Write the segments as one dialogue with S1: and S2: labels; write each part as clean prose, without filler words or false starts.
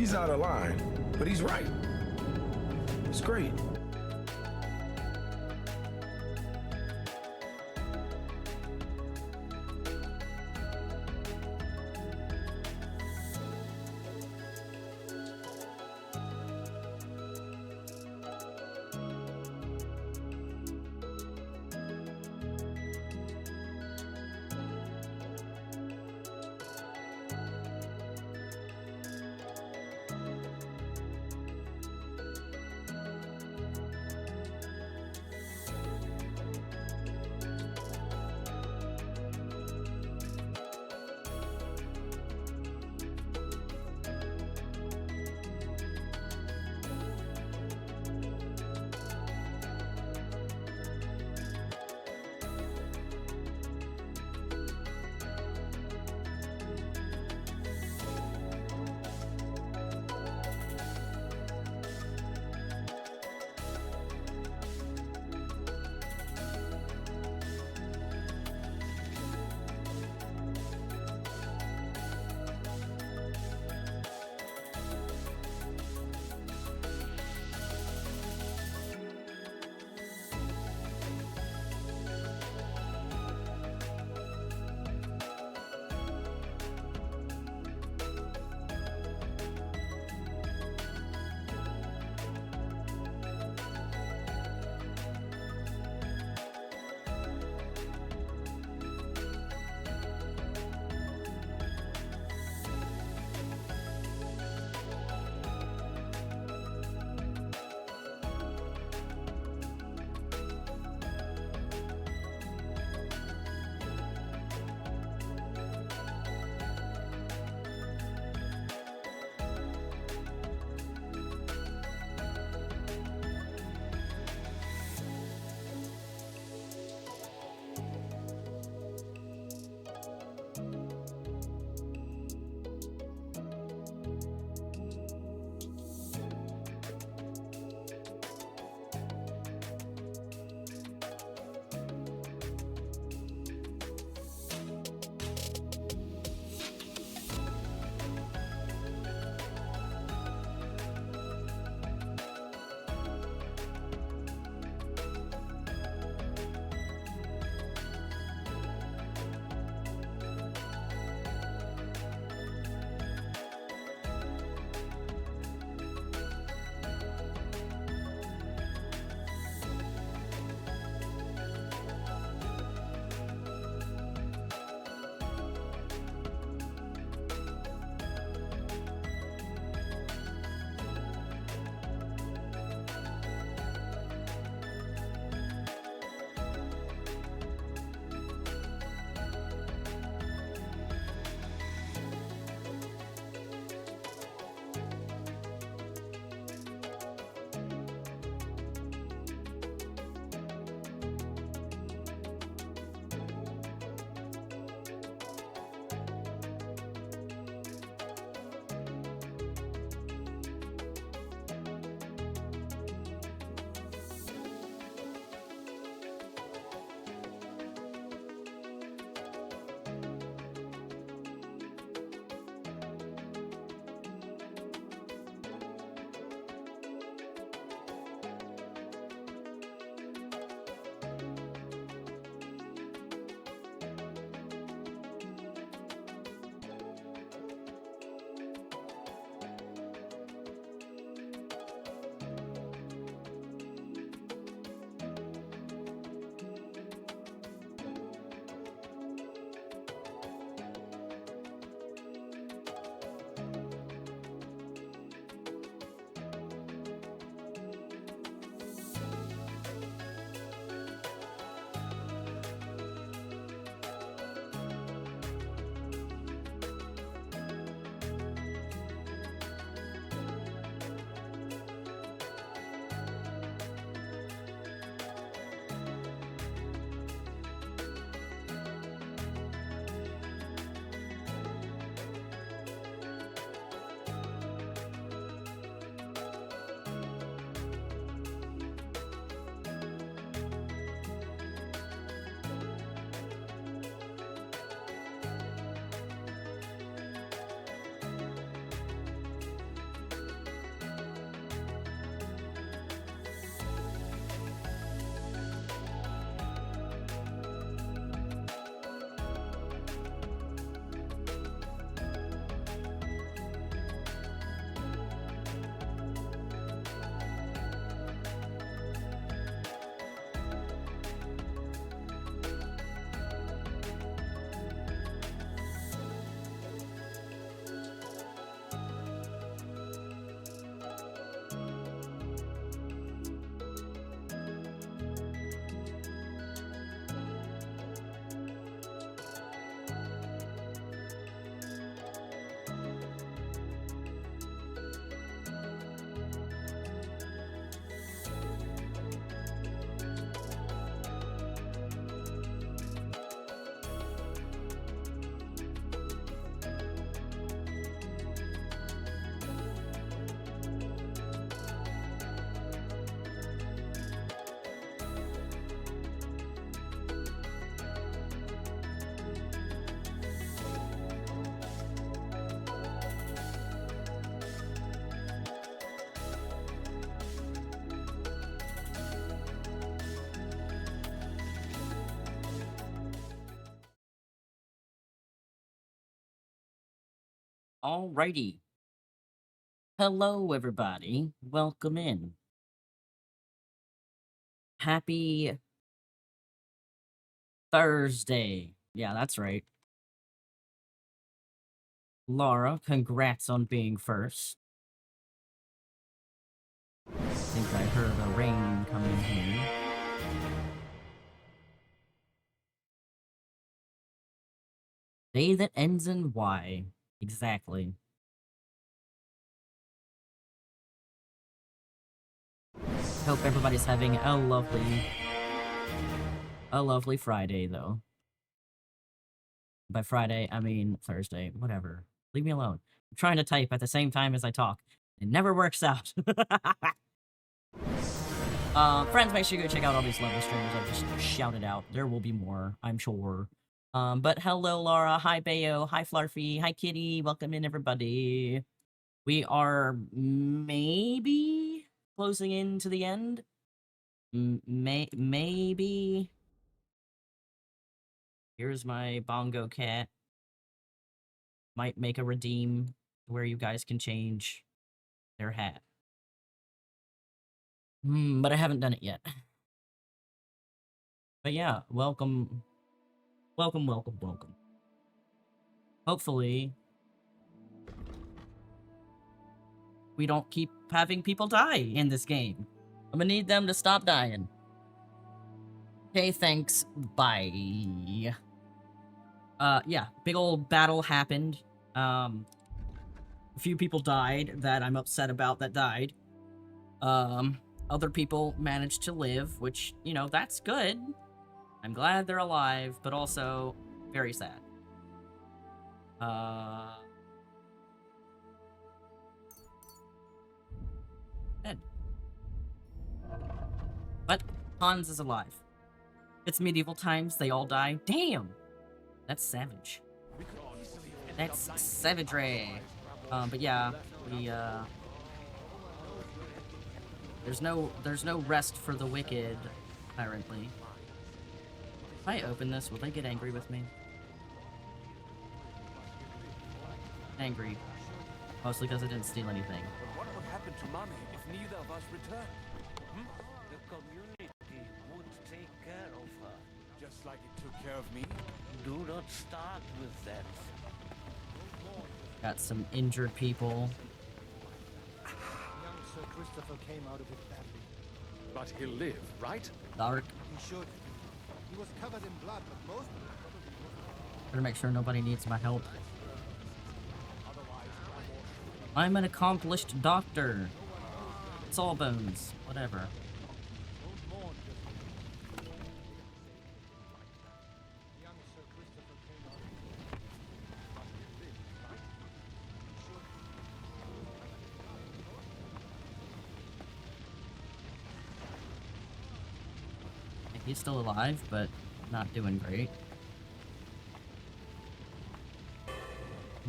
S1: he's out of line, but he's right. It's great.
S2: Alrighty. Hello, everybody. Welcome in. Happy Thursday. Yeah, that's right. Laura, congrats on being first. I think I heard a rain coming here. Day that ends in Y. Exactly. Hope everybody's having a lovely Friday, though. By Friday, I mean Thursday. Whatever. Leave me alone. I'm trying to type at the same time as I talk. It never works out. Friends, make sure you go check out all these lovely streamers I've just shouted out. There will be more, I'm sure. But hello, Laura. Hi, Bayo. Hi, Flarfy. Hi, Kitty. Welcome in, everybody. We are maybe closing in to the end. Maybe. Here's my bongo cat. Might make a redeem where you guys can change their hat. But I haven't done it yet. But yeah, welcome. Welcome. Hopefully, we don't keep having people die in this game. I'm gonna need them to stop dying. Okay, thanks. Bye. Yeah, big old battle happened. A few people died that I'm upset about that died. Other people managed to live, which, you know, that's good. I'm glad they're alive, but also very sad. Dead. But Hans is alive. It's medieval times, they all die. Damn! That's savage. That's savagery. But yeah, we, There's no rest for the wicked, apparently. If I open this, will they get angry with me? Angry. Mostly because I didn't steal anything.
S3: What would happen to Mommy if neither of us returned? The community would take care of her.
S1: Just like it took care of me?
S3: Do not start with that.
S2: Got some injured people.
S4: Young Sir Christopher came out of it badly.
S1: But he'll live, right?
S2: Dark.
S4: He should. He was covered in blood, but most of it probably
S2: Better make sure nobody needs my help. I'm an accomplished doctor. Sawbones. Whatever.
S4: don't mourn just yet. Young Sir Christopher came out of it. But he'll live, right? He should.
S2: He's still alive, but not doing great.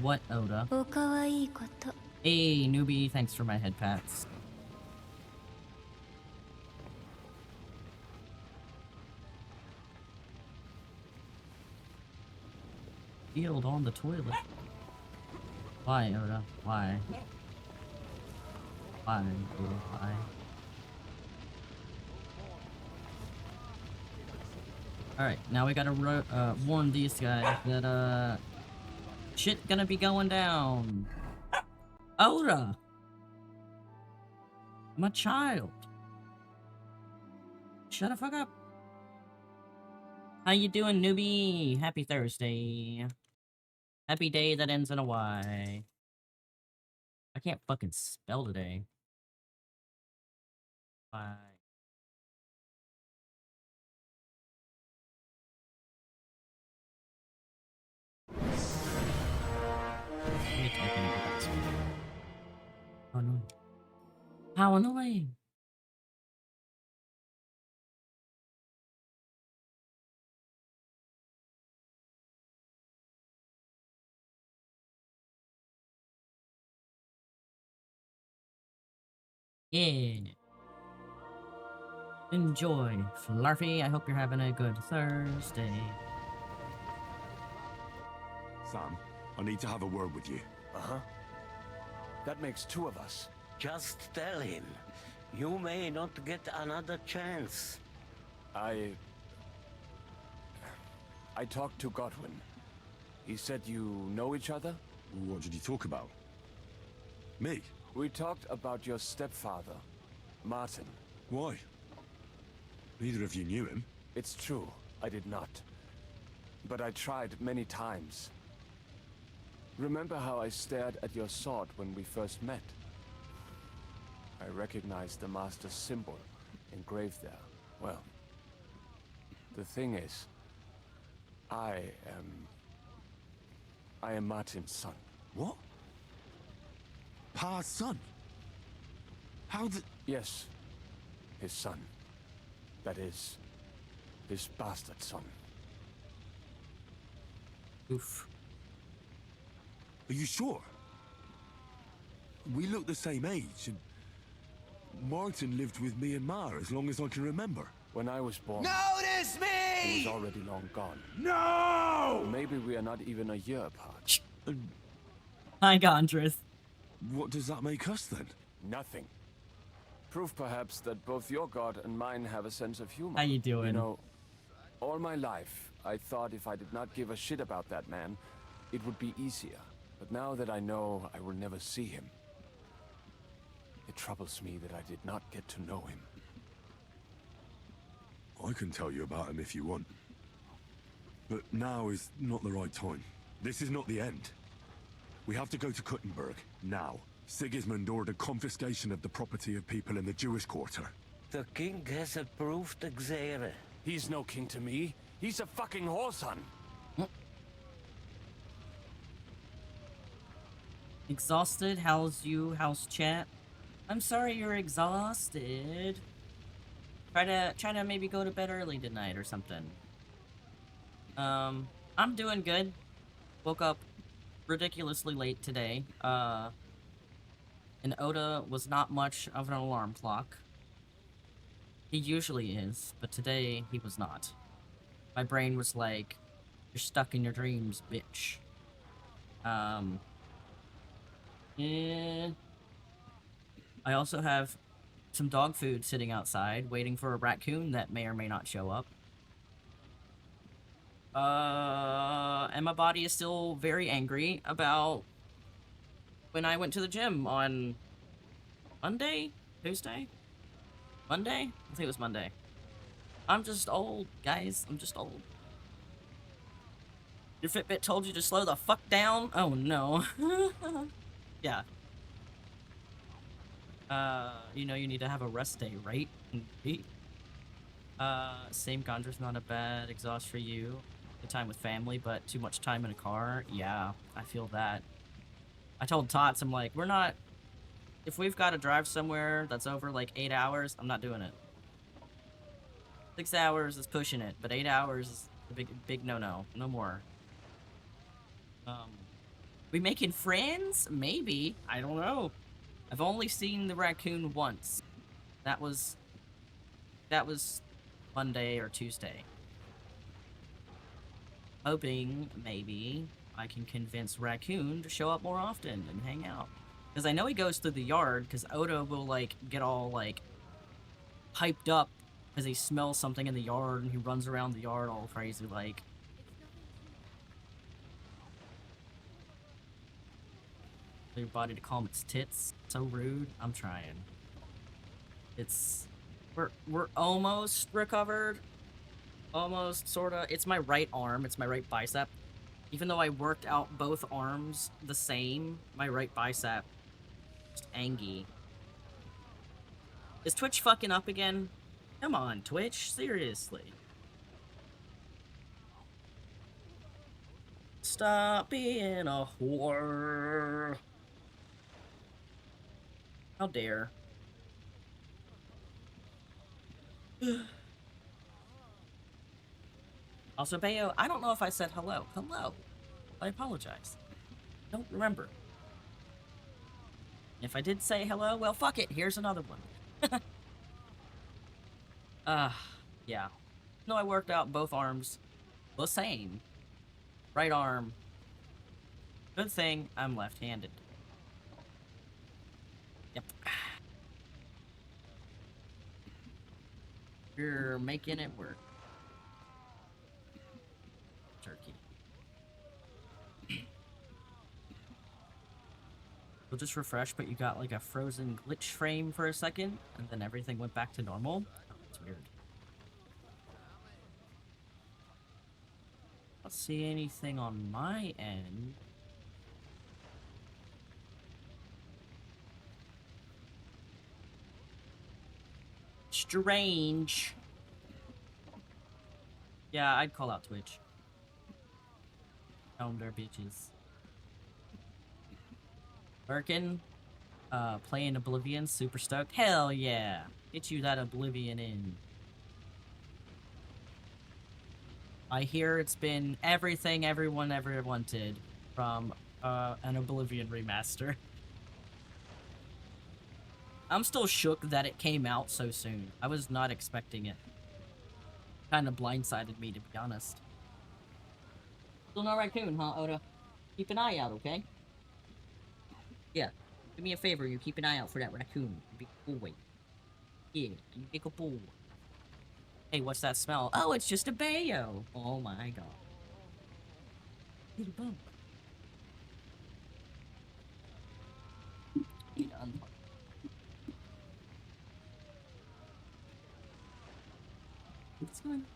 S2: What, Oda? Hey, newbie, thanks for my head pats. Field on the toilet. Why, Oda? Why? Why, Oda? Why? Alright, now we gotta warn these guys that, shit gonna be going down. Oda! My child! Shut the fuck up. How you doing, newbie? Happy Thursday. Happy day that ends in a Y. I can't fucking spell today. Y. Let me type in what. Oh no. How annoying! Yeah. Enjoy, Flarfy. I hope you're having a good Thursday.
S1: Son, I need to have a word with you.
S3: Uh-huh. That makes 2 of us.
S5: Just tell him. You may not get another chance.
S3: I talked to Godwin. He said you know each other?
S1: What did he talk about? Me?
S3: We talked about your stepfather, Martin.
S1: Why? Neither of you knew him.
S3: It's true, I did not. But I tried many times. Remember how I stared at your sword when we first met? I recognized the Master's symbol engraved there. Well, the thing is, I am Martin's son.
S1: What? Pa's son? How did...
S3: Yes, his son. That is, his bastard son.
S2: Oof.
S1: Are you sure? We look the same age, and Martin lived with me and Ma as long as I can remember.
S3: When I was born,
S1: Notice
S3: he was
S1: me!
S3: already long gone.
S1: No!
S3: Maybe we are not even a year apart.
S2: Hi, Gondrith.
S1: What does that make us then?
S3: Nothing. Proof perhaps that both your god and mine have a sense of humor.
S2: How you doing?
S3: You know, all my life, I thought if I did not give a shit about that man, it would be easier. But now that I know I will never see him, it troubles me that I did not get to know him.
S1: I can tell you about him if you want. But now is not the right time. This is not the end. We have to go to Kuttenberg, now. Sigismund ordered confiscation of the property of people in the Jewish quarter.
S5: The king has approved Xere.
S3: He's no king to me. He's a fucking whoreson.
S2: Exhausted? How's you? How's chat? I'm sorry you're exhausted. Try to maybe go to bed early tonight or something. I'm doing good. Woke up ridiculously late today. And Oda was not much of an alarm clock. He usually is, but today he was not. My brain was like, you're stuck in your dreams, bitch. I also have some dog food sitting outside, waiting for a raccoon that may or may not show up. And my body is still very angry about when I went to the gym on Monday? Tuesday? Monday? I think it was Monday. I'm just old, guys. I'm just old. Your Fitbit told you to slow the fuck down? Oh no. Yeah. You know you need to have a rest day, right? Same Gondra's not a bad exhaust for you. Good time with family, but too much time in a car? Yeah, I feel that. I told Tots, I'm like, we're not... If we've got to drive somewhere that's over, like, 8 hours, I'm not doing it. 6 hours is pushing it, but 8 hours is a big no-no. No more. We making friends? Maybe. I don't know. I've only seen the raccoon once. That was Monday or Tuesday. Hoping, maybe, I can convince Raccoon to show up more often and hang out. Because I know he goes through the yard, because Oda will, like, get all, like, hyped up because he smells something in the yard, and he runs around the yard all crazy, like. Your body to calm its tits. So rude. I'm trying. It's... We're almost recovered. Almost, sorta. It's my right arm. It's my right bicep. Even though I worked out both arms the same, my right bicep just angy. Is Twitch fucking up again? Come on, Twitch. Seriously. Stop being a whore. How dare. Also, Bayo, I don't know if I said hello. Hello. I apologize. Don't remember. If I did say hello, well, fuck it. Here's another one. Yeah. No, I worked out both arms the same. Right arm. Good thing I'm left-handed. Yep. You're making it work. Turkey. You'll just refresh, but you got like a frozen glitch frame for a second, and then everything went back to normal. Oh, that's weird. I don't see anything on my end. Strange. Yeah, I'd call out Twitch. Tell them they're bitches. Birkin, playing Oblivion, super stoked. Hell yeah! Get you that Oblivion in. I hear it's been everything everyone ever wanted from an Oblivion remaster. I'm still shook that it came out so soon. I was not expecting it. Kind of blindsided me, to be honest. Still no raccoon, huh, Oda? Keep an eye out, okay? Yeah. Do me a favor, you keep an eye out for that raccoon. Big boy. Yeah, you big boy. Hey, what's that smell? Oh, it's just a bayo. Oh my god. Little bump. Need to unplug. What's going on?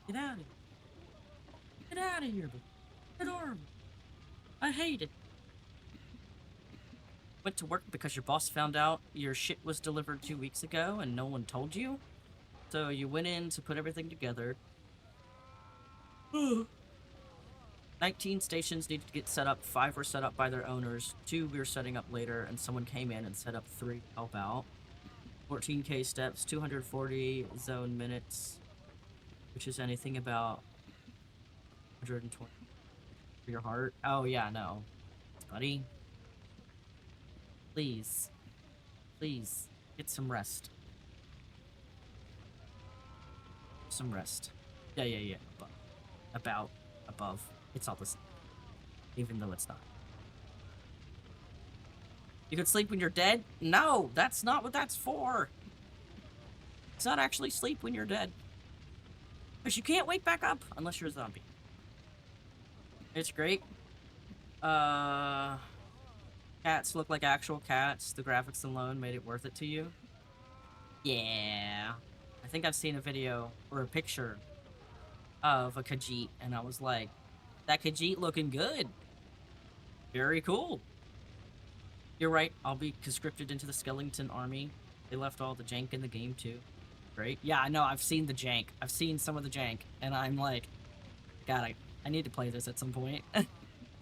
S2: Get out of here. Get out of here, bro. Get arm. I hate it. Went to work because your boss found out your shit was delivered 2 weeks ago and no one told you. So you went in to put everything together. 19 stations needed to get set up. 5 were set up by their owners. 2 we were setting up later, and someone came in and set up 3 to help out. 14k steps, 240 zone minutes, which is anything about 120 for your heart. Oh yeah, no, buddy. Please, please get some rest. Some rest. Yeah. About, above. It's all the same. Even though it's not. You could sleep when you're dead? No, that's not what that's for. It's not actually sleep when you're dead. Because you can't wake back up unless you're a zombie. It's great. Cats look like actual cats. The graphics alone made it worth it to you. Yeah. I think I've seen a video or a picture of a Khajiit, and I was like, that Khajiit looking good. Very cool. You're right, I'll be conscripted into the skeleton army. They left all the jank in the game too. Great. Yeah, I know, I've seen the jank. I've seen some of the jank, and I'm like, God, I need to play this at some point.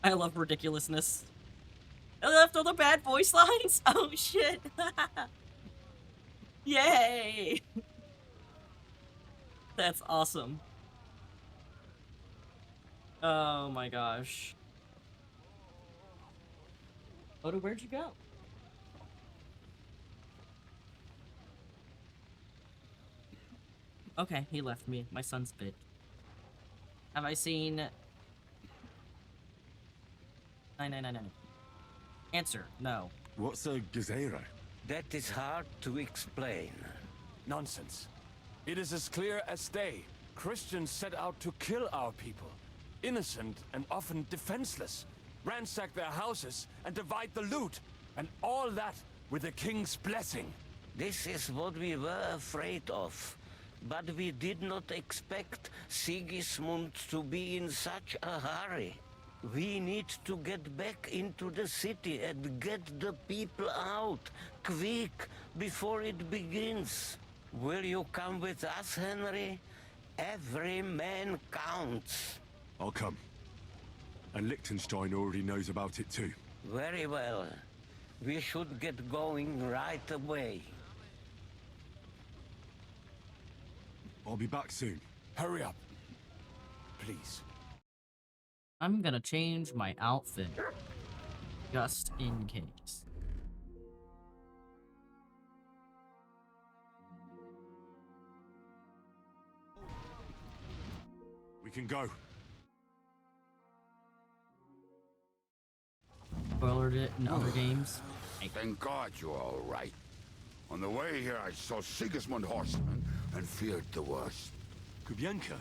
S2: I love ridiculousness. I left all the bad voice lines? Oh shit. Yay! That's awesome. Oh my gosh. Oda, where'd you go? Okay, he left me. My son's bit. Have I seen... 999. Answer, no.
S1: What's a gazera?
S5: That is hard to explain.
S3: Nonsense. It is as clear as day. Christians set out to kill our people. Innocent and often defenseless. Ransack their houses and divide the loot. And all that with the king's blessing.
S5: This is what we were afraid of. But we did not expect Sigismund to be in such a hurry. We need to get back into the city and get the people out, quick, before it begins. Will you come with us, Henry? Every man counts.
S1: I'll come. And Liechtenstein already knows about it too.
S5: Very well. We should get going right away.
S1: I'll be back soon.
S3: Hurry up. Please.
S2: I'm gonna change my outfit. Just in case.
S1: We can go.
S2: Spoiled it in other games.
S6: Thank God you're all right. On the way here, I saw Sigismund horsemen and feared the worst.
S1: Kubienka?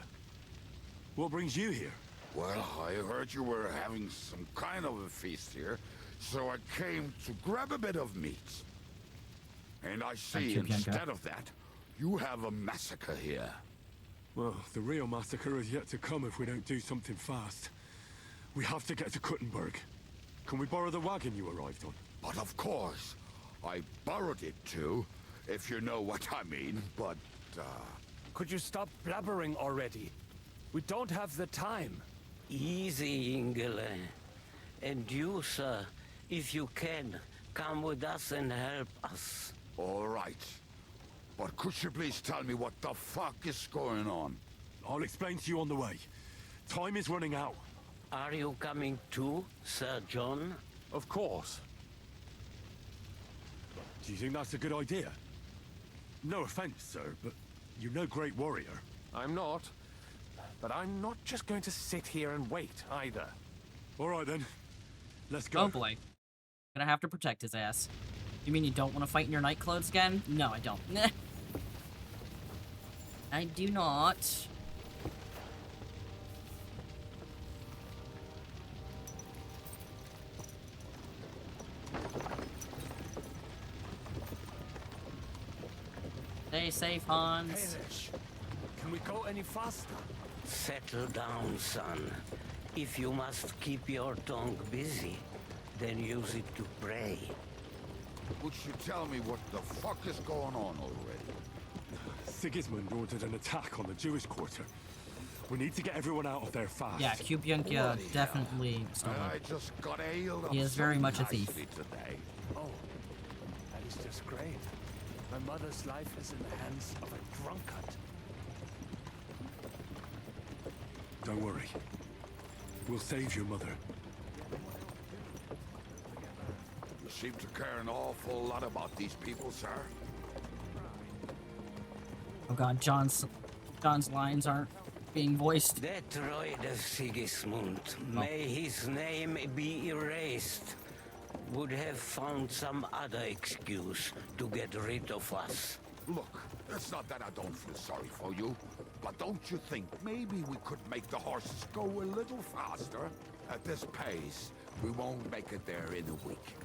S1: What brings you here?
S6: Well, I heard you were having some kind of a feast here, so I came to grab a bit of meat. And I see,
S2: Kubienka.
S6: instead of that, you have a massacre here.
S1: Well, the real massacre is yet to come if we don't do something fast. We have to get to Kuttenberg. Can we borrow the wagon you arrived on?
S6: But of course, I borrowed it too, if you know what I mean, but,
S3: Could you stop blabbering already? We don't have the time.
S5: Easy, Ingele. And you, sir, if you can, come with us and help us.
S6: all right. But could you please tell me what the fuck is going on?
S1: I'll explain to you on the way. Time is running out.
S5: Are you coming too, Sir John?
S3: Of course.
S1: Do you think that's a good idea? No offense, sir, but you're no great warrior.
S3: I'm not. But I'm not just going to sit here and wait, either.
S1: All right, then. Let's go.
S2: Oh boy. Gonna have to protect his ass. You mean you don't want to fight in your night clothes again? No, I don't. I do not. Stay safe, Hans.
S3: Hamish, can we go any faster?
S5: Settle down, son. If you must keep your tongue busy, then use it to pray.
S6: Would you tell me what the fuck is going on already?
S1: Sigismund ordered an attack on the Jewish quarter. We need to get everyone out of there fast.
S2: Yeah, Kubienka definitely stole
S6: I
S2: it.
S6: just got ailed up
S2: He is
S6: so
S2: very much a thief.
S6: nicely today.
S3: Oh, that is just great. My mother's life is in the hands of a drunkard.
S1: Don't worry. We'll save your mother.
S6: You seem to care an awful lot about these people, sir.
S2: Oh god, John's lines aren't being voiced.
S5: That droid of Sigismund, may his name be erased, would have found some other excuse to get rid of us.
S6: Look, it's not that I don't feel sorry for you, but don't you think maybe we could make the horses go a little faster? At this pace, we won't make it there in a week.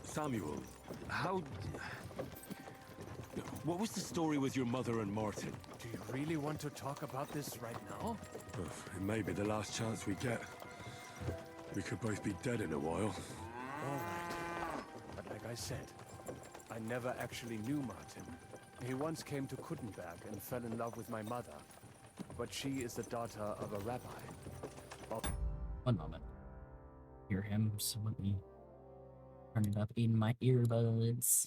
S1: Samuel, what was the story with your mother and Martin?
S3: Do you really want to talk about this right now?
S1: It may be the last chance we get. We could both be dead in a while.
S3: All right. But like I said, I never actually knew Martin. He once came to Kuttenberg and fell in love with my mother. But she is the daughter of a rabbi.
S2: One moment. Hear him, so let me turn it up in my earbuds.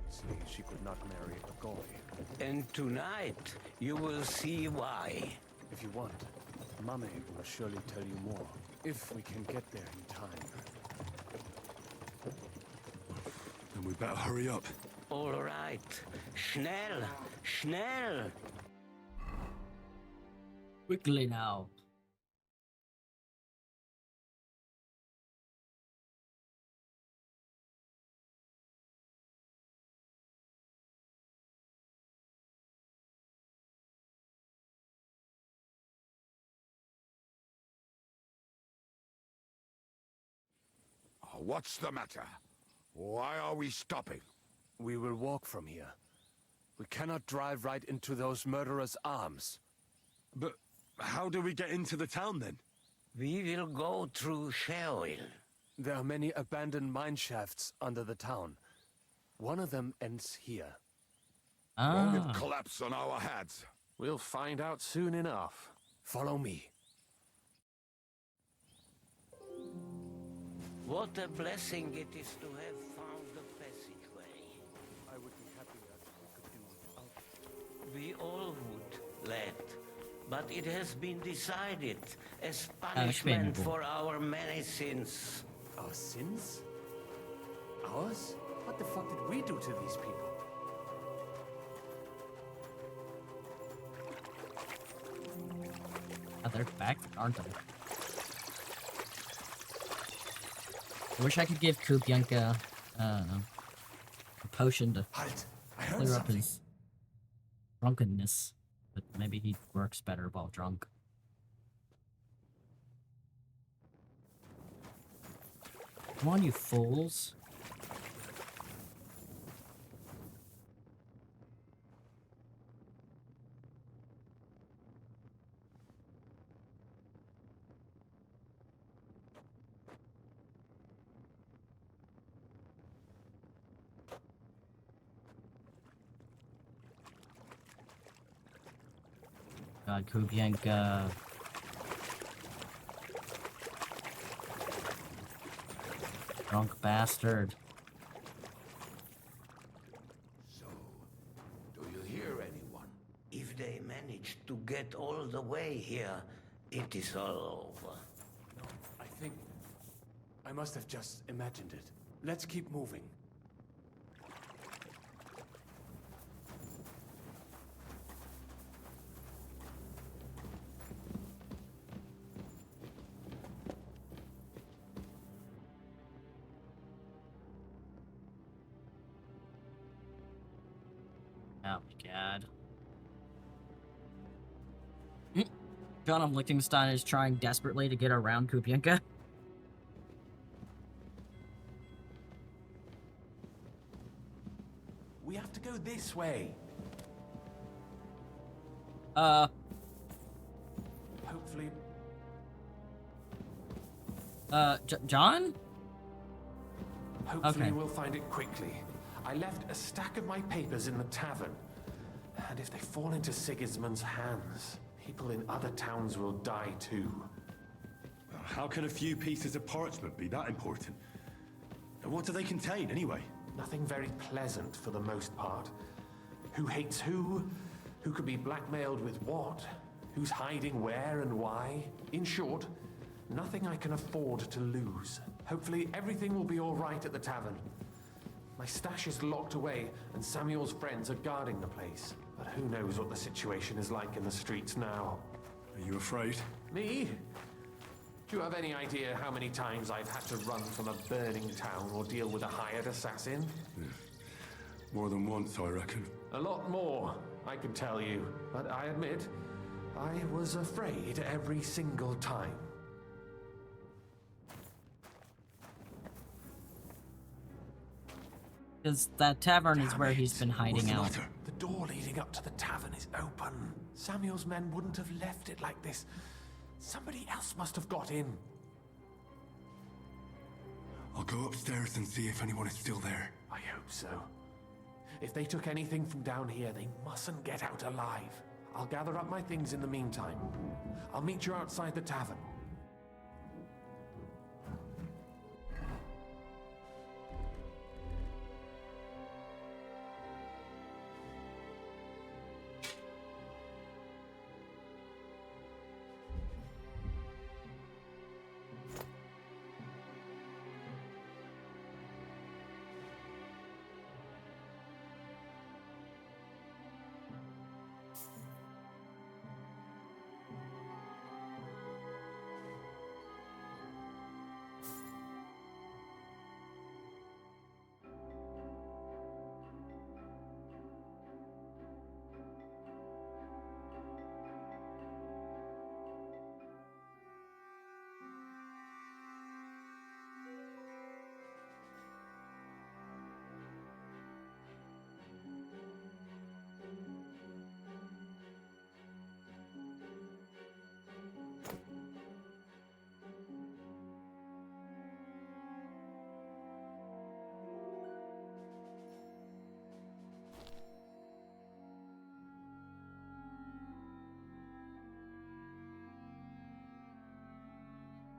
S3: See, she could not marry a goy.
S5: And tonight, you will see why.
S3: If you want, Mummy will surely tell you more. If we can get there in time.
S1: Then we better hurry up.
S5: All right. Schnell, schnell.
S2: Quickly now.
S6: What's the matter? Why are we stopping?
S3: We will walk from here. We cannot drive right into those murderers' arms.
S1: But how do we get into the town then?
S5: We will go through Sheol.
S3: There are many abandoned mine shafts under the town. One of them ends here.
S6: Won't
S2: Ah,
S6: it collapse on our heads?
S3: We'll find out soon enough. Follow me.
S5: What a blessing it is to have found the passageway.
S3: I would be
S5: we all would, lad. But it has been decided as punishment for our many sins.
S3: Our sins? Ours? What the fuck did we do to these people?
S2: Oh, they're back, aren't they? I wish I could give Kubyanka a potion to
S3: Halt! I heard
S2: clear up
S3: something.
S2: his drunkenness, but maybe he works better while drunk. Come on, you fools. God, Kubyanka. Drunk bastard.
S6: So, do you hear anyone?
S5: If they manage to get all the way here, it is all over.
S3: No, I think I must have just imagined it. Let's keep moving.
S2: Oh my god. John of Liechtenstein is trying desperately to get around Kubyanka.
S3: We have to go this way. Hopefully.
S2: John?
S3: Hopefully
S2: Okay.
S3: we'll find it quickly. I left a stack of my papers in the tavern. And if they fall into Sigismund's hands, people in other towns will die too.
S1: How can a few pieces of parchment be that important? And what do they contain, anyway?
S3: Nothing very pleasant for the most part. Who hates who? Who could be blackmailed with what? Who's hiding where and why? In short, nothing I can afford to lose. Hopefully everything will be all right at the tavern. My stash is locked away, and Samuel's friends are guarding the place. But who knows what the situation is like in the streets now?
S1: Are you afraid?
S3: Me? Do you have any idea how many times I've had to run from a burning town or deal with a hired assassin?
S1: More than once, I reckon.
S3: A lot more, I can tell you. But I admit, I was afraid every single time.
S2: Because that tavern is
S1: Damn
S2: where
S1: it.
S2: he's been hiding
S1: What's the
S2: out.
S1: matter?
S3: The door leading up to the tavern is open. Samuel's men wouldn't have left it like this. Somebody else must have got in.
S1: I'll go upstairs and see if anyone is still there.
S3: I hope so. If they took anything from down here, they mustn't get out alive. I'll gather up my things in the meantime. I'll meet you outside the tavern.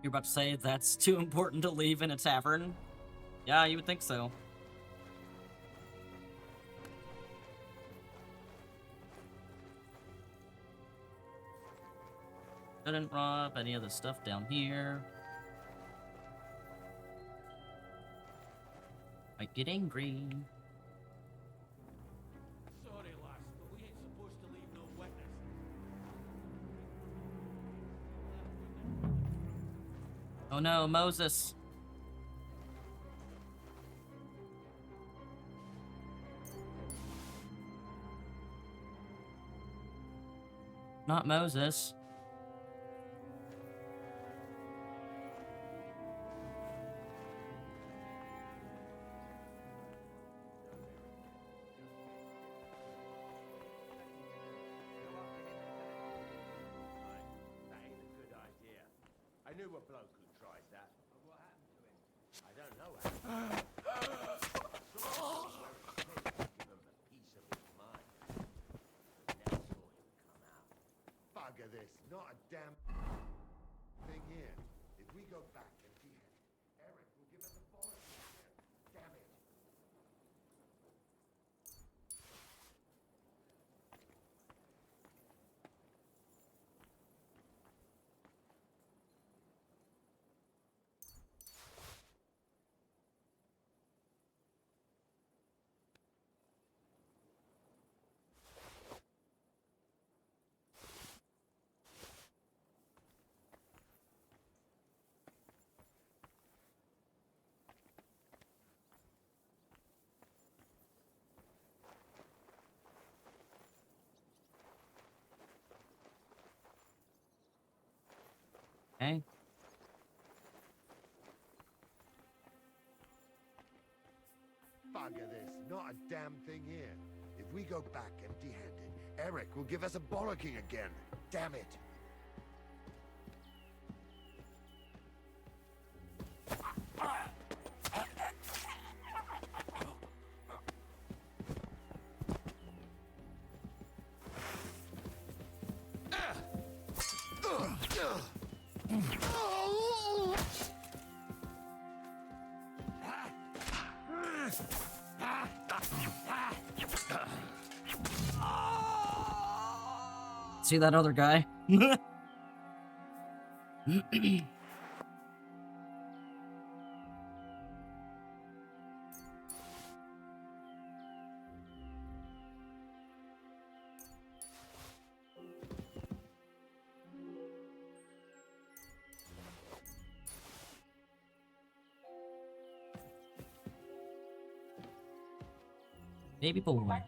S2: You're about to say that's too important to leave in a tavern? Yeah, you would think so. Couldn't rob any of the stuff down here. Might get angry.
S4: Sorry, lass, but we ain't supposed to leave no witness.
S2: Oh no, Moses. Not Moses.
S7: That ain't a good idea. I knew a bloke who tried that. But what happened to him? I don't know. Give him a piece of his mind. Never saw him come out. Bugger this. Not a damn thing here. If we go back empty-handed, Eric will give us a bollocks again. Damn it.
S2: Okay.
S7: Bugger this. Not a damn thing here. If we go back empty-handed, Eric will give us a bollocking again. Damn it.
S2: See that other guy? Baby boy.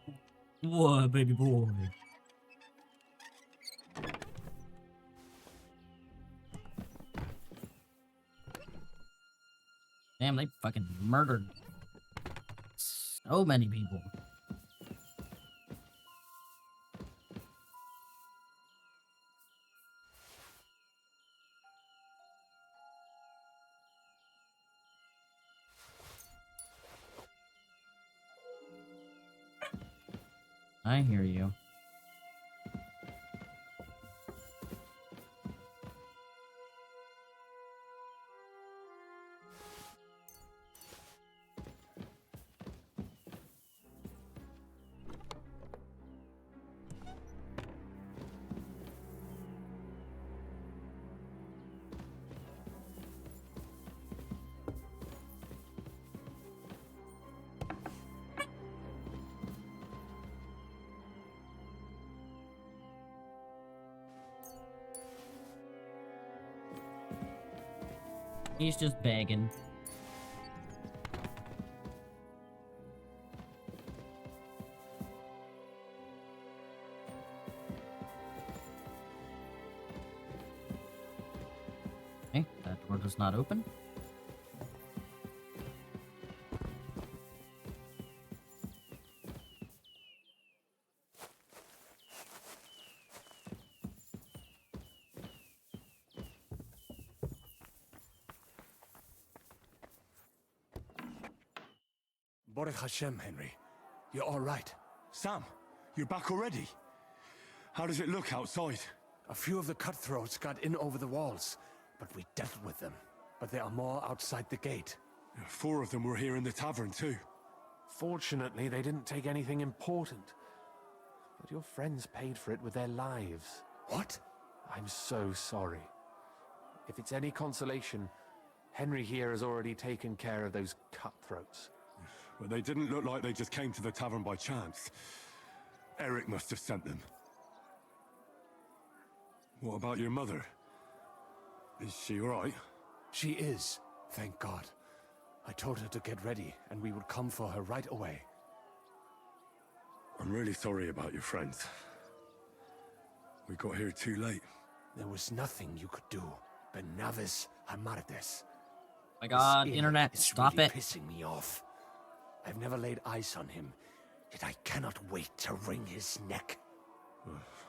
S2: What, baby boy? Damn, they fucking murdered so many people. I hear you. He's just begging. Okay, that door does not open.
S3: Baruch Hashem, Henry. You're all right.
S1: Sam, you're back already? How does it look outside?
S3: A few of the cutthroats got in over the walls, but we dealt with them. But there are more outside the gate.
S1: 4 of them were here in the tavern too.
S3: Fortunately, they didn't take anything important. But your friends paid for it with their lives. What? I'm so sorry. If it's any consolation, Henry here has already taken care of those cutthroats.
S1: But they didn't look like they just came to the tavern by chance. Eric must have sent them. What about your mother? Is she all right?
S3: She is, thank God. I told her to get ready, and we would come for her right away.
S1: I'm really sorry about your friends. We got here too late.
S3: There was nothing you could do. Benavis Amartes.
S2: My God,
S3: This
S2: internet,
S3: is
S2: stop
S3: really
S2: it.
S3: pissing me off. I've never laid eyes on him, yet I cannot wait to wring his neck.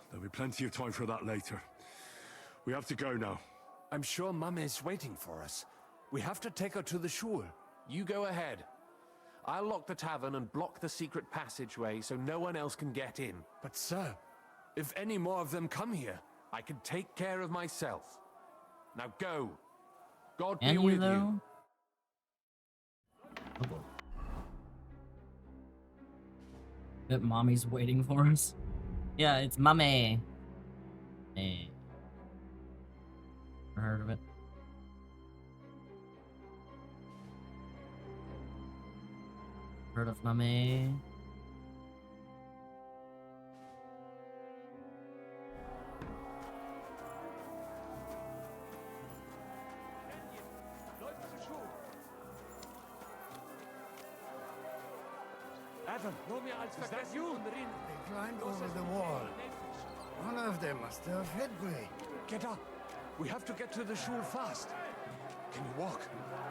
S1: There'll be plenty of time for that later. We have to go now.
S3: I'm sure Mum is waiting for us. We have to take her to the shul. You go ahead. I'll lock the tavern and block the secret passageway so no one else can get in. But sir, if any more of them come here, I can take care of myself. Now go. God be
S2: Can you,
S3: with you.
S2: though? That mommy's waiting for us. Yeah, it's mommy. Hey. Never heard of it. Heard of mommy?
S3: Adam, is that you?
S7: They climbed over the wall. One of them must have hit me.
S3: Get up. We have to get to the shul fast. Can you walk?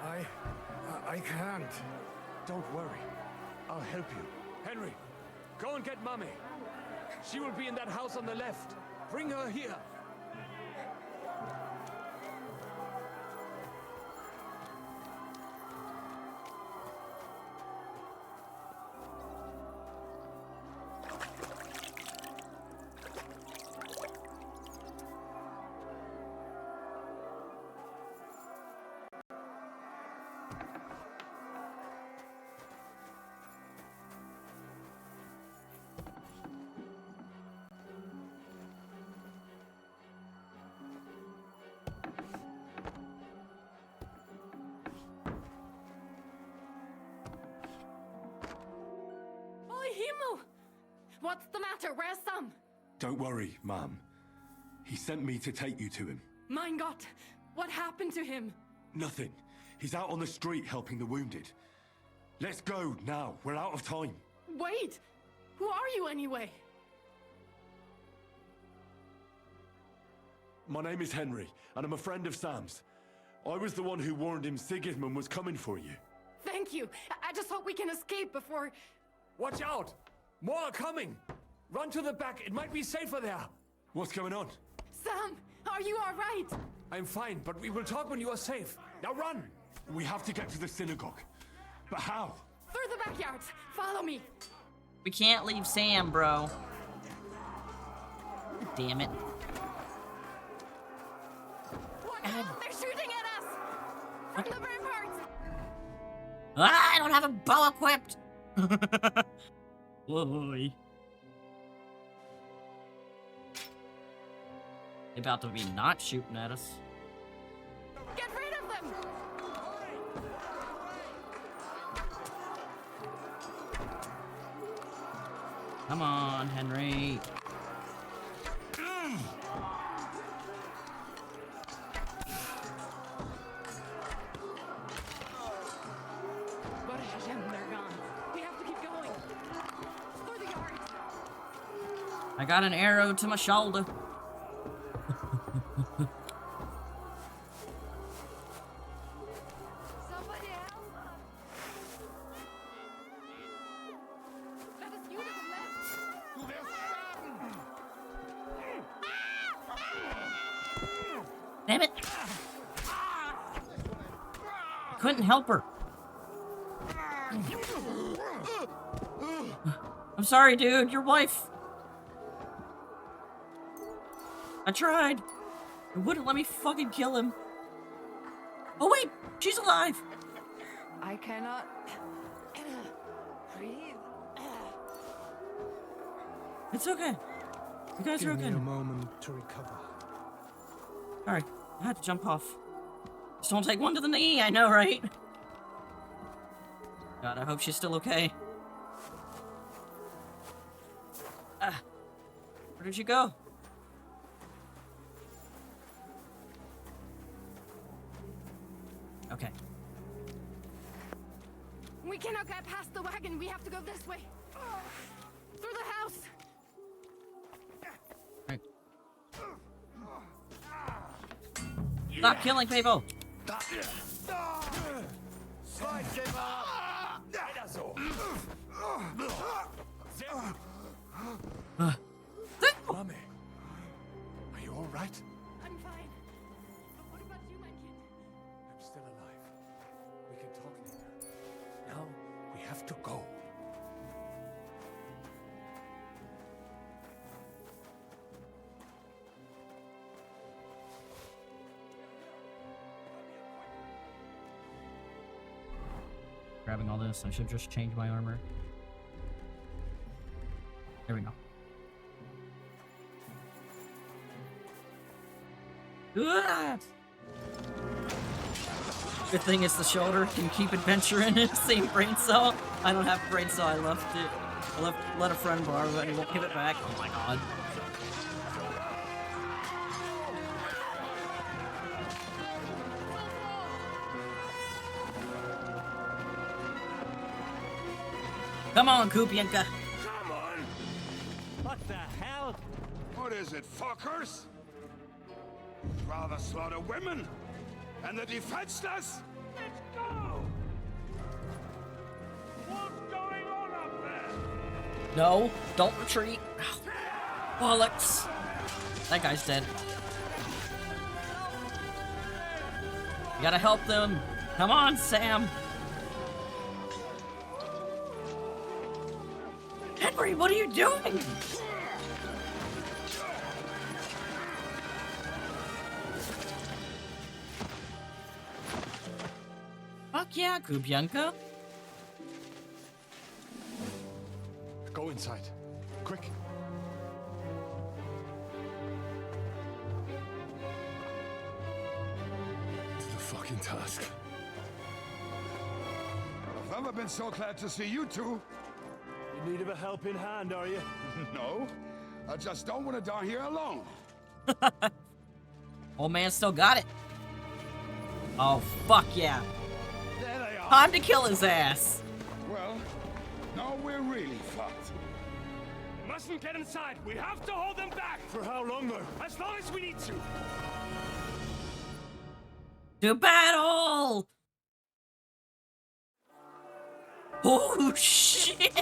S7: I can't.
S3: Don't worry. I'll help you. Henry, go and get Mummy. She will be in that house on the left. Bring her here.
S8: What's the matter? Where's Sam?
S1: Don't worry, Ma'am. He sent me to take you to him.
S8: Mein Gott, what happened to him?
S1: Nothing. He's out on the street helping the wounded. Let's go now. We're out of time.
S8: Wait! Who are you anyway?
S1: My name is Henry, and I'm a friend of Sam's. I was the one who warned him Sigismund was coming for you.
S8: Thank you. I just hope we can escape before...
S3: Watch out! More are coming! Run to the back. It might be safer there.
S1: What's going on?
S8: Sam, are you all right?
S3: I'm fine, but we will talk when you are safe. Now run!
S1: We have to get to the synagogue. But how?
S8: Through the backyards. Follow me.
S2: We can't leave Sam, bro. Damn it.
S8: What? They're shooting at us! From the ramparts!
S2: Ah, I don't have a bow equipped! Boy. They about to be not shooting at us.
S8: Get rid of them!
S2: Come on, Henry.
S8: But they're gone. We have to keep going. Through the yard.
S2: I got an arrow to my shoulder.
S8: Somebody help! Let us use it left.
S2: Damn it. I couldn't help her. I'm sorry, dude. Your wife. I tried. It wouldn't let me fucking kill him. Oh wait, she's alive.
S8: I cannot breathe.
S2: It's okay. You guys are
S9: Give me
S2: okay.
S9: a moment to recover.
S2: Alright, I had to jump off. Just don't take one to the knee, I know, right? God, I hope she's still okay. Where did you go? Okay.
S8: We cannot get past the wagon. We have to go this way. Through the house.
S2: Right. Stop killing people!
S3: Mommy, are you all right?
S8: I'm fine. But what about you, my kid?
S3: I'm still alive. We can talk later. Now we have to go.
S2: Grabbing all this, I should just change my armor. There we go. Ah! Good thing it's the shoulder can keep adventuring in the same brain cell. I don't have a brain cell, I left it. Let a friend borrow it and he won't give it back. Oh my god. Come on, Kupienka.
S3: Come on! What the hell?
S6: What is it, fuckers? Rather slaughter women? And the defenseless?
S3: Let's go! What's going on up there?
S2: No, don't retreat. Bollocks. That guy's dead. You gotta help them. Come on, Sam. Henry, what are you doing? Fuck yeah, Kupienka.
S3: Go inside. Quick.
S6: To the fucking task. I've never been so glad to see you two.
S3: In need of a helping hand, are you?
S6: No, I just don't want to die here alone.
S2: Old man still got it. Oh, fuck yeah.
S6: There they are.
S2: Time to kill his ass.
S6: Well, now we're really fucked.
S3: Mustn't get inside. We have to hold them back. For how long, though? As long as we need to.
S2: To battle! Oh, shit!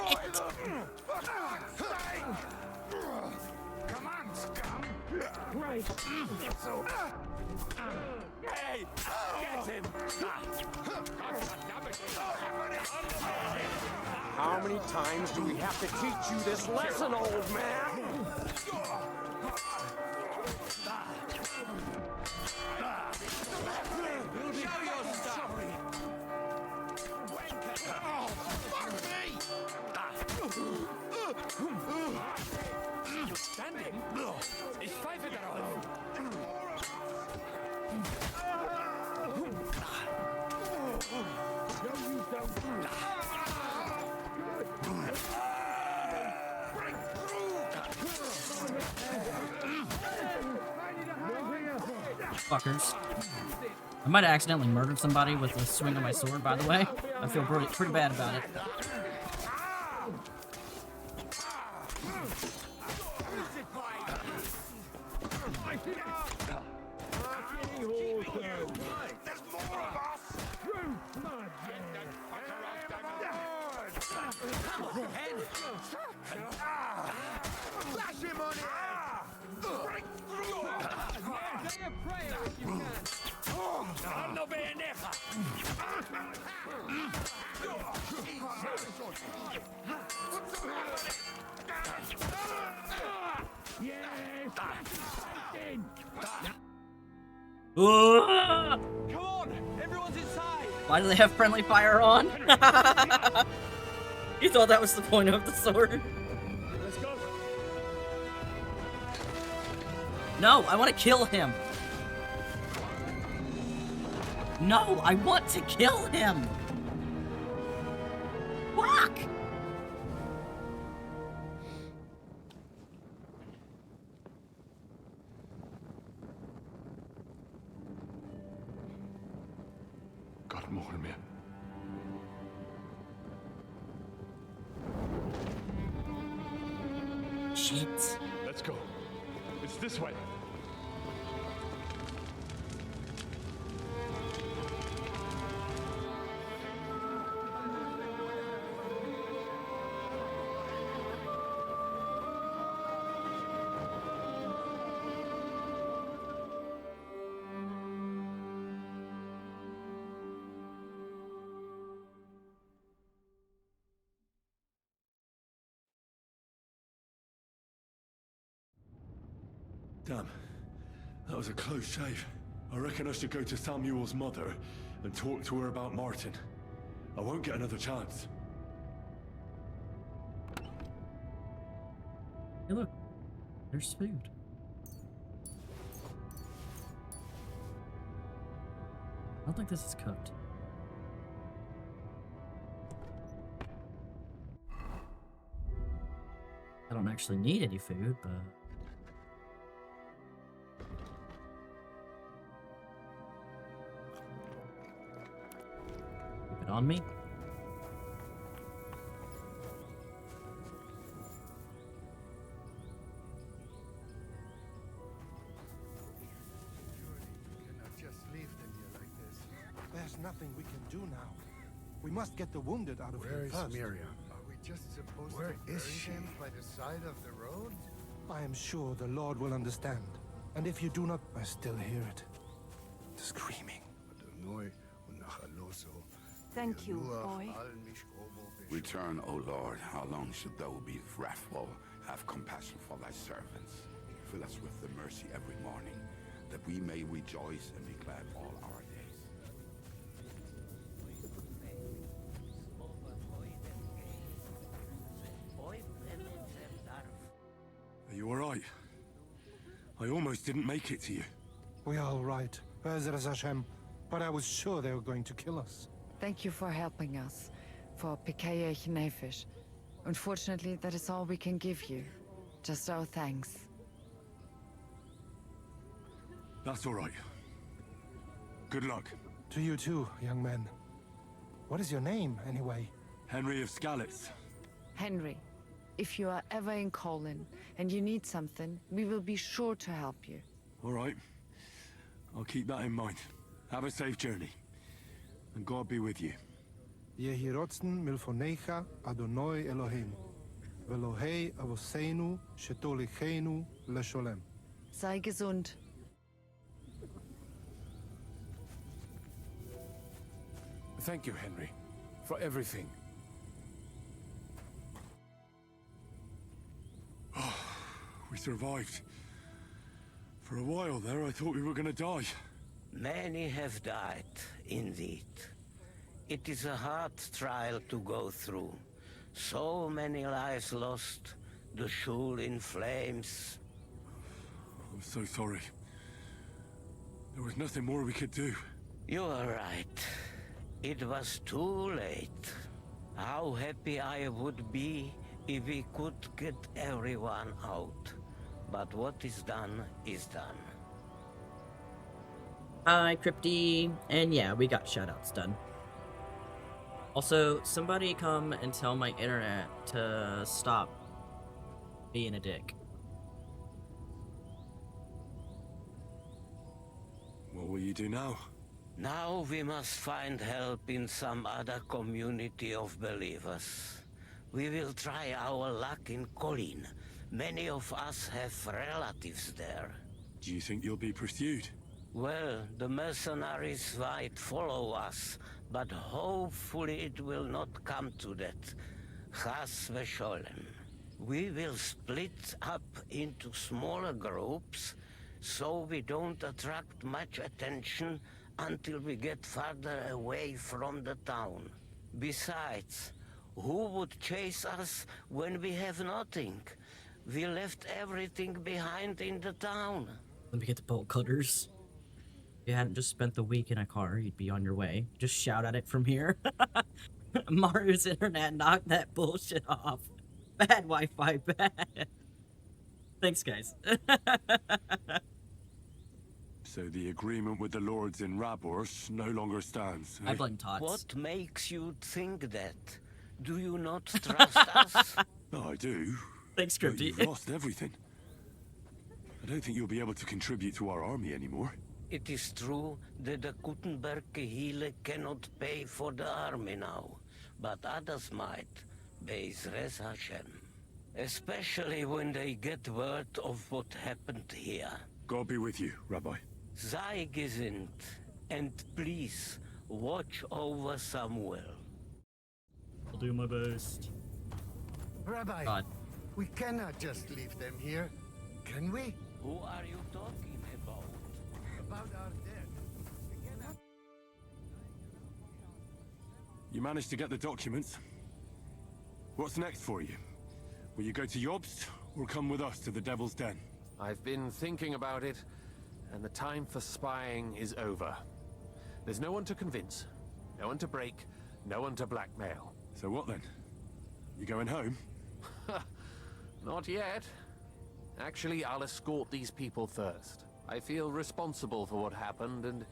S6: Come on, scum.
S3: Right. Hey! Get him!
S9: How many times do we have to teach you this lesson, old man?
S6: Show your stuff. Oh, fuck me!
S3: Standing? Ich pfeife darauf.
S2: Fuckers. I might have accidentally murdered somebody with a swing of my sword, by the way. I feel pretty bad about it.
S6: There's more of us! Flash him on it! Break through!
S4: Say a prayer if you can.
S3: No beneja.
S2: Ah!
S4: Come on, everyone's inside.
S2: Why do they have friendly fire on? You thought that was the point of the sword?
S3: Let's go.
S2: No, I want to kill him. No, I want to kill him! Fuck!
S1: God mogen meer.
S2: Shit.
S1: Let's go. It's this way. Damn. That was a close shave. I reckon I should go to Samuel's mother and talk to her about Martin. I won't get another chance.
S2: Hey, look. There's food. I don't think this is cooked. I don't actually need any food, but... Keep it on me.
S7: Cannot just leave them here like this. There's nothing we can do now. We must get the wounded out of here first.
S4: Miriam? Are we just supposed to bury them by the side of the road?
S7: I am sure the Lord will understand. And if you do not, I still hear it. The screaming.
S8: Thank you, boy.
S6: Return, O Lord. How long should thou be wrathful? Have compassion for thy servants. Fill us with the mercy every morning, that we may rejoice and be glad all our days.
S1: Are you alright? I almost didn't make it to you.
S7: We are all right. Ezra Hashem. But I was sure they were going to kill us.
S10: Thank you for helping us, for Pikayech Nefesh. Unfortunately, that is all we can give you. Just our thanks.
S1: That's alright. Good luck.
S7: To you too, young man. What is your name, anyway?
S1: Henry of Skalitz.
S10: Henry, if you are ever in Colin and you need something, we will be sure to help you.
S1: Alright. I'll keep that in mind. Have a safe journey. And God be with you.
S7: Yehi rotzen milfonecha Adonai Eloheinu. Velohei avoseinu shetolichenu lesholem.
S10: Sei gesund.
S3: Thank you, Henry, for everything.
S1: We survived. For a while there, I thought we were gonna die.
S5: Many have died, indeed. It is a hard trial to go through. So many lives lost, the shul in flames.
S1: I'm so sorry. There was nothing more we could do.
S5: You are right. It was too late. How happy I would be if we could get everyone out. But what is done is done.
S2: Hi, Crypty. And yeah, we got shoutouts done. Also, somebody come and tell my internet to stop being a dick.
S1: What will you do now?
S5: Now we must find help in some other community of believers. We will try our luck in Colin. Many of us have relatives there.
S1: Do you think you'll be pursued?
S5: Well, the mercenaries might follow us, but hopefully it will not come to that. Chas v'sholem. We will split up into smaller groups, so we don't attract much attention until we get farther away from the town. Besides, who would chase us when we have nothing? We left everything behind in the town.
S2: Let me get the bolt cutters. If you hadn't just spent the week in a car, you'd be on your way. Just shout at it from here. Mario's internet knocked that bullshit off. Bad Wi-Fi, bad. Thanks, guys.
S1: So the agreement with the lords in Rabors no longer stands.
S2: I
S1: Eh?
S2: blame Tots.
S5: What makes you think that? Do you not trust us?
S1: Oh, I do.
S2: Thanks,
S1: But
S2: Crypty.
S1: you've lost everything. I don't think you'll be able to contribute to our army anymore.
S5: It is true that the Gutenberg Gehile cannot pay for the army now, but others might, Be'ezras Hashem. Especially when they get word of what happened here.
S1: God be with you, Rabbi.
S5: Sei gesinnt, and please, watch over Samuel.
S2: I'll do my best.
S7: Rabbi,
S2: God.
S7: we cannot just leave them here, can we?
S5: Who are you talking about?
S7: About our dead. We cannot...
S1: You managed to get the documents. What's next for you? Will you go to Jobst, or come with us to the Devil's Den?
S9: I've been thinking about it, and the time for spying is over. There's no one to convince, no one to break, no one to blackmail.
S1: So what then? You going home?
S9: Not yet. Actually, I'll escort these people first. I feel responsible for what happened, and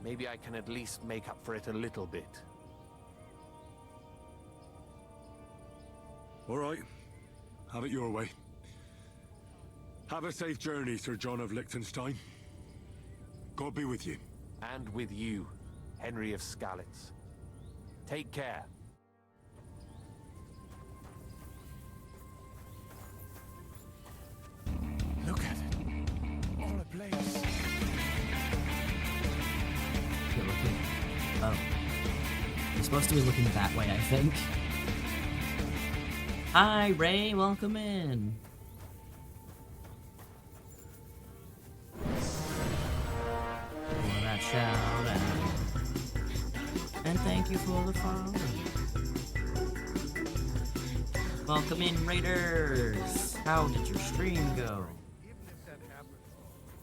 S9: maybe I can at least make up for it a little bit.
S1: All right. Have it your way. Have a safe journey, Sir John of Liechtenstein. God be with you.
S9: And with you, Henry of Skalitz. Take care.
S3: Look at it. All ablaze.
S2: You're looking. Oh. You're supposed to be looking that way, I think. Hi, Ray. Welcome in. For that shout out. And thank you for the follow. Welcome in, Raiders. How did your stream go?
S7: Even if that happens,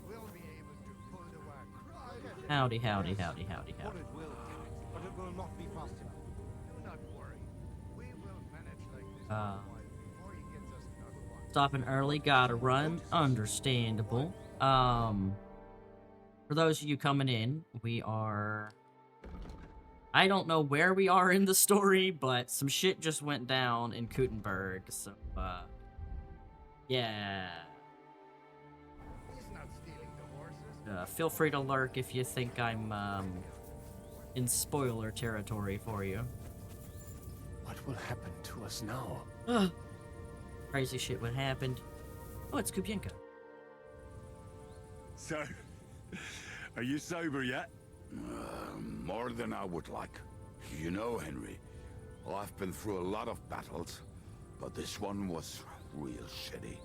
S7: we'll be able to pull the wagon.
S2: Howdy, howdy, howdy, howdy, howdy.
S4: It will, but it will not be fast enough.
S7: Do not worry. We will manage like this
S2: Uh,
S7: before he gets us another one.
S2: Stopping early, gotta run. Understandable. For those of you coming in, we are... I don't know where we are in the story, but some shit just went down in Gutenberg, so, yeah.
S7: He's not stealing the horses.
S2: Feel free to lurk if you think I'm, in spoiler territory for you.
S3: What will happen to us now?
S2: Ugh. Crazy shit what happened. Oh, it's Kubienka.
S1: So, are you sober yet?
S6: More than I would like. You know, Henry, I've been through a lot of battles, but this one was real shitty.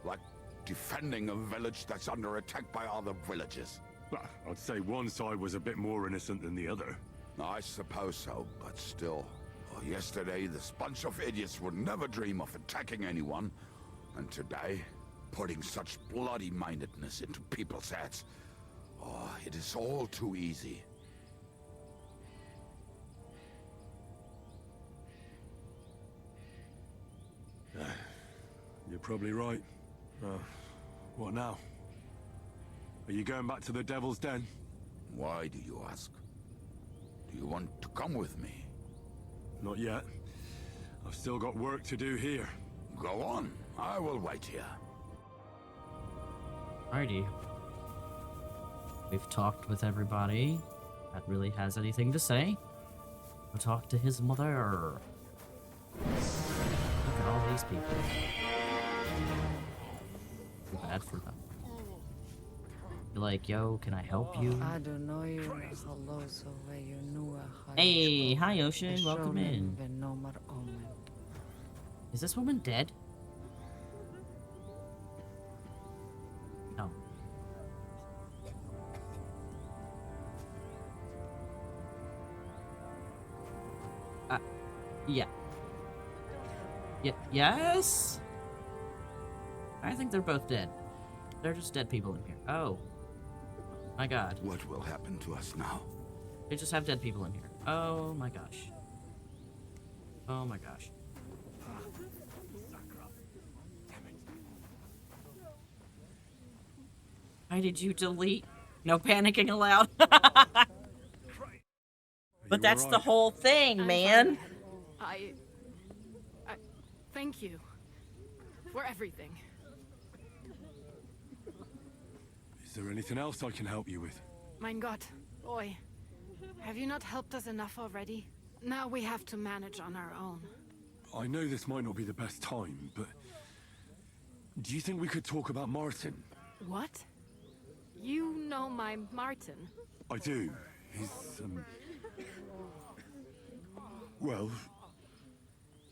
S6: Like defending a village that's under attack by other villages.
S1: Well, I'd say one side was a bit more innocent than the other.
S6: I suppose so, but still. Yesterday, this bunch of idiots would never dream of attacking anyone. And today, putting such bloody-mindedness into people's heads. Oh, it is all too easy.
S1: You're probably right. What now? Are you going back to the Devil's Den?
S6: Why do you ask? Do you want to come with me?
S1: Not yet. I've still got work to do here.
S6: Go on. I will wait here.
S2: Alrighty. We've talked with everybody that really has anything to say. We'll talk to his mother. Look at all these people. Too bad for them. You're like, yo, can I help you?
S10: I don't know you. Hello, so where you knew
S2: Hey, hi Ocean, welcome in. Is this woman dead? No. Yeah. Yes? I think they're both dead. They're just dead people in here. Oh. My god.
S6: What will happen to us now?
S2: They just have dead people in here. Oh my gosh. Oh my gosh. Why did you delete? No panicking allowed. But that's the whole thing,
S8: I'm
S2: man.
S8: fine, Dad. I thank you for everything.
S1: Is there anything else I can help you with?
S8: Mein Gott, boy. Have you not helped us enough already? Now we have to manage on our own.
S1: I know this might not be the best time, but do you think we could talk about Martin?
S8: What? You know my Martin?
S1: I do. He's, well,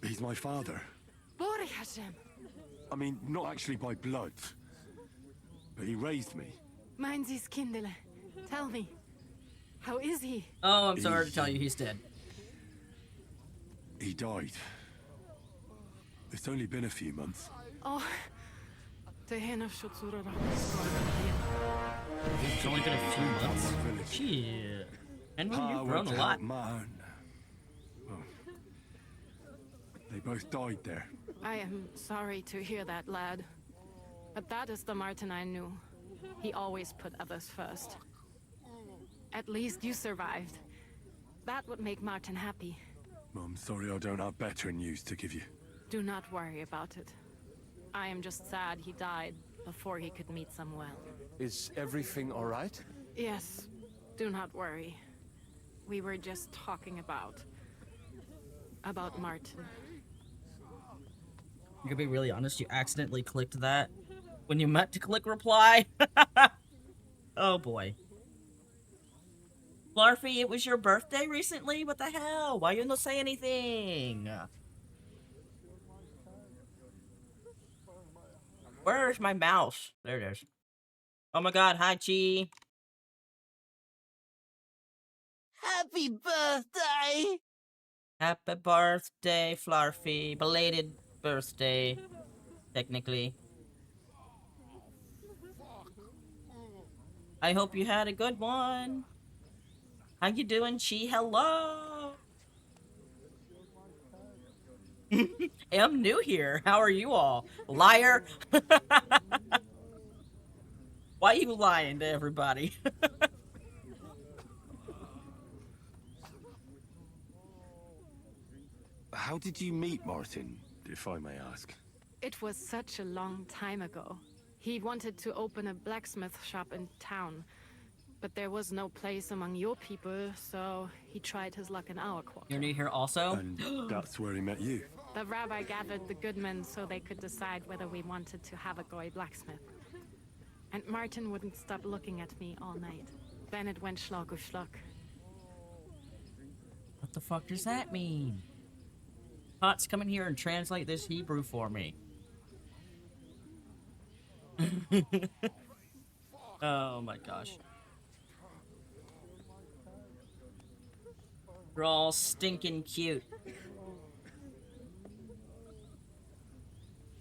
S1: he's my father.
S8: Borich Hashem.
S1: I mean, not actually by blood, but he raised me.
S8: Mein Sie's Kindele. Tell me, how is he?
S2: Oh, I'm sorry to tell you he's dead.
S1: He died. It's only been a few months.
S8: Oh,
S2: It's only been a few months. Shit. And you've grown a lot.
S1: Man. Well, they both died there.
S8: I am sorry to hear that, lad. But that is the Martin I knew. He always put others first. At least you survived. That would make Martin happy.
S1: I'm sorry I don't have better news to give you.
S8: Do not worry about it. I am just sad he died before he could meet some well.
S3: Is everything all right?
S8: Yes, do not worry. We were just talking about Martin.
S2: I'm gonna be really honest, you accidentally clicked that when you meant to click reply. Oh boy. Larfy, it was your birthday recently? What the hell? Why you not say anything? Where's my mouse? There it is. Oh my god, hi Chi.
S5: Happy birthday!
S2: Happy birthday, Flarfy. Belated birthday, technically. I hope you had a good one. How you doing, Chi? Hello! I'm new here. How are you all? Liar! Why are you lying to everybody?
S1: How did you meet Martin, if I may ask?
S8: It was such a long time ago. He wanted to open a blacksmith shop in town, but there was no place among your people, so he tried his luck in our quarter.
S2: You're new here also?
S1: And that's where he met you.
S8: The rabbi gathered the good men so they could decide whether we wanted to have a goy blacksmith. And Martin wouldn't stop looking at me all night. Then it went schlock auf schlock.
S2: What the fuck does that mean? Potts, come in here and translate this Hebrew for me. Oh my gosh. You're all stinking cute.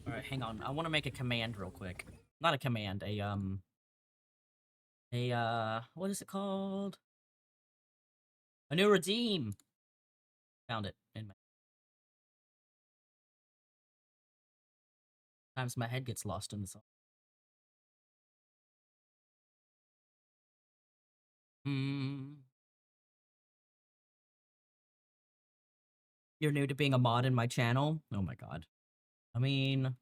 S2: Alright, hang on. I want to make a command real quick. Not a command, what is it called? A new redeem. Found it in my... Sometimes my head gets lost in the song. You're new to being a mod in my channel? Oh my god. I mean,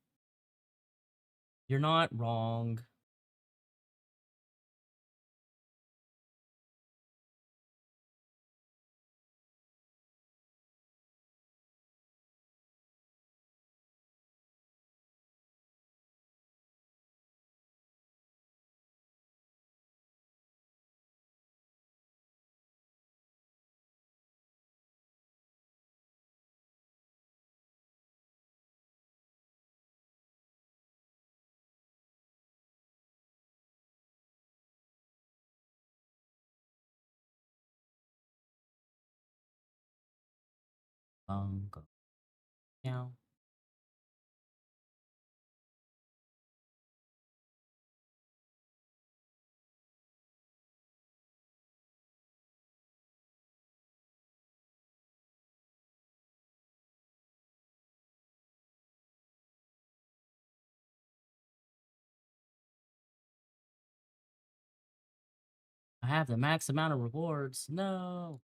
S2: you're not wrong. Go. Meow. I have the max amount of rewards. No.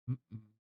S2: Mm-mm.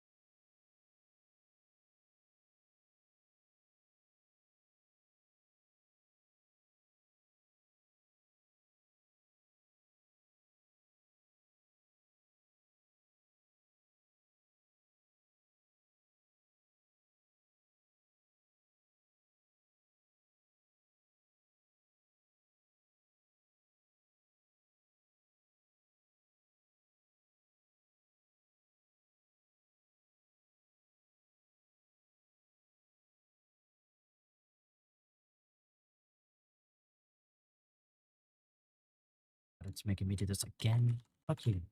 S2: It's making me do this again. Fuck you.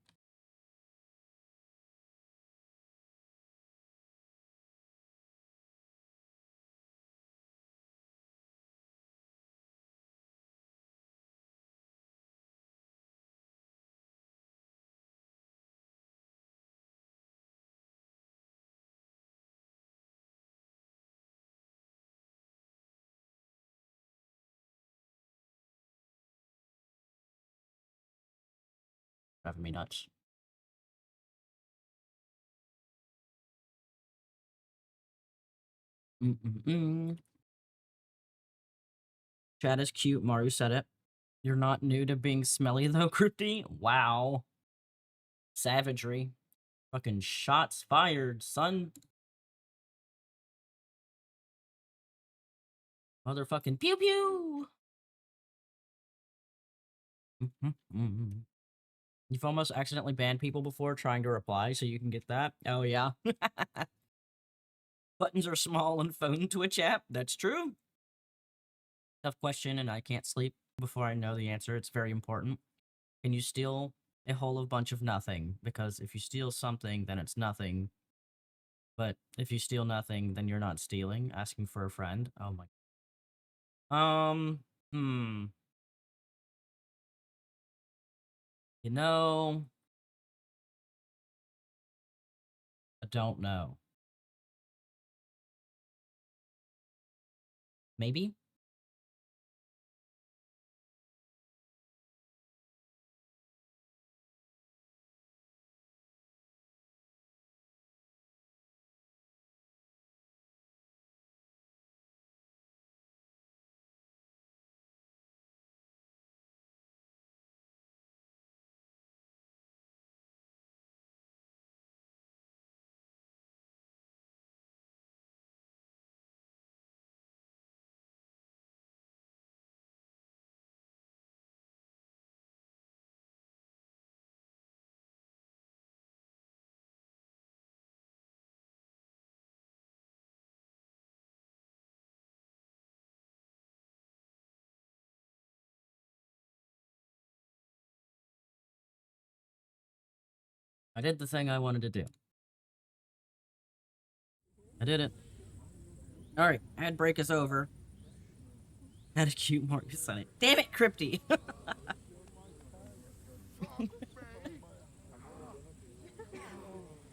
S2: Driving me nuts. Mm-mm-mm. Chat is cute. Maru said it. You're not new to being smelly though, Crypty? Wow. Savagery. Fucking shots fired, son. Motherfucking pew pew. Mm-hmm. You've almost accidentally banned people before trying to reply, so you can get that? Oh, yeah. Buttons are small on phone Twitch app. That's true. Tough question, and I can't sleep before I know the answer. It's very important. Can you steal a whole bunch of nothing? Because if you steal something, then it's nothing. But if you steal nothing, then you're not stealing. Asking for a friend. Oh my. Hmm. You know, I don't know. Maybe? I did the thing I wanted to do. I did it. Alright, ad break is over. Had a cute Marcus on it. Damn it, Crypty!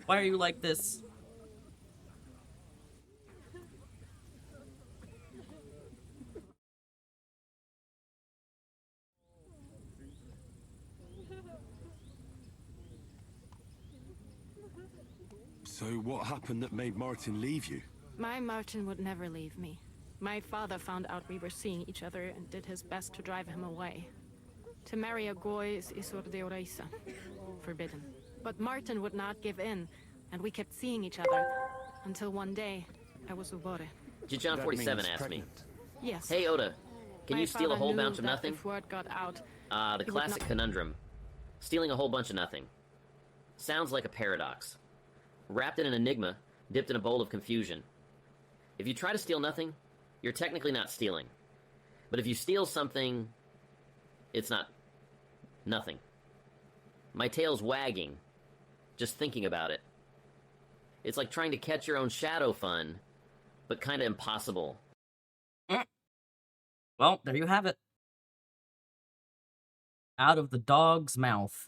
S2: Why are you like this?
S1: So what happened that made Martin leave you?
S8: My Martin would never leave me. My father found out we were seeing each other and did his best to drive him away. To marry a Goy is Isur de Oreisa. Forbidden. But Martin would not give in, and we kept seeing each other. Until one day, I was Ubore.
S11: Jijan 47 asked me.
S8: Yes.
S11: Hey Oda, can
S8: My
S11: you steal a
S8: father
S11: whole
S8: knew
S11: bunch of
S8: that
S11: nothing?
S8: If word got out,
S11: The
S8: he would
S11: classic
S8: not-
S11: conundrum. Stealing a whole bunch of nothing. Sounds like a paradox. Wrapped in an enigma, dipped in a bowl of confusion. If you try to steal nothing, you're technically not stealing. But if you steal something, it's not nothing. My tail's wagging, just thinking about it. It's like trying to catch your own shadow fun, but kind of impossible.
S2: Well, there you have it. Out of the dog's mouth.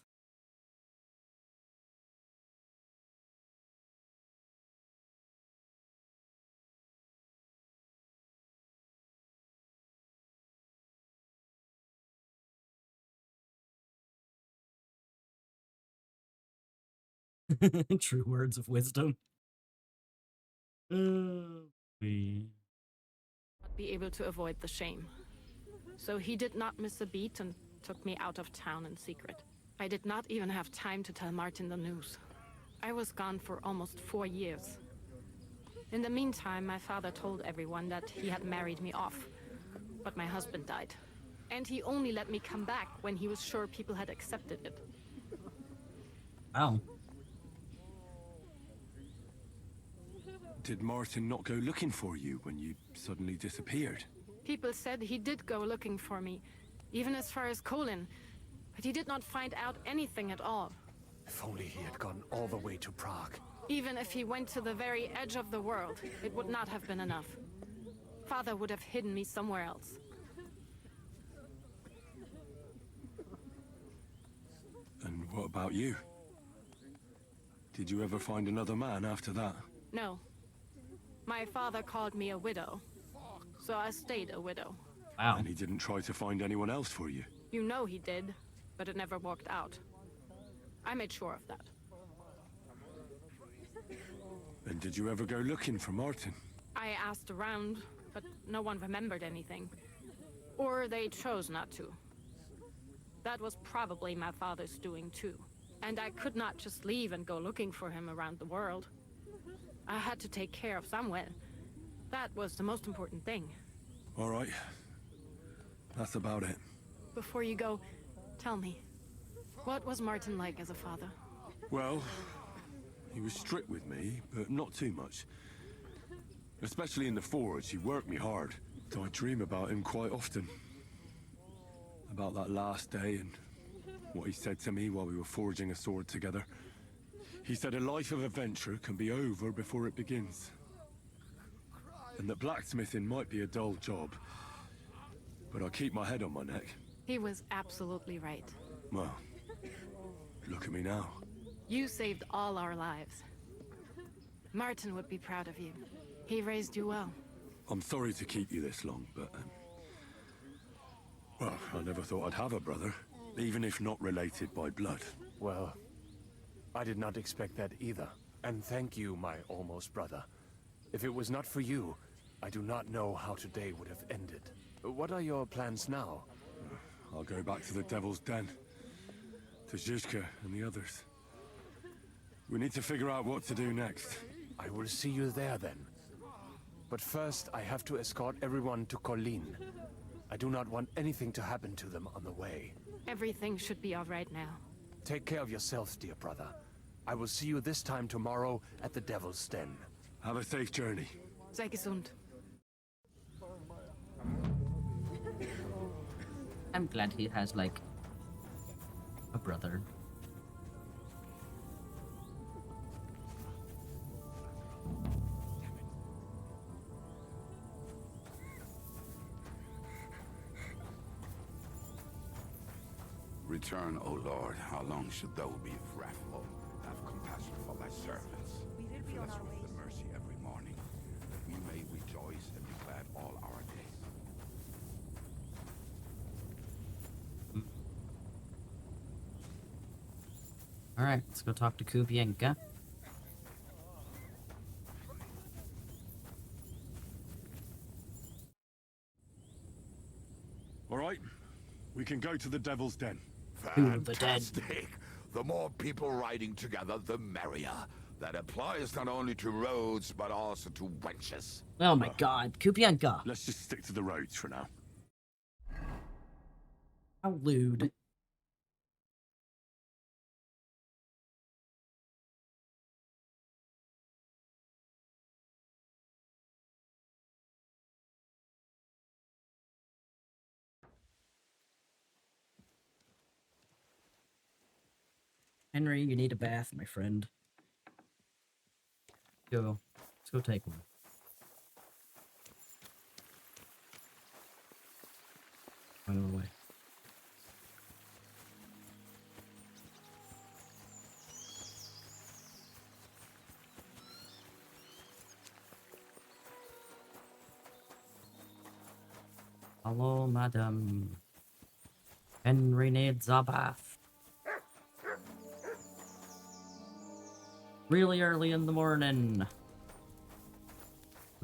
S2: True words of wisdom. We.
S8: Not be able to avoid the shame. So he did not miss a beat and took me out of town in secret. I did not even have time to tell Martin the news. I was gone for almost 4 years. In the meantime, my father told everyone that he had married me off. But my husband died. And he only let me come back when he was sure people had accepted it.
S2: Wow.
S1: Did Martin not go looking for you when you suddenly disappeared?
S8: People said he did go looking for me, even as far as Colin, but he did not find out anything at all.
S3: If only he had gone all the way to Prague.
S8: Even if he went to the very edge of the world, it would not have been enough. Father would have hidden me somewhere else.
S1: And what about you? Did you ever find another man after that?
S8: No. My father called me a widow, so I stayed a widow.
S2: Wow.
S1: And he didn't try to find anyone else for you?
S8: You know he did, but it never worked out. I made sure of that.
S1: And did you ever go looking for Martin?
S8: I asked around, but no one remembered anything. Or they chose not to. That was probably my father's doing too. And I could not just leave and go looking for him around the world. I had to take care of Samuel. That was the most important thing.
S1: All right. That's about it.
S8: Before you go, tell me, what was Martin like as a father?
S1: Well, he was strict with me, but not too much. Especially in the forge, he worked me hard. I dream about him quite often. About that last day and what he said to me while we were forging a sword together. He said a life of adventure can be over before it begins. And that blacksmithing might be a dull job, but I keep my head on my neck.
S8: He was absolutely right.
S1: Well, look at me now.
S8: You saved all our lives. Martin would be proud of you. He raised you well.
S1: I'm sorry to keep you this long, but... well, I never thought I'd have a brother, even if not related by blood.
S3: Well, I did not expect that either. And thank you, my almost brother. If it was not for you, I do not know how today would have ended. What are your plans now?
S1: I'll go back to the Devil's Den. To Zizka and the others. We need to figure out what to do next.
S3: I will see you there then. But first, I have to escort everyone to Colleen. I do not want anything to happen to them on the way.
S8: Everything should be all right now.
S3: Take care of yourselves, dear brother. I will see you this time tomorrow at the Devil's Den.
S1: Have a safe journey.
S8: Sei gesund.
S2: I'm glad he has, like, a brother.
S6: Return, O Lord. How long should thou be wrathful? Have compassion for thy servants. Fill us with the mercy every morning, that we may rejoice and be glad all our days.
S2: Alright, let's go talk to Kubienka.
S1: All right, we can go to the Devil's Den.
S2: Ooh, the dead.
S6: Fantastic! The more people riding together, the merrier. That applies not only to roads, but also to wenches.
S2: Oh my god, Kubienka.
S1: Let's just stick to the roads for now.
S2: How lewd. Henry, you need a bath, my friend. Go. Let's go take one. Move away. Hello, madam. Henry needs a bath. Really early in the morning.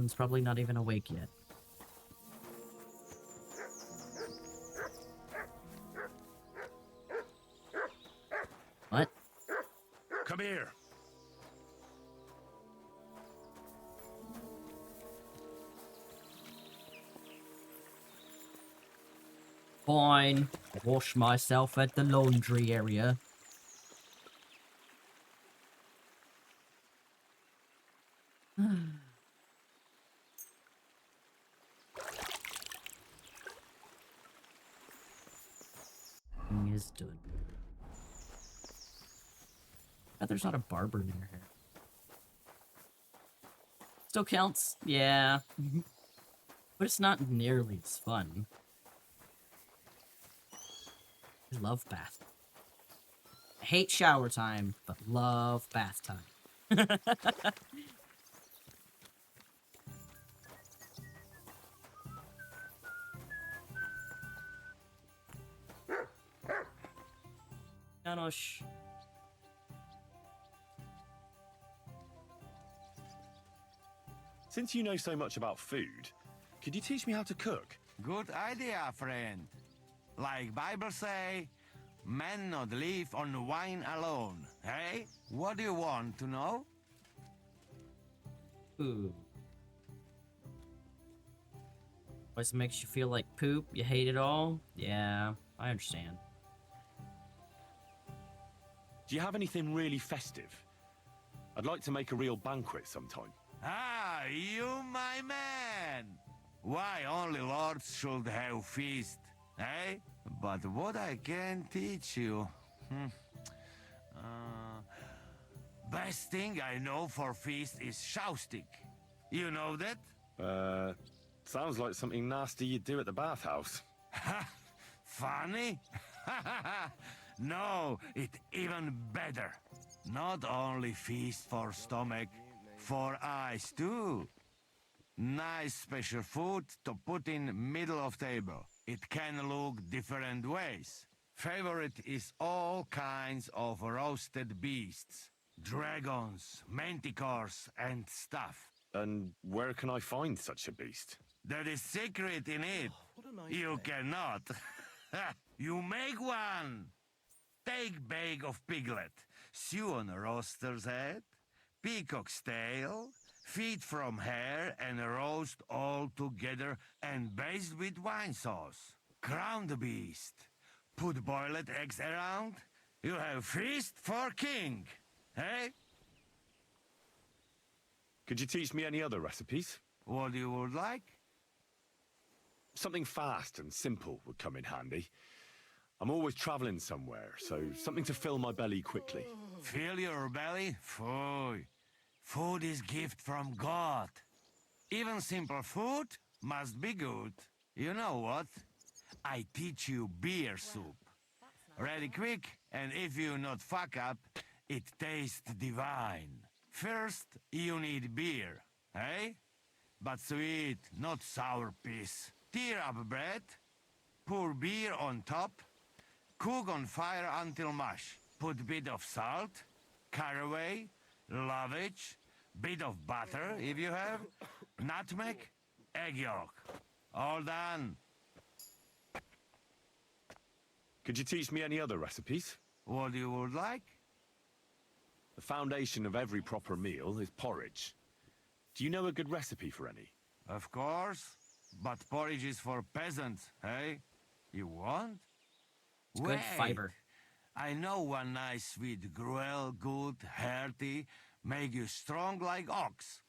S2: He's probably not even awake yet. What?
S1: Come here.
S2: Fine. Wash myself at the laundry area. Thing is done. Bet there's not a barber near here. Still counts? Yeah. But it's not nearly as fun. I love bath. I hate shower time, but love bath time. Janosch.
S1: Since you know so much about food, could you teach me how to cook?
S12: Good idea, friend. Like Bible say, man not live on wine alone. Hey, what do you want to know?
S2: Ooh. Always makes you feel like poop. You hate it all. Yeah, I understand.
S1: Do you have anything really festive? I'd like to make a real banquet sometime.
S12: Ah, you my man! Why only lords should have feast, eh? But what I can teach you... best thing I know for feast is showstick. You know that?
S1: Sounds like something nasty you'd do at the bathhouse.
S12: Funny? No, it even better. Not only feast for stomach, for eyes too. Nice special food to put in middle of table. It can look different ways. Favorite is all kinds of roasted beasts. Dragons, manticores, and stuff.
S1: And where can I find such a beast?
S12: There is secret in it. You cannot. You make one. Take bag of piglet, stew on a roaster's head, peacock's tail, feet from hare, and roast all together and baste with wine sauce. Crown the beast. Put boiled eggs around. You have feast for king. Hey?
S1: Could you teach me any other recipes?
S12: What you would like?
S1: Something fast and simple would come in handy. I'm always traveling somewhere, so something to fill my belly quickly.
S12: Fill your belly? Food. Food is gift from God. Even simple food must be good. You know what? I teach you beer soup. Ready quick, and if you not fuck up, it tastes divine. First, you need beer, eh? But sweet, not sour piece. Tear up bread, pour beer on top, cook on fire until mush. Put bit of salt, caraway, lovage, bit of butter if you have, nutmeg, egg yolk. All done.
S1: Could you teach me any other recipes?
S12: What you would like?
S1: The foundation of every proper meal is porridge. Do you know a good recipe for any?
S12: Of course, but porridge is for peasants, eh? You want?
S2: It's good fiber.
S12: I know one nice sweet gruel, good, hearty, make you strong like ox.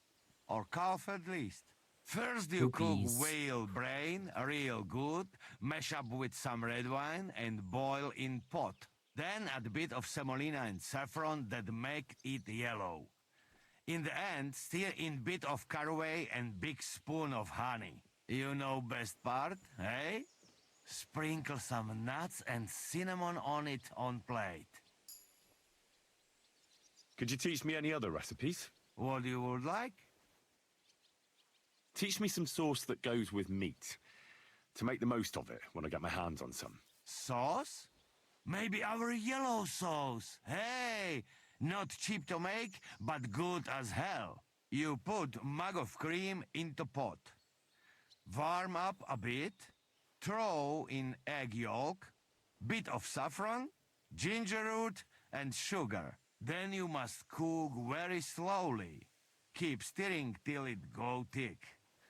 S12: Or calf at least. First you
S2: Cookies.
S12: cook whale brain, real good, mash up with some red wine and boil in pot. Then add a bit of semolina and saffron that make it yellow. In the end, stir in bit of caraway and big spoon of honey. You know best part, eh? Sprinkle some nuts and cinnamon on it on plate.
S1: Could you teach me any other recipes?
S12: What you would like?
S1: Teach me some sauce that goes with meat, to make the most of it when I get my hands on some.
S12: Sauce? Maybe our yellow sauce. Hey, not cheap to make, but good as hell. You put mug of cream into pot. Warm up a bit. Throw in egg yolk, bit of saffron, ginger root, and sugar. Then you must cook very slowly. Keep stirring till it go thick.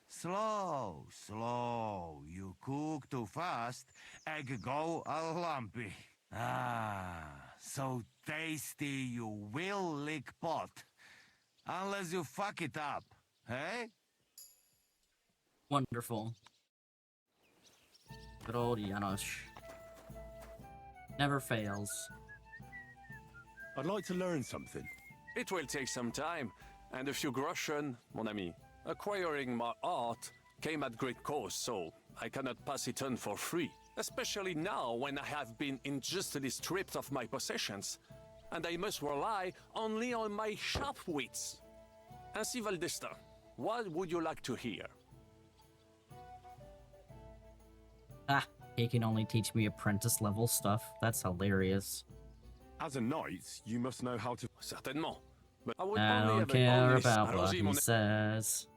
S12: Slow, slow. You cook too fast, egg go all lumpy. Ah, so tasty you will lick pot. Unless you fuck it up, hey?
S2: Wonderful. Good old Janosch. Never fails.
S1: I'd like to learn something.
S3: It will take some time, and a few groschen, mon ami. Acquiring my art came at great cost, so I cannot pass it on for free. Especially now when I have been injustly stripped of my possessions, and I must rely only on my sharp wits. Ainsi, Valdesta, what would you like to hear?
S2: Ah, he can only teach me apprentice level stuff. That's hilarious.
S1: As a knight, you must know how to...
S3: Certainement. But I would
S2: I
S3: only
S2: don't
S3: have
S2: care
S3: only
S2: about what
S3: allons-y,
S2: he
S3: mon
S2: says.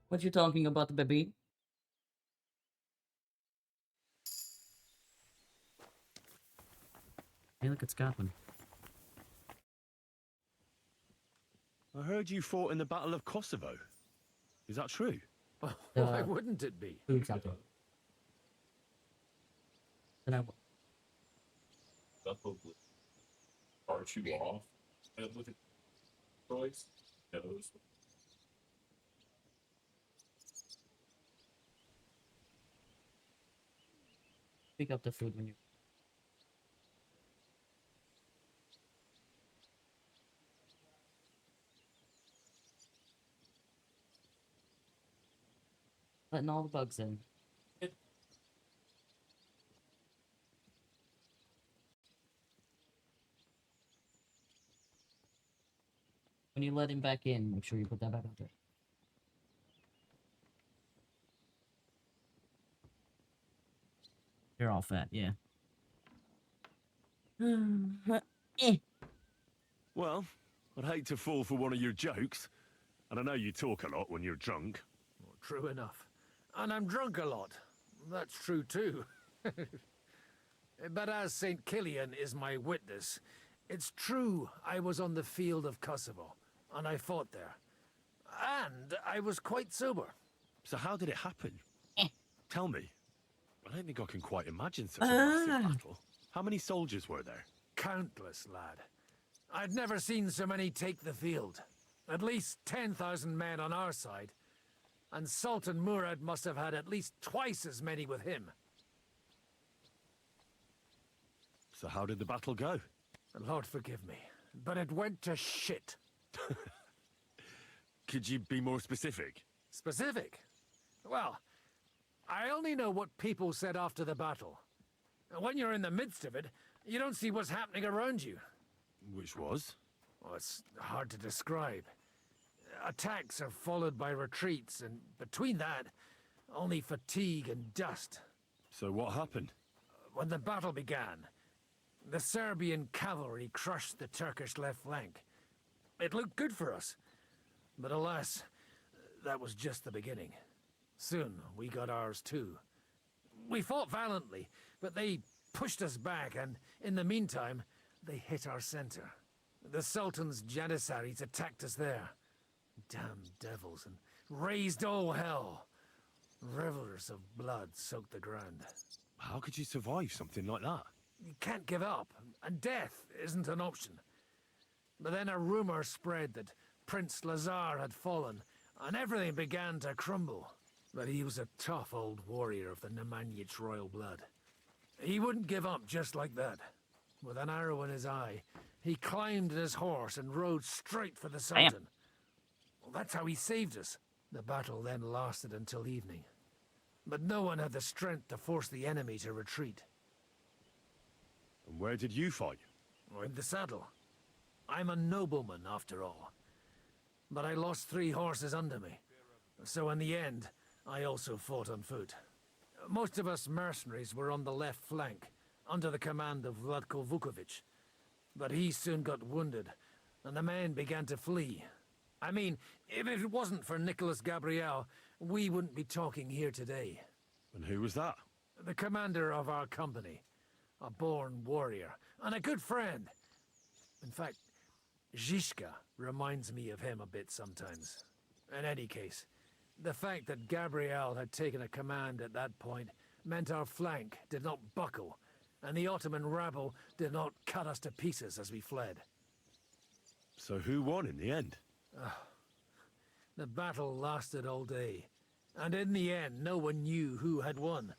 S2: What you talking about, baby? Hey, look, it's Scotland.
S1: I heard you fought in the Battle of Kosovo. Is that true?
S4: Why wouldn't it be?
S2: Who's out there? Then I...
S13: Start you off with a choice. Those.
S2: Pick up the food when you... Letting all the bugs in. When you let him back in, make sure you put that back out there. You're all fat, yeah.
S1: Well, I'd hate to fall for one of your jokes. And I know you talk a lot when you're drunk.
S4: Well, true enough. And I'm drunk a lot. That's true too. But as St. Killian is my witness, it's true I was on the field of Kosovo, and I fought there. And I was quite sober.
S1: So how did it happen? Tell me. I don't think I can quite imagine such a massive battle. How many soldiers were there?
S4: Countless, lad. I'd never seen so many take the field. At least 10,000 men on our side. And Sultan Murad must have had at least twice as many with him.
S1: So how did the battle go?
S4: Lord forgive me, but it went to shit.
S1: Could you be more specific?
S4: Specific? Well, I only know what people said after the battle. When you're in the midst of it, you don't see what's happening around you.
S1: Which was?
S4: Well, it's hard to describe. Attacks are followed by retreats, and between that, only fatigue and dust.
S1: So what happened?
S4: When the battle began, the Serbian cavalry crushed the Turkish left flank. It looked good for us, but alas, that was just the beginning. Soon, we got ours too. We fought valiantly, but they pushed us back, and in the meantime, they hit our center. The Sultan's Janissaries attacked us there. Damn devils, and raised all hell. Rivers of blood soaked the ground.
S1: How could you survive something like that?
S4: You can't give up, and death isn't an option. But then a rumor spread that Prince Lazar had fallen, and everything began to crumble. But he was a tough old warrior of the Nemanjic royal blood. He wouldn't give up just like that. With an arrow in his eye, he climbed his horse and rode straight for the Sultan. Well, that's how he saved us. The battle then lasted until evening. but no one had the strength to force the enemy to retreat.
S1: And where did you fight?
S4: In the saddle. I'm a nobleman, after all. But I lost 3 horses under me. So in the end, I also fought on foot. Most of us mercenaries were on the left flank, under the command of Vladko Vukovic. But he soon got wounded, and the men began to flee. I mean, if it wasn't for Nicholas Gabriel, we wouldn't be talking here today.
S1: And who was that?
S4: The commander of our company. A born warrior, and a good friend. In fact, Zizka reminds me of him a bit sometimes. In any case, the fact that Gabriel had taken a command at that point meant our flank did not buckle, and the Ottoman rabble did not cut us to pieces as we fled.
S1: So who won in the end?
S4: The battle lasted all day, and in the end no one knew who had won,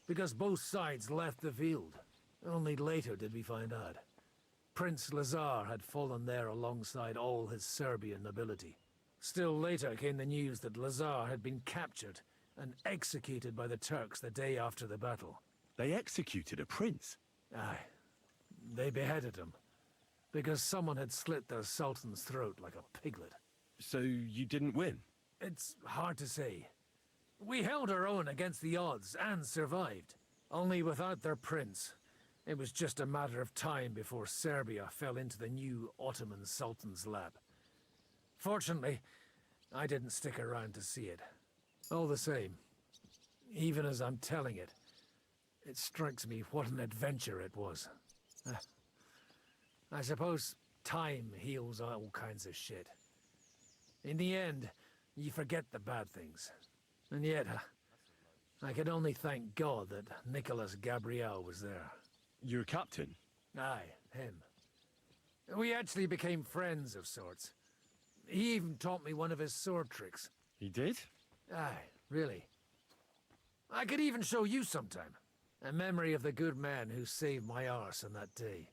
S4: because both sides left the field. Only later did we find out. Prince Lazar had fallen there alongside all his Serbian nobility. Still later came the news that Lazar had been captured and executed by the Turks the day after the battle.
S1: They executed a prince?
S4: Aye. They beheaded him, because someone had slit their sultan's throat like a piglet.
S1: So you didn't win?
S4: It's hard to say. We held our own against the odds and survived. Only without their prince, it was just a matter of time before Serbia fell into the new Ottoman Sultan's lap. Fortunately, I didn't stick around to see it. All the same, even as I'm telling it, it strikes me what an adventure it was. I suppose time heals all kinds of shit. In the end, you forget the bad things. And yet, I can only thank God that Nicholas Gabriel was there.
S1: Your captain?
S4: Aye, him. We actually became friends of sorts. He even taught me one of his sword tricks.
S1: He did?
S4: Aye, really. I could even show you sometime. A memory of the good man who saved my arse on that day.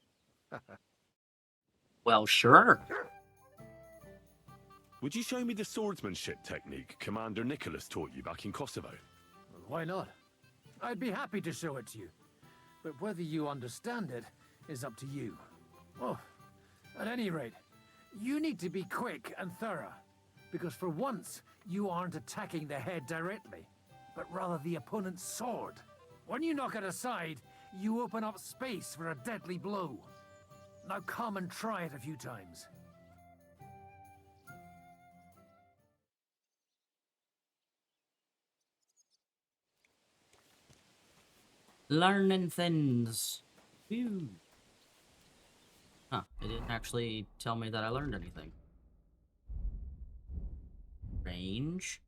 S2: Well, sure.
S1: Would you show me the swordsmanship technique Commander Nicholas taught you back in Kosovo?
S4: Why not? I'd be happy to show it to you. But whether you understand it is up to you. Oh, at any rate, you need to be quick and thorough. Because for once, you aren't attacking the head directly, but rather the opponent's sword. When you knock it aside, you open up space for a deadly blow. Now come and try it a few times.
S2: Learning things. Whew. Huh, it didn't actually tell me that I learned anything. Range.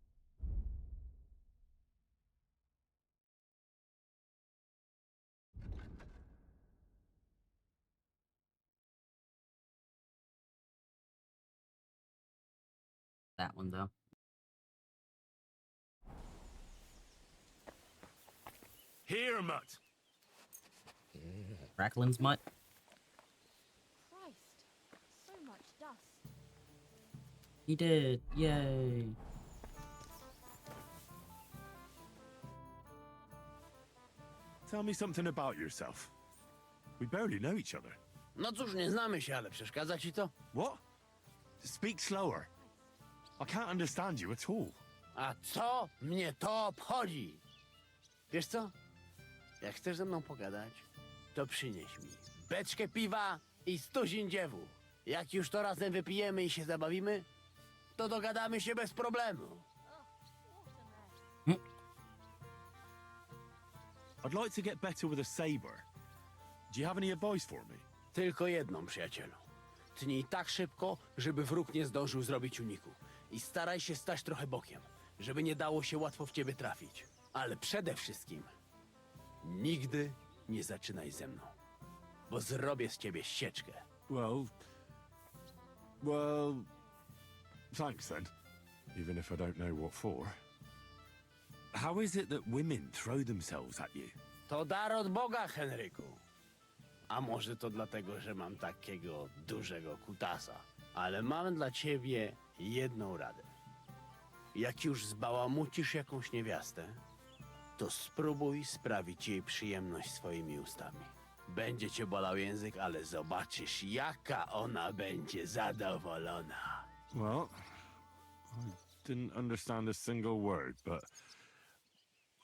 S2: That one, though.
S1: Here, Mutt!
S2: Bracklin's mutt.
S14: Christ, so much dust.
S2: He did. Yay.
S1: Tell me something about yourself. We barely know each other.
S15: No cóż, nie znamy się, ale przeszkadza ci to?
S1: What? Speak slower. I can't understand you at all.
S15: A co mnie to obchodzi? Wiesz co? Jak chcesz ze mną pogadać, to przynieś mi beczkę piwa i 100 dziewów. Jak już to razem wypijemy i się zabawimy, to dogadamy się bez problemu.
S1: I'd like to get better with a saber. Do you have any advice for me?
S15: Tylko jedną, przyjacielu. Tnij tak szybko, żeby wróg nie zdążył zrobić uniku. I staraj się stać trochę bokiem, żeby nie dało się łatwo w ciebie trafić. Ale przede wszystkim nigdy nie zaczynaj ze mną, bo zrobię z ciebie sieczkę.
S1: Well, thanks then. Even if I don't know what for. How is it that women throw themselves at you?
S15: To dar od Boga, Henryku. A może to dlatego, że mam takiego dużego kutasa. Ale mam dla ciebie jedną radę. Jak już zbałamucisz jakąś niewiastę, to spróbuj sprawić jej przyjemność swoimi ustami. Będzie cię bolał język, ale zobaczysz, jaka ona będzie zadowolona.
S1: Well, I didn't understand a single word, but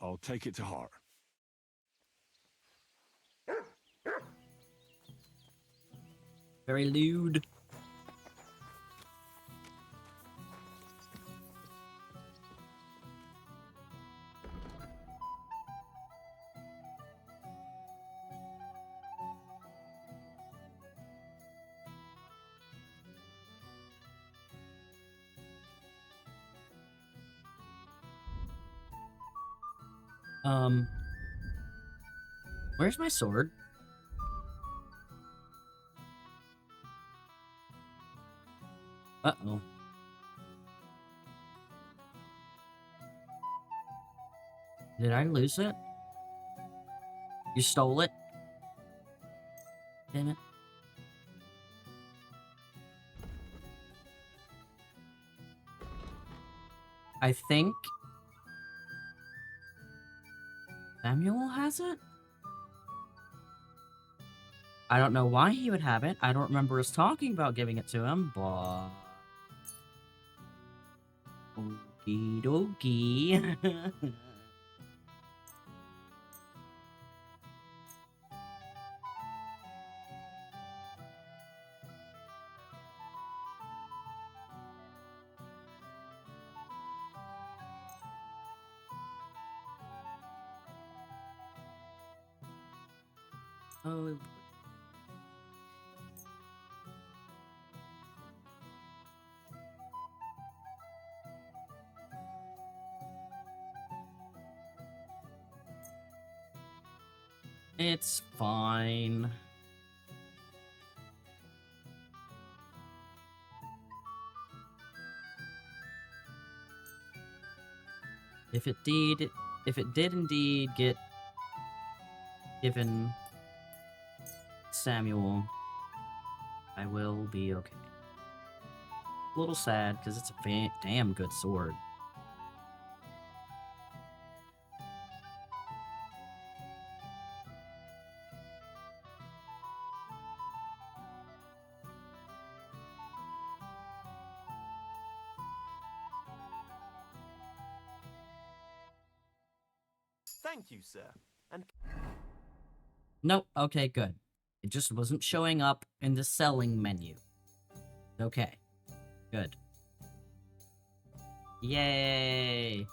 S1: I'll take it to heart.
S2: Very lewd. Where's my sword? Uh-oh. Did I lose it? You stole it? Damn it. I think Samuel has it? I don't know why he would have it. I don't remember us talking about giving it to him, but... Okie dokie. Oh... It's fine. If it did indeed get given Samuel, I will be okay. A little sad, because it's a damn good sword.
S16: Thank you, sir. And
S2: Nope, okay, good. It just wasn't showing up in the selling menu. Okay, good. Yay!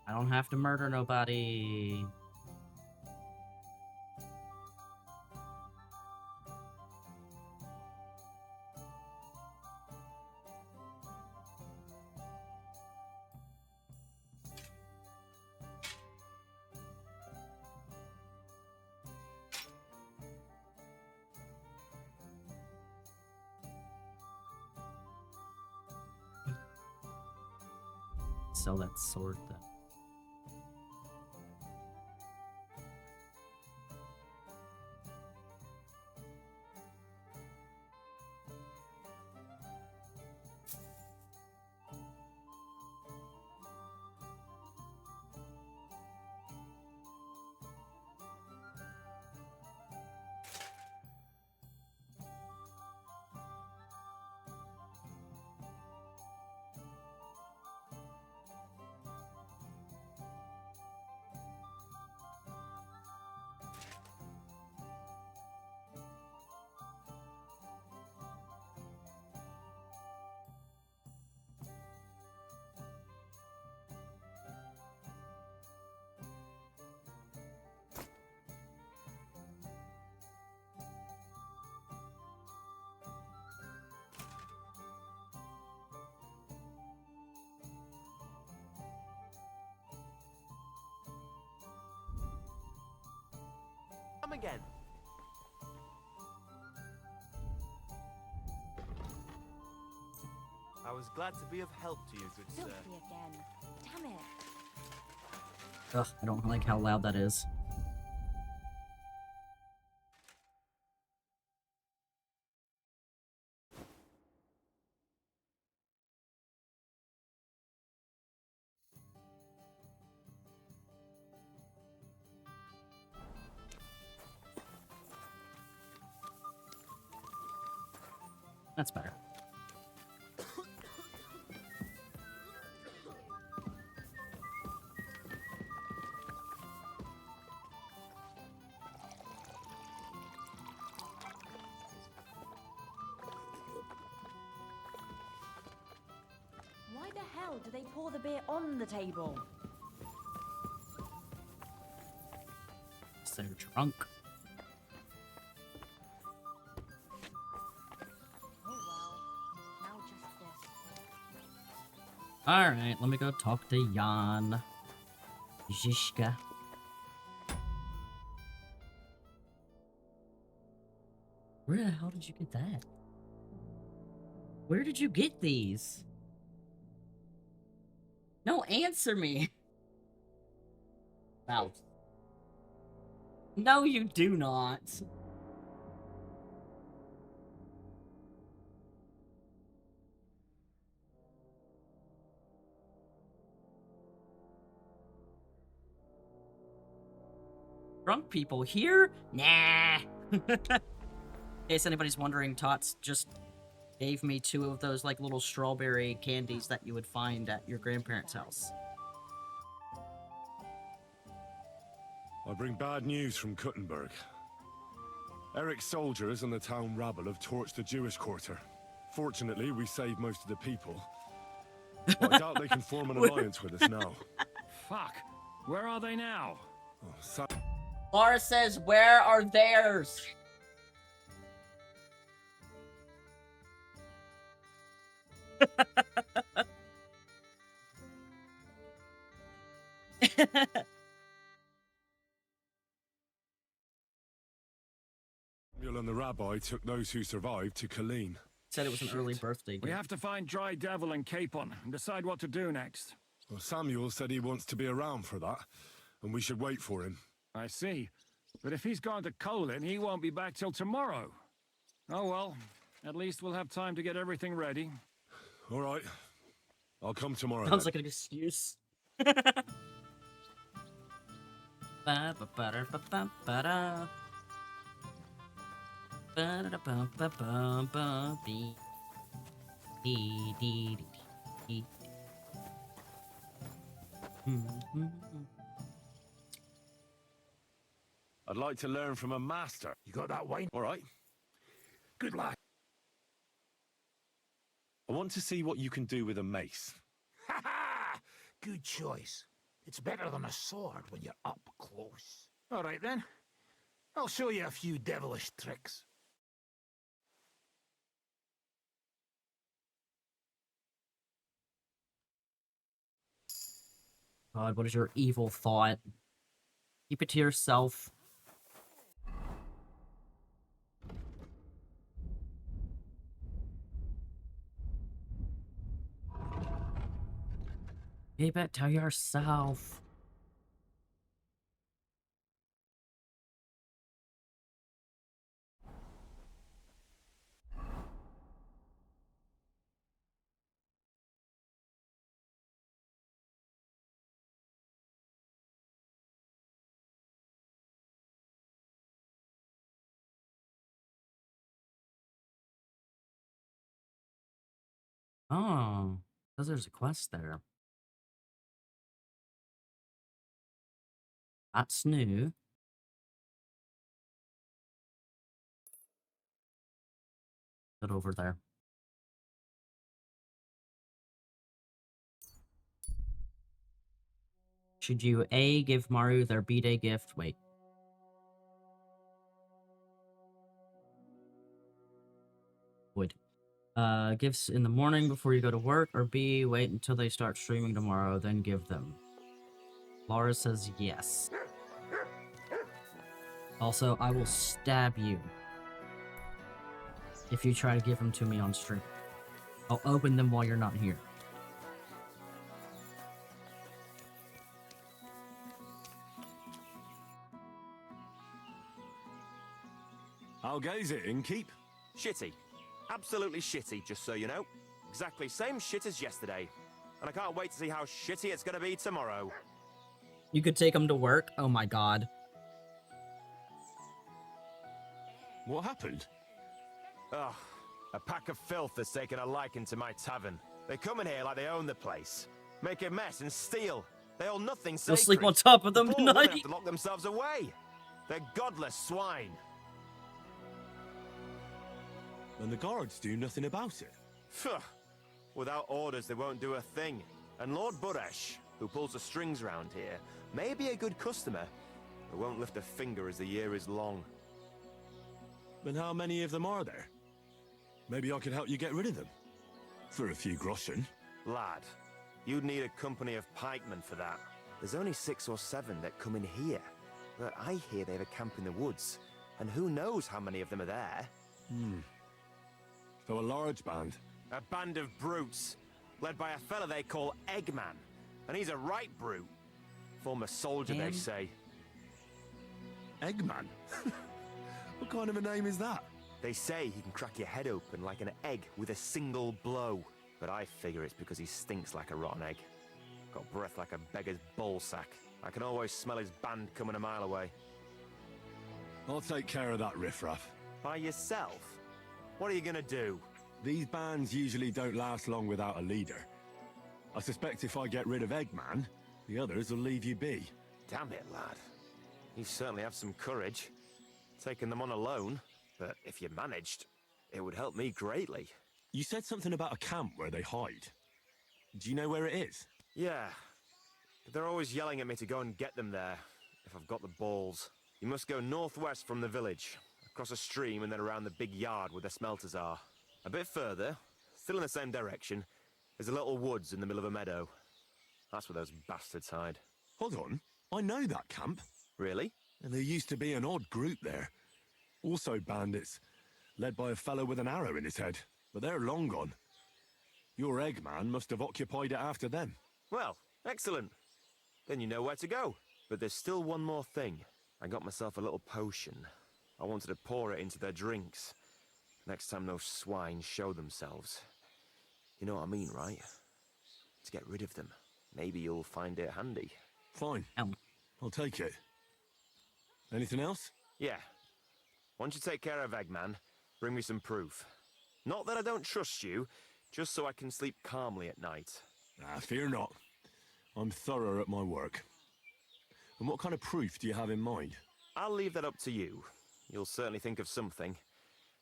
S2: I don't have to murder nobody. Sell that sword then.
S16: come again. I was glad to be of help to you, good sir.
S14: Filthy again. Damn it.
S2: Ugh, I don't like how loud that is. That's better.
S14: Why the hell do they pour the beer on the table?
S2: They're drunk.
S14: Oh well. Now just this.
S2: Alright, let me go talk to Jan. Zishka. Where the hell did you get that? Where did you get these? No, answer me. Wow. No, you do not. Drunk people here? Nah. In case anybody's wondering, Tots just gave me 2 of those like little strawberry candies that you would find at your grandparents' house.
S1: I bring bad news from Kuttenberg. Eric's soldiers and the town rabble have torched the Jewish quarter. Fortunately, we saved most of the people. But I doubt they can form an alliance with us now.
S4: Fuck. Where are they now?
S1: Oh,
S2: Laura says, where are theirs?
S1: Samuel and the rabbi took those who survived to Colleen.
S2: Said it was an early birthday gift.
S4: We have to find Dry Devil and Capon and decide what to do next.
S1: Well, Samuel said he wants to be around for that, and we should wait for him.
S4: I see. But if he's gone to Colin, he won't be back till tomorrow. Oh well. At least we'll have time to get everything ready.
S1: All right. I'll come tomorrow.
S2: Sounds
S1: then.
S2: like an excuse.
S1: I'd like to learn from a master.
S4: You got that wine?
S1: All right.
S4: Good lad.
S1: I want to see what you can do with a mace.
S4: Ha ha! Good choice. It's better than a sword when you're up close. All right then. I'll show you a few devilish tricks.
S2: God, what is your evil thought? Keep it to yourself. Keep it to yourself. Oh, because there's a quest there. That's new. Get over there. Should you A, give Maru their B-Day gift? Wait. Would. Gifts in the morning before you go to work, or B, wait until they start streaming tomorrow, then give them. Laura says yes. Also, I will stab you if you try to give them to me on stream. I'll open them while you're not here.
S1: How goes it, Innkeep?
S16: Shitty. Absolutely shitty, just so you know. Exactly same shit as yesterday. And I can't wait to see how shitty it's gonna be tomorrow.
S2: You could take them to work? Oh my god.
S1: What happened?
S16: Ugh. A pack of filth that's taken a liking to my tavern. They come in here like they own the place. Make a mess and steal. They hold nothing
S2: They'll
S16: sacred.
S2: sleep on top of them
S16: The poor women
S2: tonight.
S16: have to lock themselves away. They're godless swine.
S1: And the guards do nothing about it.
S16: Phew. Without orders, they won't do a thing. And Lord Buresh, who pulls the strings round here, may be a good customer, but won't lift a finger as the year is long.
S1: Then how many of them are there? Maybe I could help you get rid of them. For a few groschen.
S16: Lad, you'd need a company of pikemen for that. There's only 6 or 7 that come in here. But I hear they have a camp in the woods. And who knows how many of them are there?
S1: So a large band.
S16: A band of brutes, led by a fella they call Eggman. And he's a right brute. Former soldier, they say.
S1: Eggman? What kind of a name is that?
S16: They say he can crack your head open like an egg with a single blow. But I figure it's because he stinks like a rotten egg. Got breath like a beggar's ballsack. I can always smell his band coming a mile away.
S1: I'll take care of that riffraff.
S16: By yourself? What are you gonna do?
S1: These bands usually don't last long without a leader. I suspect if I get rid of Eggman, the others will leave you be.
S16: Damn it, lad. You certainly have some courage. Taking them on alone, but if you managed, it would help me greatly.
S1: You said something about a camp where they hide. Do you know where it is?
S16: Yeah. But they're always yelling at me to go and get them there, if I've got the balls. You must go northwest from the village, across a stream and then around the big yard where the smelters are. A bit further, still in the same direction, there's a little woods in the middle of a meadow. That's where those bastards hide.
S1: Hold on. I know that camp.
S16: Really?
S1: And there used to be an odd group there. Also bandits, led by a fellow with an arrow in his head. But they're long gone. Your Eggman must have occupied it after them.
S16: Well, excellent. Then you know where to go. But there's still one more thing. I got myself a little potion. I wanted to pour it into their drinks. Next time those swine show themselves. You know what I mean, right? To get rid of them. Maybe you'll find it handy.
S1: Fine. I'll take it. Anything else?
S16: Yeah. Once you take care of Eggman, bring me some proof. Not that I don't trust you, just so I can sleep calmly at night.
S1: Fear not. I'm thorough at my work. And what kind of proof do you have in mind?
S16: I'll leave that up to you. You'll certainly think of something.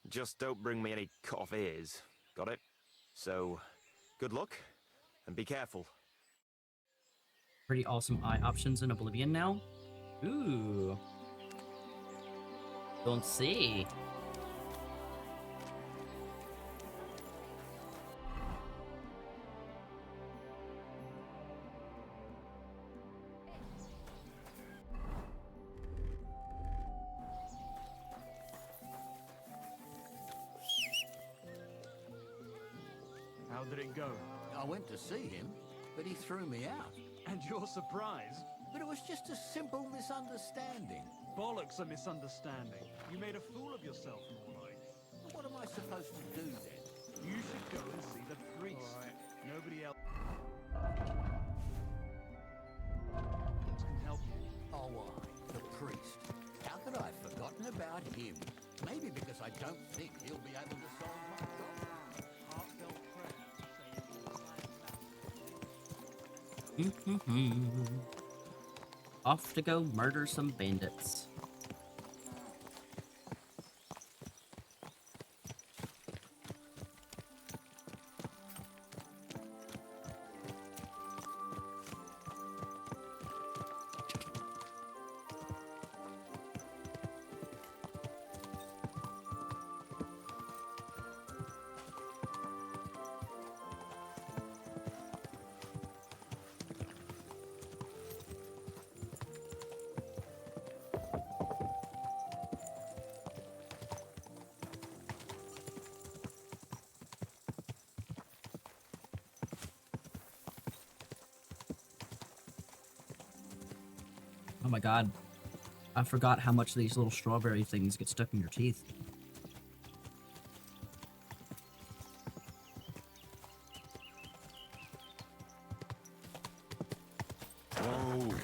S16: Just don't bring me any cut-off ears. Got it? So, good luck, and be careful.
S2: Pretty awesome eye options in Oblivion now. Ooh. Don't see.
S17: How did it go?
S18: I went to see him, but he threw me out.
S17: And you're surprised?
S18: But it was just a simple misunderstanding.
S17: Bollocks a misunderstanding. You made a fool of yourself, more like.
S18: What am I supposed to do then?
S17: You should go and see the priest. Nobody else can help you.
S18: Oh, why? The priest. How could I have forgotten about him? Maybe because I don't think he'll be able to solve my problem. Heartfelt
S2: Off to go murder some bandits. Oh my god. I forgot how much these little strawberry things get stuck in your teeth.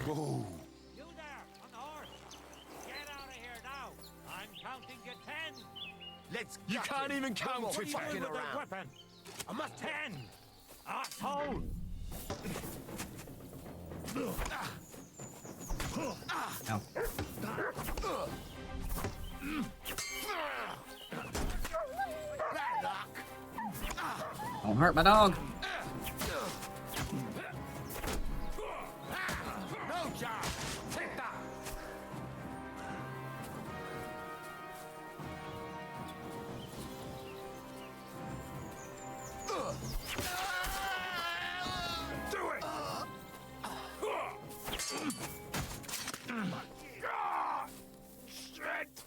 S1: Whoa.
S12: You there, on the horse! Get out of here now! I'm counting to 10!
S18: Let's
S3: You
S18: gut
S3: can't
S18: him.
S3: even
S18: Come on,
S3: count
S18: what are
S3: it.
S18: you doing
S3: Fucking
S18: with that
S3: around.
S18: weapon? I must 10. Asshole.
S2: Ow.
S18: Bad luck.
S2: Don't hurt my dog.
S18: No job. Take that.
S3: Do it! Strength!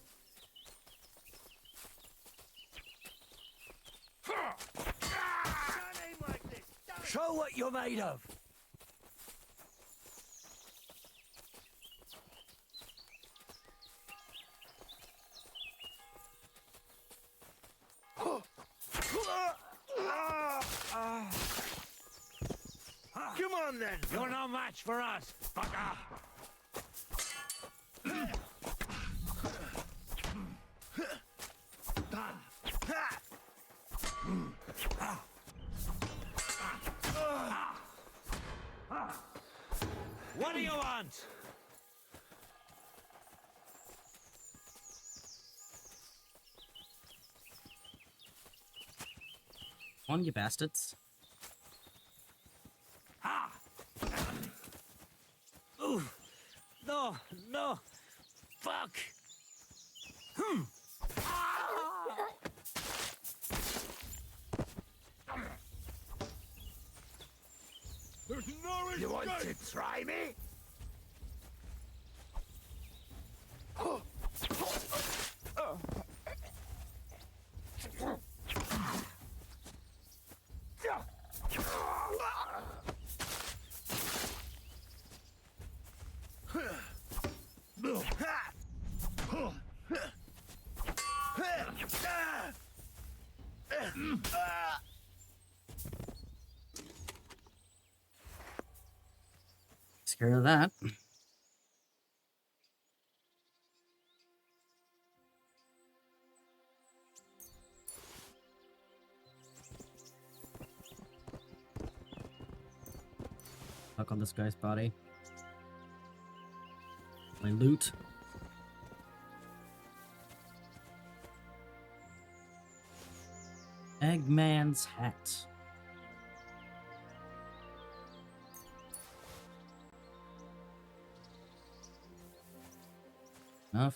S18: Show what you're made of.
S3: Come on then!
S18: You're no match for us, fucker.
S3: What do you want?
S2: On, you bastards.
S3: Ooh. No, no. Fuck. There's no
S18: You want to try me?
S2: Scared of that. Look on this guy's body. My loot. Eggman's hat. Enough.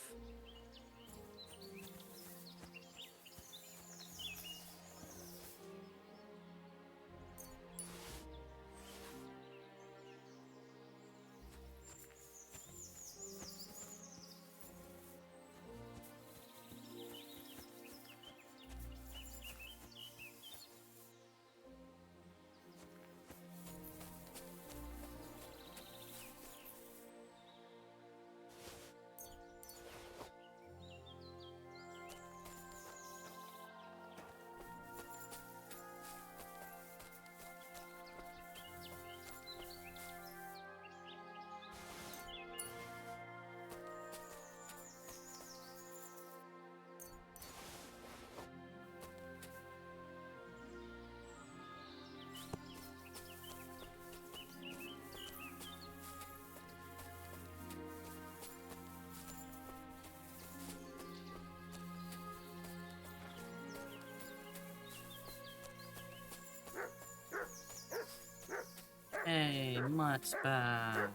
S2: Hey, Mutt's back.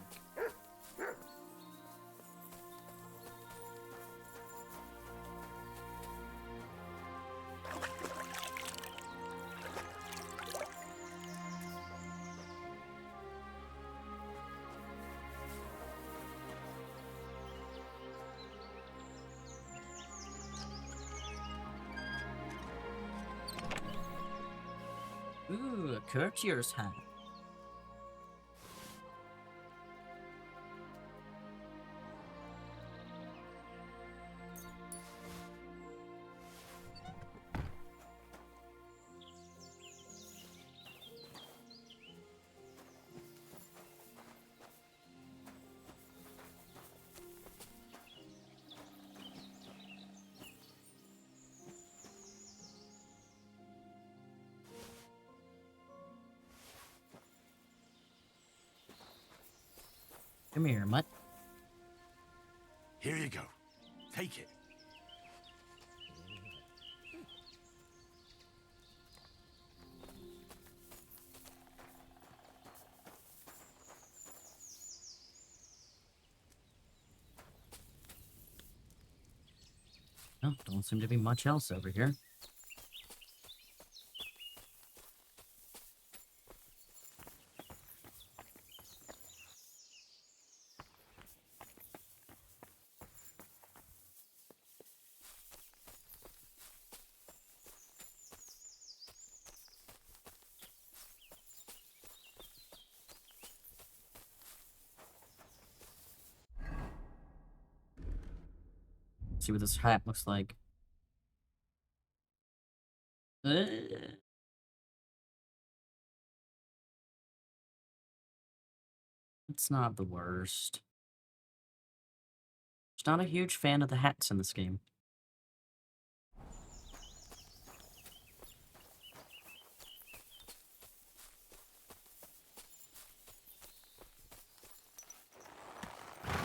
S2: Ooh, a courtier's hat. Come here, mutt.
S12: Here you go. Take it.
S2: Oh, don't seem to be much else over here. See what this hat looks like. It's not the worst. Just not a huge fan of the hats in this game.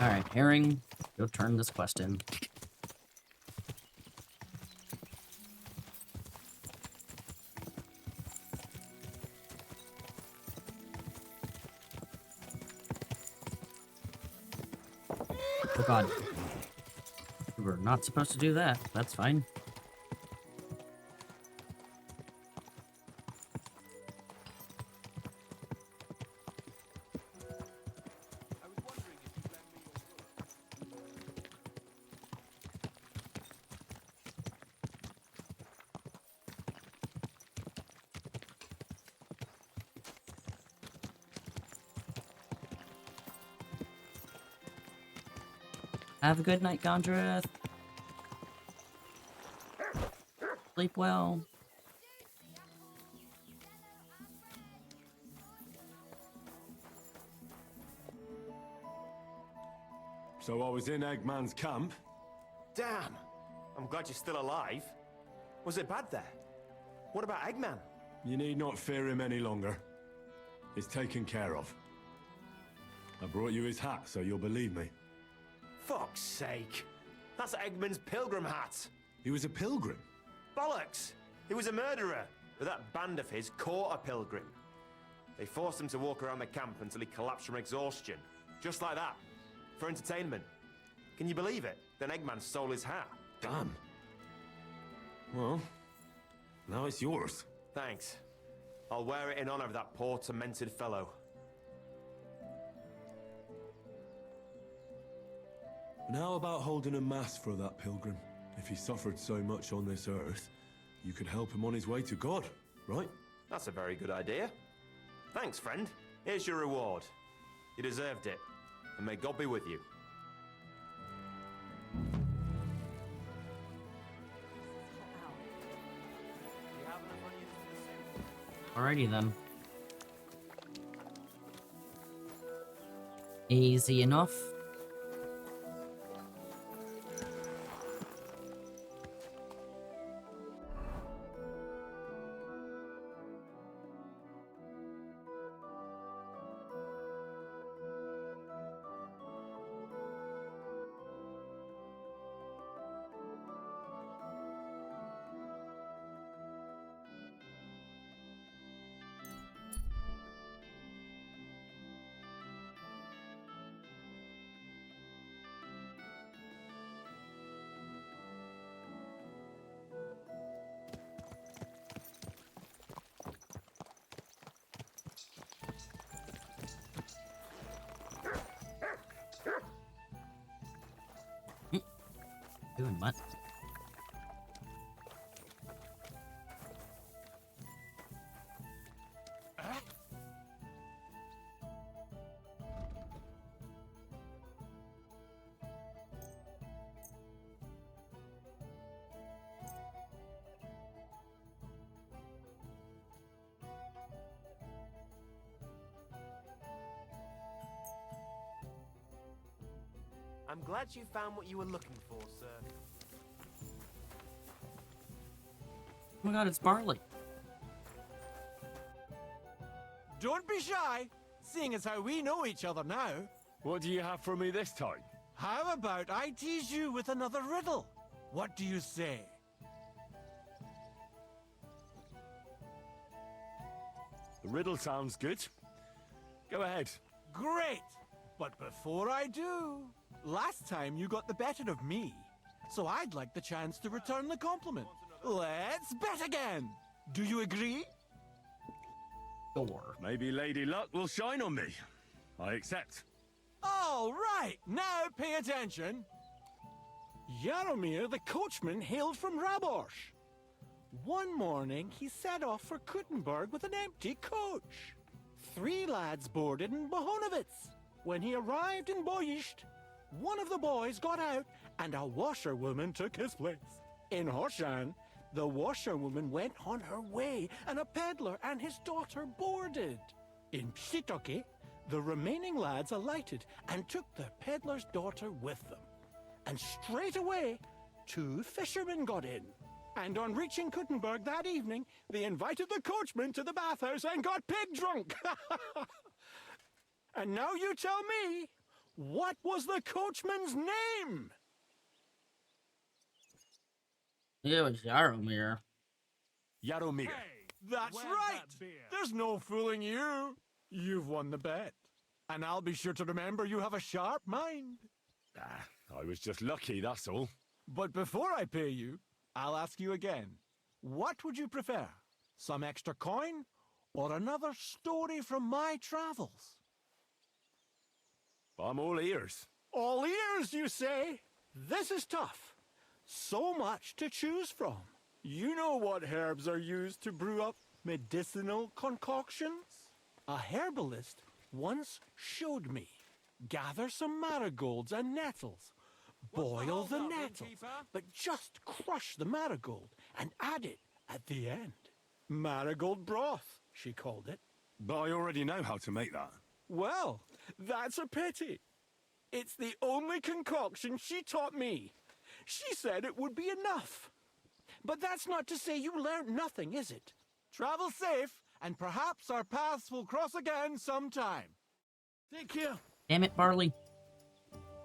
S2: Alright, Herring, go turn this quest in. Oh god. We were not supposed to do that. That's fine. Have a good night, Gondreth. Sleep well.
S1: So I was in Eggman's camp.
S16: Damn! I'm glad you're still alive. Was it bad there? What about Eggman?
S1: You need not fear him any longer. It's taken care of. I brought you his hat, so you'll believe me.
S16: Fuck's sake! That's Eggman's pilgrim hat!
S1: He was a pilgrim?
S16: Bollocks! He was a murderer, but that band of his caught a pilgrim. They forced him to walk around the camp until he collapsed from exhaustion. Just like that. For entertainment. Can you believe it? Then Eggman stole his hat.
S1: Damn. Well, now it's yours.
S16: Thanks. I'll wear it in honor of that poor, tormented fellow.
S1: And how about holding a mass for that pilgrim? If he suffered so much on this earth, you could help him on his way to God, right?
S16: That's a very good idea. Thanks, friend. Here's your reward. You deserved it. And may God be with you.
S2: Alrighty then. Easy enough. Doing what?
S16: I'm glad you found what you were looking for, sir.
S2: Oh my god, it's Barley.
S19: Don't be shy, seeing as how we know each other now.
S1: What do you have for me this time?
S12: How about I tease you with another riddle? What do you say?
S1: The riddle sounds good. Go ahead.
S12: Great! But before I do, last time you got the better of me, so I'd like the chance to return the compliment. Let's bet again! Do you agree?
S2: Sure.
S1: Maybe Lady Luck will shine on me. I accept.
S12: All right, now pay attention. Jaromir the coachman hailed from Rabosh. One morning, he set off for Kuttenberg with an empty coach. 3 lads boarded in Bohonovitz. When he arrived in Boischt, one of the boys got out and a washerwoman took his place. In Hoshan, the washerwoman went on her way and a peddler and his daughter boarded. In Psitoke, the remaining lads alighted and took the peddler's daughter with them. And straight away, 2 fishermen got in. And on reaching Kuttenberg that evening, they invited the coachman to the bathhouse and got pig drunk. And now you tell me, what was the coachman's name?
S2: It was Jaromir.
S1: Jaromir.
S12: That's right! There's no fooling you. You've won the bet. And I'll be sure to remember you have a sharp mind.
S1: I was just lucky, that's all.
S12: But before I pay you, I'll ask you again. What would you prefer? Some extra coin or another story from my travels?
S1: I'm all ears.
S12: All ears, you say? This is tough. So much to choose from. You know what herbs are used to brew up medicinal concoctions? A herbalist once showed me. Gather some marigolds and nettles. Boil the nettles, but just crush the marigold and add it at the end. Marigold broth, she called it.
S1: But I already know how to make that.
S12: Well, that's a pity. It's the only concoction she taught me. She said it would be enough. But that's not to say you learned nothing, is it? Travel safe, and perhaps our paths will cross again sometime. Take care.
S2: Damn it, Barley.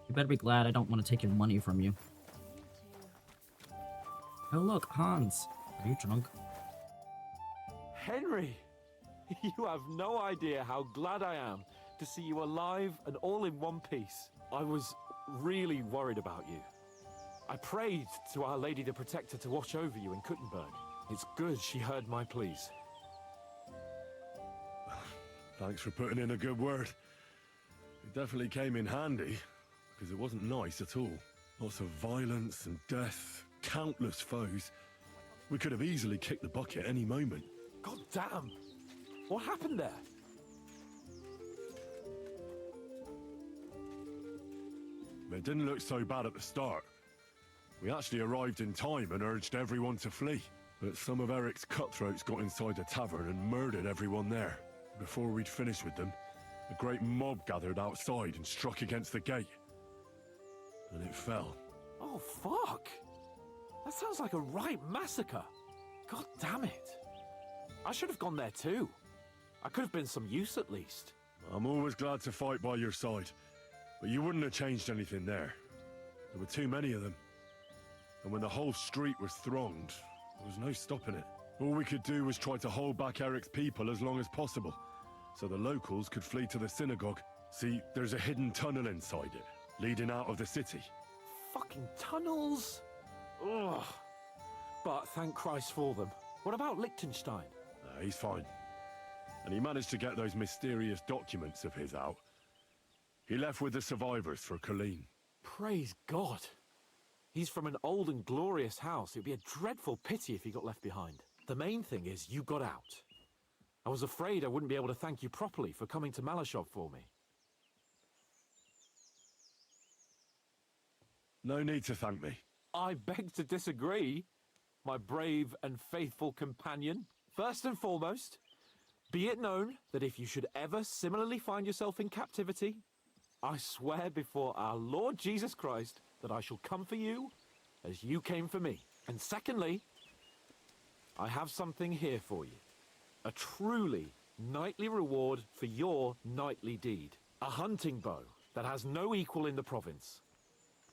S2: You better be glad I don't want to take your money from you. Oh look, Hans. Are you drunk?
S19: Henry! You have no idea how glad I am to see you alive and all in one piece. I was really worried about you. I prayed to Our Lady the Protector to watch over you in Kuttenberg. It's good she heard my pleas.
S1: Thanks for putting in a good word. It definitely came in handy, because it wasn't nice at all. Lots of violence and death, countless foes. We could have easily kicked the bucket any moment.
S19: God damn! What happened there?
S1: It didn't look so bad at the start. We actually arrived in time and urged everyone to flee. But some of Eric's cutthroats got inside the tavern and murdered everyone there. Before we'd finished with them, a great mob gathered outside and struck against the gate. And it fell.
S19: Oh, fuck! That sounds like a right massacre. God damn it. I should have gone there too. I could have been some use at least.
S1: I'm always glad to fight by your side. But you wouldn't have changed anything there. There were too many of them. And when the whole street was thronged, there was no stopping it. All we could do was try to hold back Eric's people as long as possible, so the locals could flee to the synagogue. See, there's a hidden tunnel inside it, leading out of the city.
S19: Fucking tunnels! Ugh. But thank Christ for them. What about Liechtenstein?
S1: He's fine. And he managed to get those mysterious documents of his out. He left with the survivors for Colleen.
S19: Praise God. He's from an old and glorious house. It'd be a dreadful pity if he got left behind. The main thing is you got out. I was afraid I wouldn't be able to thank you properly for coming to Malashov for me.
S1: No need to thank me.
S19: I beg to disagree, my brave and faithful companion. First and foremost, be it known that if you should ever similarly find yourself in captivity, I swear before our Lord Jesus Christ that I shall come for you as you came for me. And secondly, I have something here for you. A truly knightly reward for your knightly deed. A hunting bow that has no equal in the province.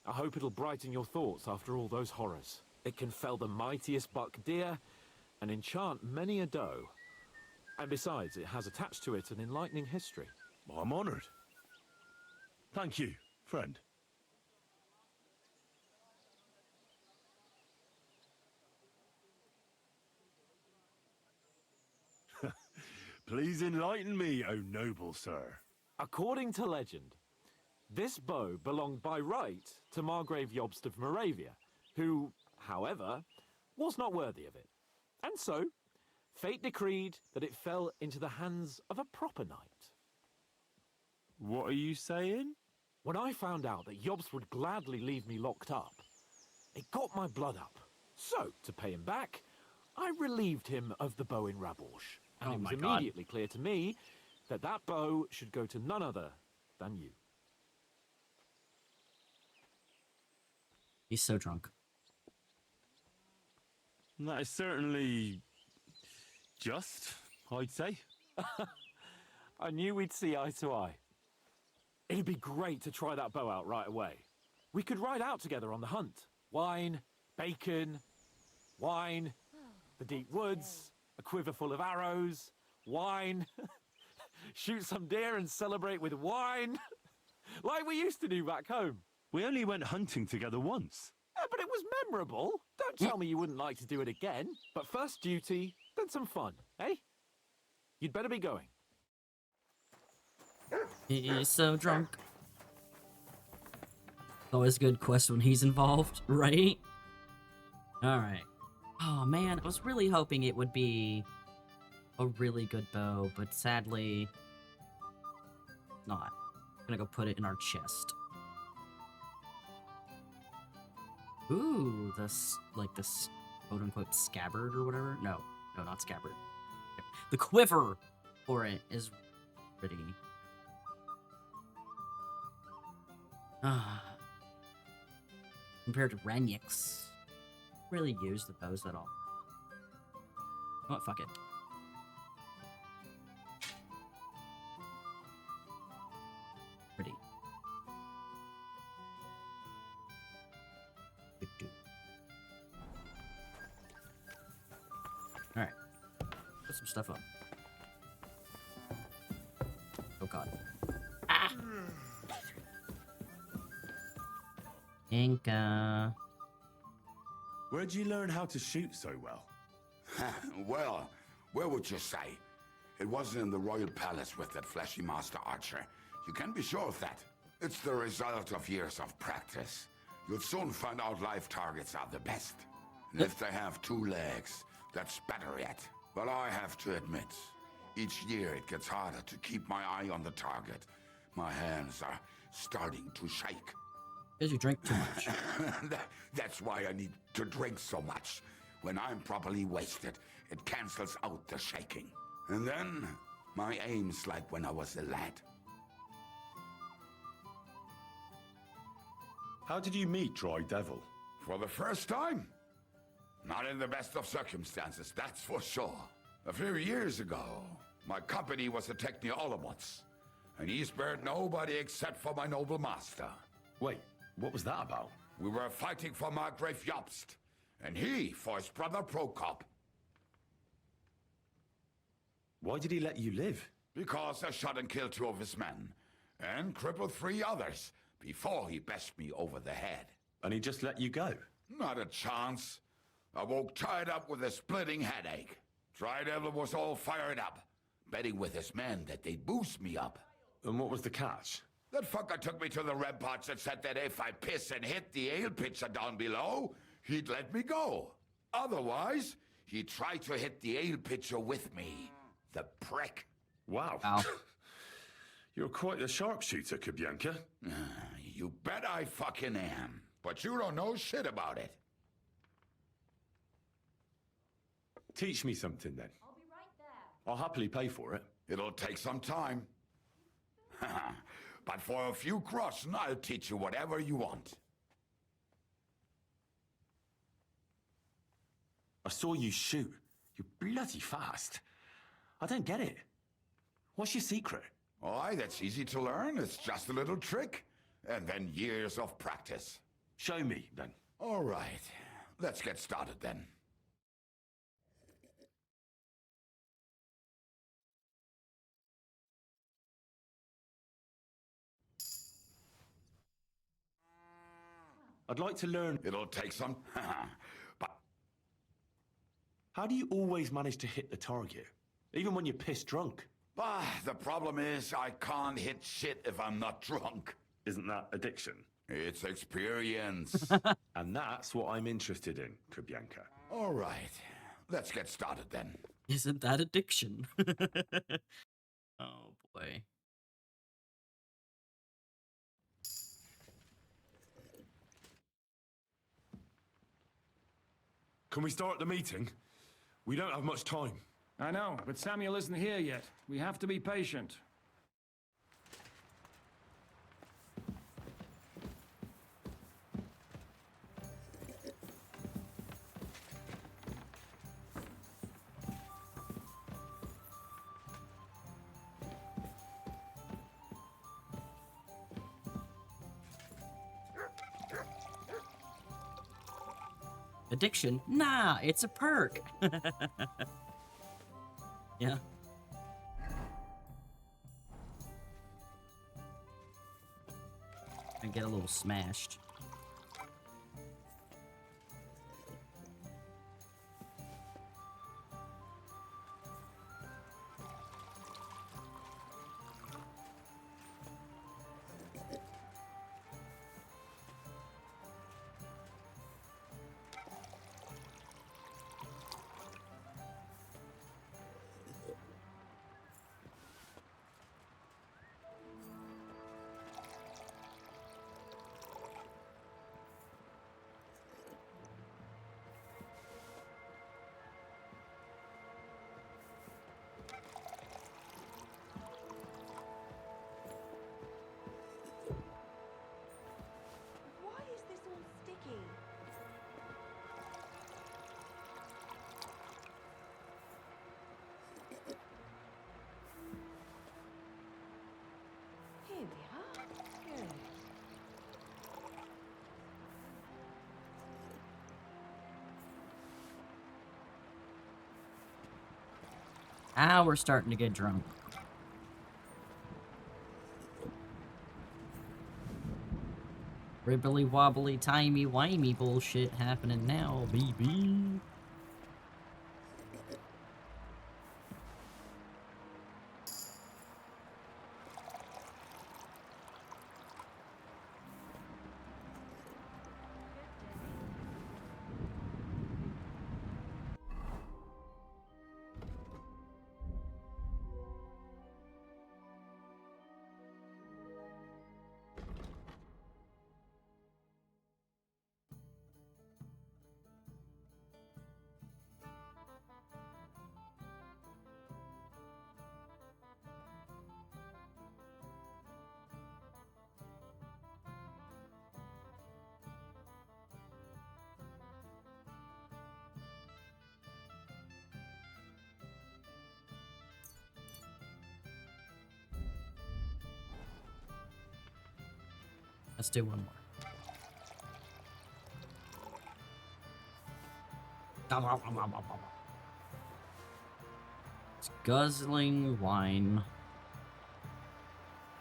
S19: I hope it'll brighten your thoughts after all those horrors. It can fell the mightiest buck deer and enchant many a doe. And besides, it has attached to it an enlightening history.
S1: I'm honored. Thank you, friend. Please enlighten me, O noble sir.
S19: According to legend, this bow belonged by right to Margrave Jobst of Moravia, who, however, was not worthy of it. And so, fate decreed that it fell into the hands of a proper knight.
S1: What are you saying?
S19: When I found out that Jobst would gladly leave me locked up, it got my blood up. So, to pay him back, I relieved him of the bow in Raborsch. And it was immediately clear to me that that bow should go to none other than you.
S2: He's so drunk.
S1: That is certainly just, I'd say.
S19: I knew we'd see eye to eye. It'd be great to try that bow out right away. We could ride out together on the hunt. Wine, bacon, wine, the deep woods, a quiver full of arrows, wine, shoot some deer and celebrate with wine, like we used to do back home.
S1: We only went hunting together once.
S19: But it was memorable. Don't tell me you wouldn't like to do it again. But first duty, then some fun, eh? You'd better be going.
S2: He is so drunk. Always a good quest when he's involved, right? Alright. Oh man, I was really hoping it would be a really good bow, but sadly, not. I'm gonna go put it in our chest. Ooh, this, like this quote-unquote scabbard or whatever? No, not scabbard. The quiver for it is pretty. Compared to Ranyx, really use the bows at all. Oh, fuck it. Pretty. Alright. Put some stuff up. Oh god. Ah! Inca.
S1: Where'd you learn how to shoot so well?
S6: Well, where would you say? It wasn't in the royal palace with that fleshy master archer. You can be sure of that. It's the result of years of practice. You'll soon find out live targets are the best. And if they have 2 legs, that's better yet. But I have to admit, each year it gets harder to keep my eye on the target. My hands are starting to shake.
S2: Because you drink too much.
S6: That's why I need to drink so much. When I'm properly wasted, it cancels out the shaking. And then, my aim's like when I was a lad.
S1: How did you meet Dry Devil?
S6: For the first time? Not in the best of circumstances, that's for sure. A few years ago, my company was attacked near Olomouc, and he spared nobody except for my noble master.
S1: Wait, what was that about?
S6: We were fighting for Margrave Jobst, and he for his brother Prokop.
S1: Why did he let you live?
S6: Because I shot and killed 2 of his men, and crippled 3 others, before he bashed me over the head.
S1: And he just let you go?
S6: Not a chance. I woke tied up with a splitting headache. Dry Devil was all fired up, betting with his men that they'd boost me up.
S1: And what was the catch?
S6: That fucker took me to the ramparts and said that if I piss and hit the ale pitcher down below, he'd let me go. Otherwise, he'd try to hit the ale pitcher with me. The prick.
S1: Wow. You're quite the sharpshooter, Kabyanka.
S6: You bet I fucking am. But you don't know shit about it.
S1: Teach me something, then.
S14: I'll be right there.
S1: I'll happily pay for it.
S6: It'll take some time. But for a few groschen, I'll teach you whatever you want.
S1: I saw you shoot. You're bloody fast. I don't get it. What's your secret?
S6: Aye, that's easy to learn. It's just a little trick. And then years of practice.
S1: Show me, then.
S6: All right. Let's get started then.
S1: I'd like to learn...
S6: It'll take some... but...
S1: How do you always manage to hit the target? Even when you're pissed drunk?
S6: The problem is I can't hit shit if I'm not drunk.
S1: Isn't that addiction?
S6: It's experience.
S1: And that's what I'm interested in, Krybyanka.
S6: All right. Let's get started then.
S2: Isn't that addiction? Oh, boy.
S1: Can we start the meeting? We don't have much time.
S4: I know, but Samuel isn't here yet. We have to be patient.
S2: Addiction? Nah, it's a perk. Yeah. And get a little smashed.
S14: Why is this all sticky? Here we are. Good.
S2: Ah, we're starting to get drunk. Ribbly wobbly timey wimey bullshit happening now, baby. Let's do one more. It's guzzling wine.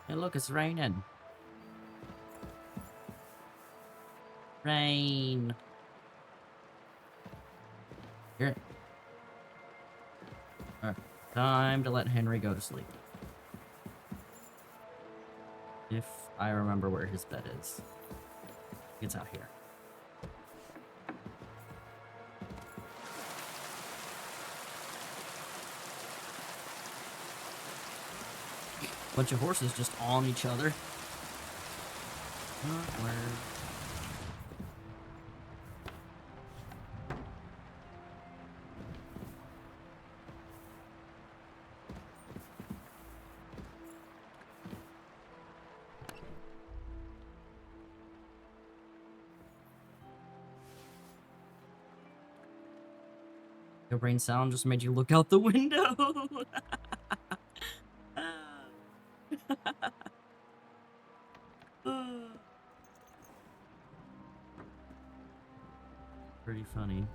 S2: Hey, look, it's raining. Rain. Here. Alright, time to let Henry go to sleep. If I remember where his bed is. It's out here. Bunch of horses just on each other. Where? The rain sound just made you look out the window. Pretty funny.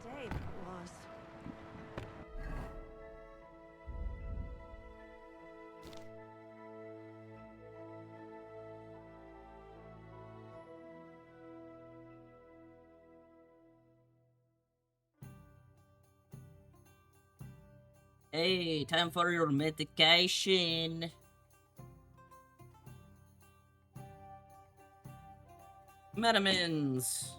S14: Day that was.
S2: Hey, time for your medication. Vitamins.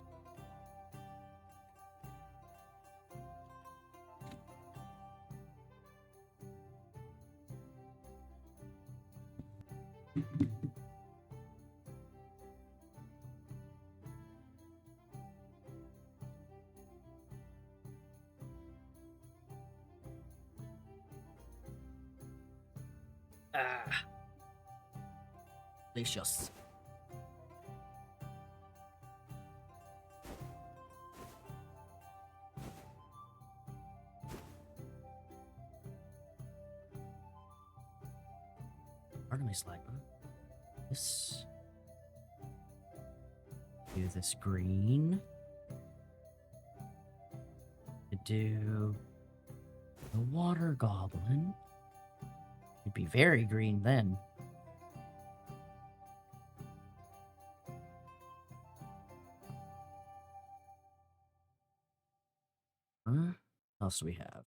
S2: Ah. Delicious. Pardon me, Slimer. This. Do this green. To do the water goblin. It'd be very green then. What else do we have?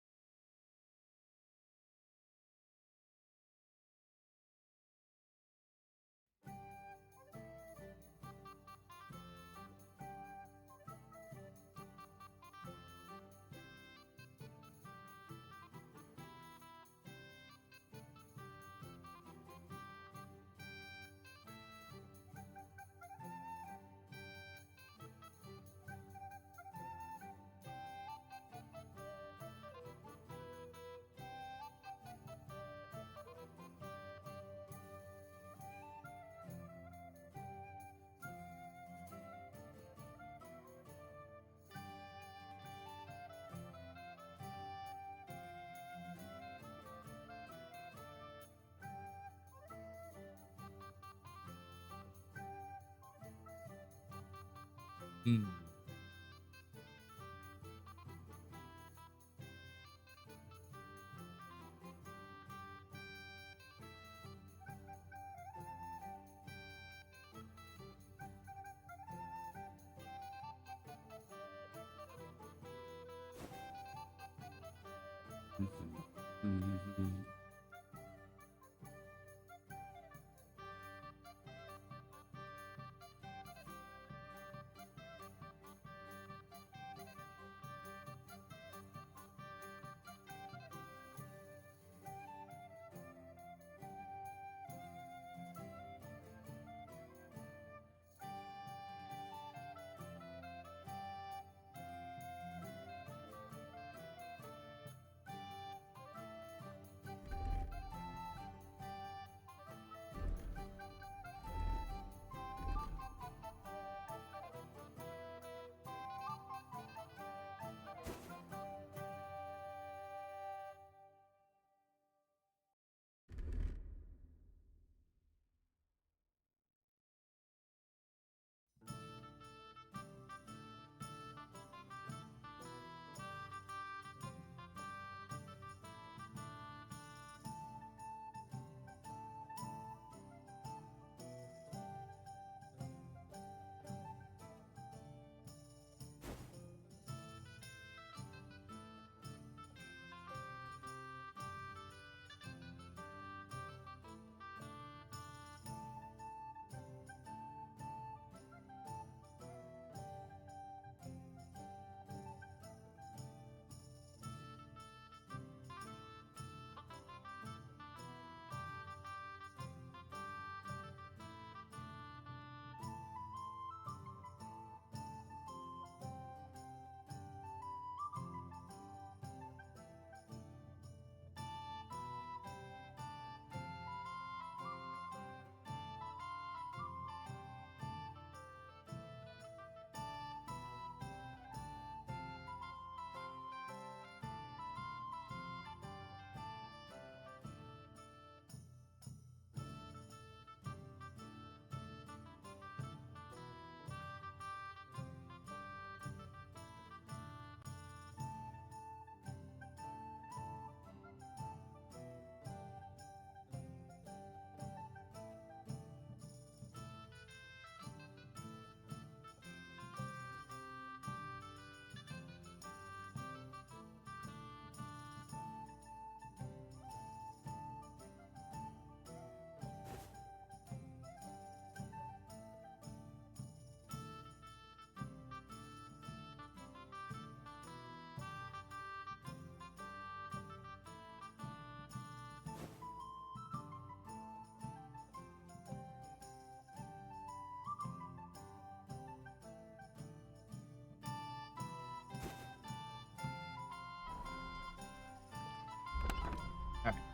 S2: Hmm.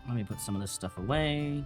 S2: Let me put some of this stuff away.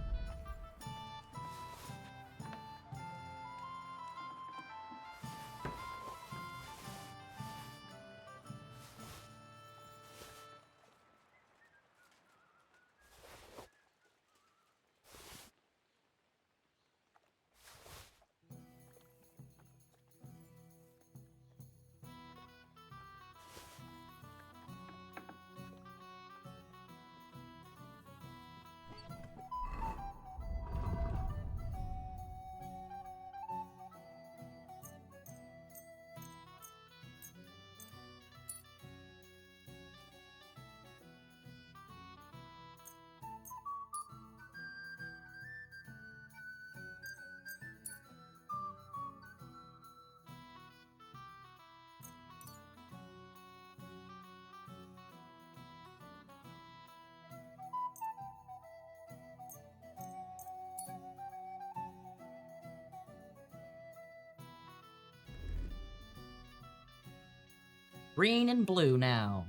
S2: Green and blue now.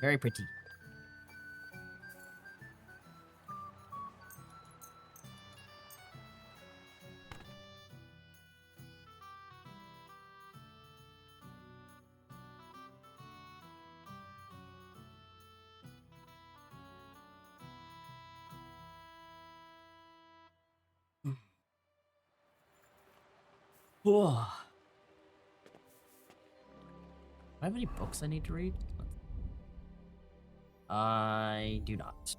S2: Very pretty. Whoa. Do I have any books I need to read? I do not.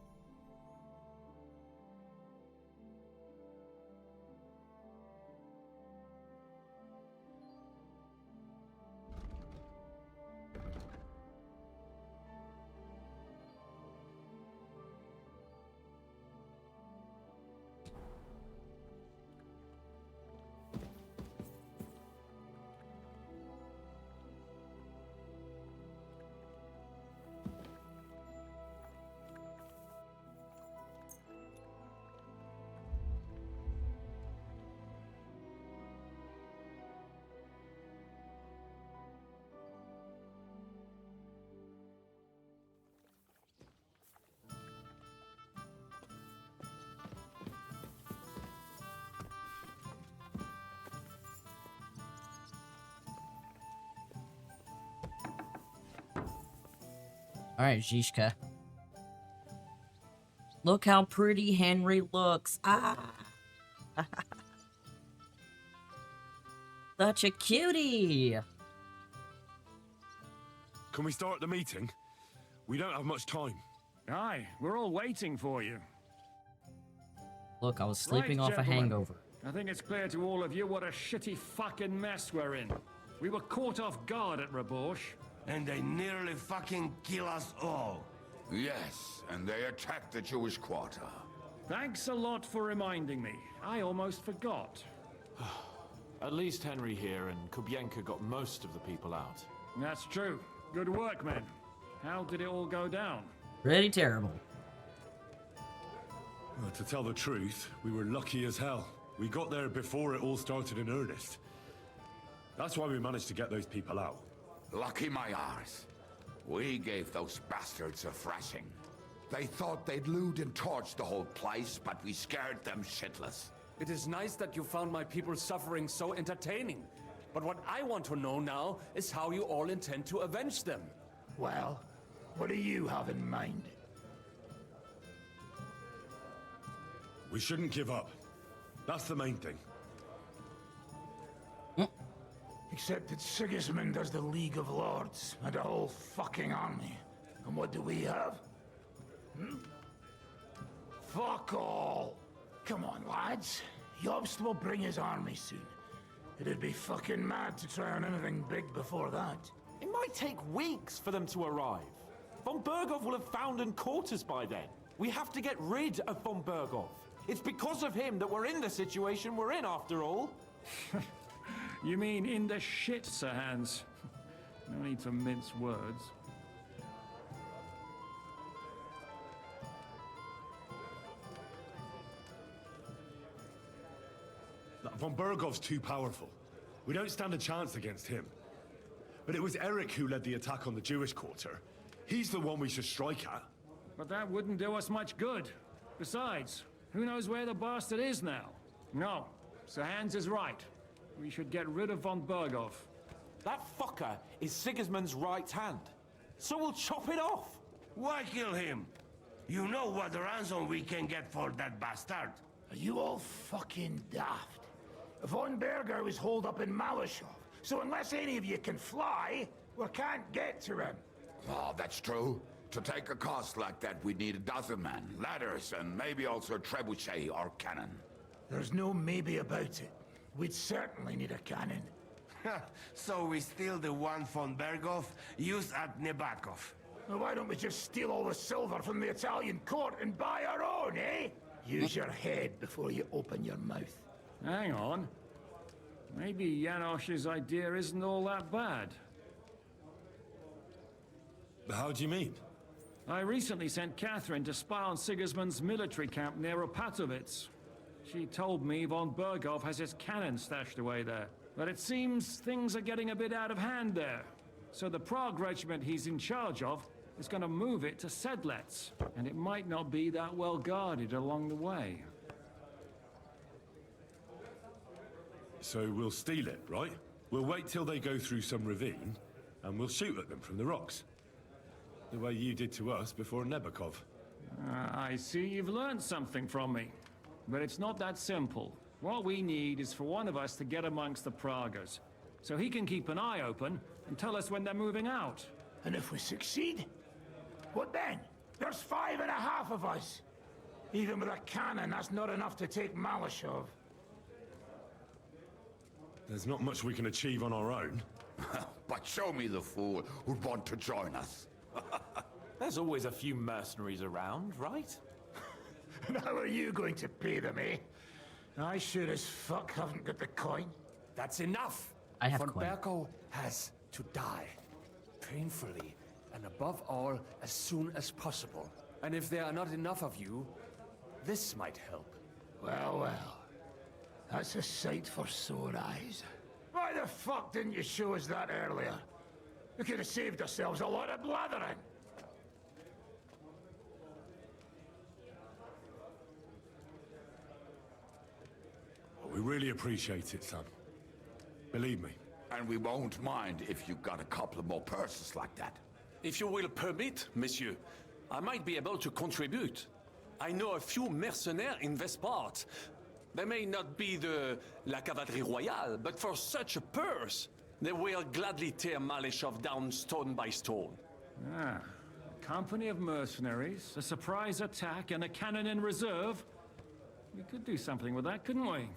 S2: Alright, Zizka. Look how pretty Henry looks. Ah! Such a cutie!
S1: Can we start the meeting? We don't have much time.
S4: Aye, we're all waiting for you.
S2: Look, I was sleeping off a
S4: gentlemen.
S2: hangover.
S4: I think it's clear to all of you what a shitty fucking mess we're in. We were caught off guard at Rabosh.
S12: And they nearly fucking kill us all.
S6: Yes, and they attacked the Jewish quarter.
S4: Thanks a lot for reminding me. I almost forgot.
S19: At least Henry here and Kubienka got most of the people out.
S4: That's true. Good work, men. How did it all go down?
S2: Pretty terrible.
S1: Well, to tell the truth, we were lucky as hell. We got there before it all started in earnest. That's why we managed to get those people out.
S6: Lucky my arse. We gave those bastards a thrashing. They thought they'd loot and torch the whole place, but we scared them shitless.
S3: It is nice that you found my people's suffering so entertaining. But what I want to know now is how you all intend to avenge them.
S20: Well, what do you have in mind?
S1: We shouldn't give up. That's the main thing.
S20: Except that Sigismund has the League of Lords and a whole fucking army. And what do we have? Fuck all! Come on, lads. Jobst will bring his army soon. It'd be fucking mad to try on anything big before that.
S19: It might take weeks for them to arrive. Von Bergov will have found and caught us by then. We have to get rid of Von Bergov. It's because of him that we're in the situation we're in, after all.
S4: You mean in the shit, Sir Hans? No need to mince words.
S1: Von Bergov's too powerful. We don't stand a chance against him. But it was Eric who led the attack on the Jewish quarter. He's the one we should strike at.
S4: But that wouldn't do us much good. Besides, who knows where the bastard is now? No, Sir Hans is right. We should get rid of von Berghoff.
S19: That fucker is Sigismund's right hand. So we'll chop it off.
S12: Why kill him? You know what ransom we can get for that bastard.
S20: Are you all fucking daft? Von Berger was holed up in Malashov, so unless any of you can fly, we can't get to him.
S6: Oh, that's true. To take a cost like that, we'd need a dozen men, ladders, and maybe also a trebuchet or cannon.
S20: There's no maybe about it. We'd certainly need a cannon.
S12: So we steal the one von Berghoff used at Nebakov.
S20: Well, why don't we just steal all the silver from the Italian court and buy our own, eh? Use your head before you open your mouth.
S4: Hang on. Maybe Janosch's idea isn't all that bad.
S1: How do you mean?
S4: I recently sent Catherine to spy on Sigismund's military camp near Opatovitz. She told me von Berghoff has his cannon stashed away there. But it seems things are getting a bit out of hand there. So the Prague regiment he's in charge of is going to move it to Sedlec, and it might not be that well guarded along the way.
S1: So we'll steal it, right? We'll wait till they go through some ravine, and we'll shoot at them from the rocks. The way you did to us before Nebakov.
S4: I see you've learned something from me. But it's not that simple. What we need is for one of us to get amongst the Pragas, so he can keep an eye open and tell us when they're moving out.
S20: And if we succeed, what then? There's 5.5 of us. Even with a cannon, that's not enough to take Malashov.
S1: There's not much we can achieve on our own.
S6: But show me the fool who'd want to join us.
S19: There's always a few mercenaries around, right?
S20: And how are you going to pay them, eh? I sure as fuck haven't got the coin.
S3: That's enough.
S2: I have
S3: Von
S2: coin.
S3: Berko has to die. Painfully, and above all, as soon as possible. And if there are not enough of you, this might help.
S20: Well, well. That's a sight for sore eyes. Why the fuck didn't you show us that earlier? We could have saved ourselves a lot of blathering.
S1: We really appreciate it, son. Believe me.
S6: And we won't mind if you got a couple of more purses like that.
S21: If you will permit, monsieur, I might be able to contribute. I know a few mercenaires in this part. They may not be the La Cavalerie Royale, but for such a purse, they will gladly tear Malashov down stone by stone.
S4: Ah, a company of mercenaries, a surprise attack, and a cannon in reserve. We could do something with that, couldn't we?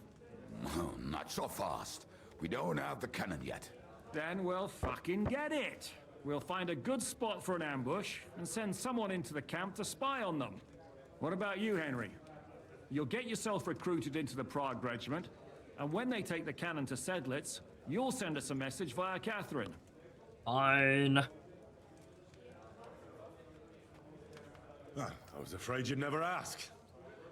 S6: No, not so fast. We don't have the cannon yet.
S4: Then we'll fucking get it. We'll find a good spot for an ambush and send someone into the camp to spy on them. What about you, Henry? You'll get yourself recruited into the Prague regiment, and when they take the cannon to Sedlec, you'll send us a message via Catherine.
S2: Fine.
S1: I was afraid you'd never ask.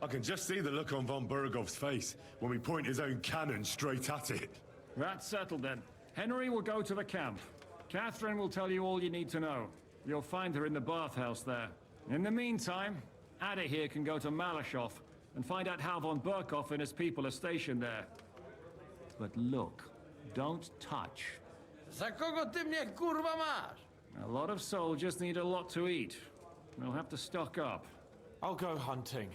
S1: I can just see the look on von Bergov's face when we point his own cannon straight at it.
S4: That's settled then. Henry will go to the camp. Catherine will tell you all you need to know. You'll find her in the bathhouse there. In the meantime, Ada here can go to Malashov and find out how von Berkhoff and his people are stationed there. But look, don't touch.
S15: Za kogo ty mnie kurwa masz?
S4: A lot of soldiers need a lot to eat. We'll have to stock up.
S19: I'll go hunting.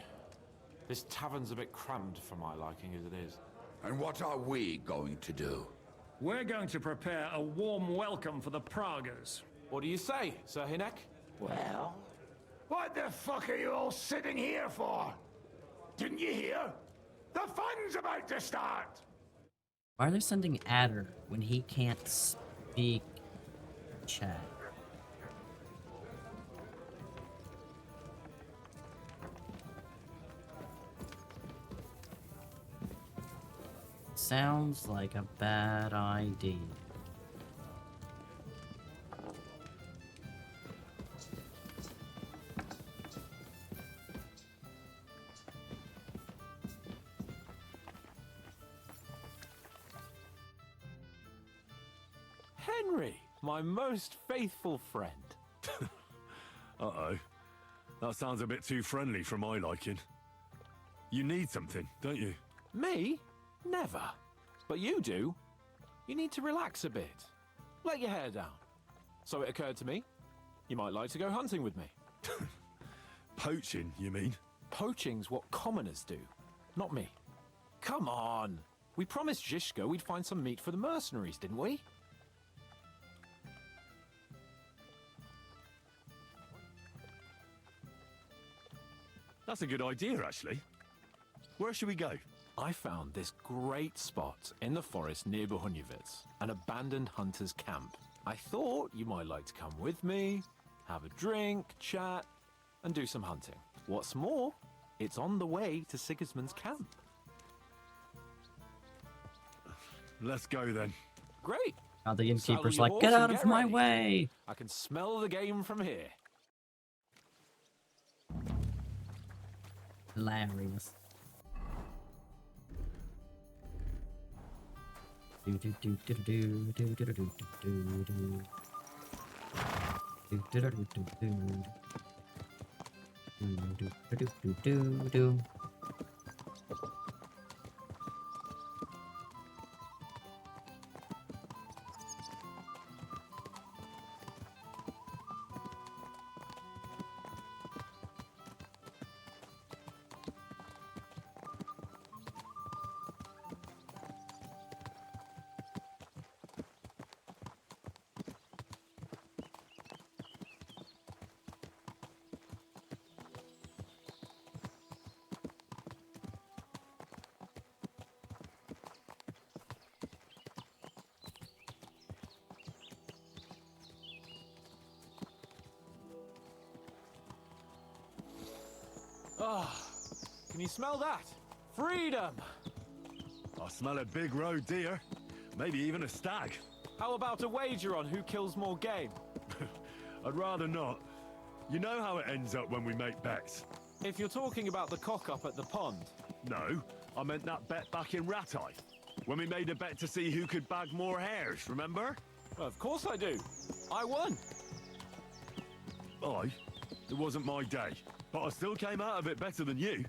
S19: This tavern's a bit crammed for my liking as it is.
S6: And what are we going to do?
S4: We're going to prepare a warm welcome for the Pragas.
S19: What do you say, Sir Hinek?
S20: Well, what the fuck are you all sitting here for? Didn't you hear? The fun's about to start!
S2: Why are they sending Adder when he can't speak chat? Sounds like a bad idea.
S19: Henry, my most faithful friend.
S1: Uh-oh. That sounds a bit too friendly for my liking. You need something, don't you?
S19: Me? Never. But you do. You need to relax a bit. Let your hair down. So it occurred to me, you might like to go hunting with me.
S1: Poaching, you mean?
S19: Poaching's what commoners do, not me. Come on! We promised Zizka we'd find some meat for the mercenaries, didn't we?
S1: That's a good idea, actually. Where should we go?
S19: I found this great spot in the forest near Bohunjevitz, an abandoned hunter's camp. I thought you might like to come with me, have a drink, chat, and do some hunting. What's more, it's on the way to Sigismund's camp.
S1: Let's go then.
S19: Great.
S2: Now the innkeeper's
S19: Saddle
S2: like,
S19: your
S2: get
S19: horse
S2: out
S19: and
S2: of
S19: get
S2: my
S19: ready.
S2: way!
S19: I can smell the game from here.
S2: Hilarious. Do do do do do do do do do do do. Do do do do do do. Do do do do do.
S19: Ah, can you smell that? Freedom!
S1: I smell a big roe deer. Maybe even a stag.
S19: How about a wager on who kills more game?
S1: I'd rather not. You know how it ends up when we make bets.
S19: If you're talking about the cock-up at the pond.
S1: No, I meant that bet back in Ratai. When we made a bet to see who could bag more hares, remember?
S19: Well, of course I do. I won.
S1: Aye. It wasn't my day. But I still came out of it better than you.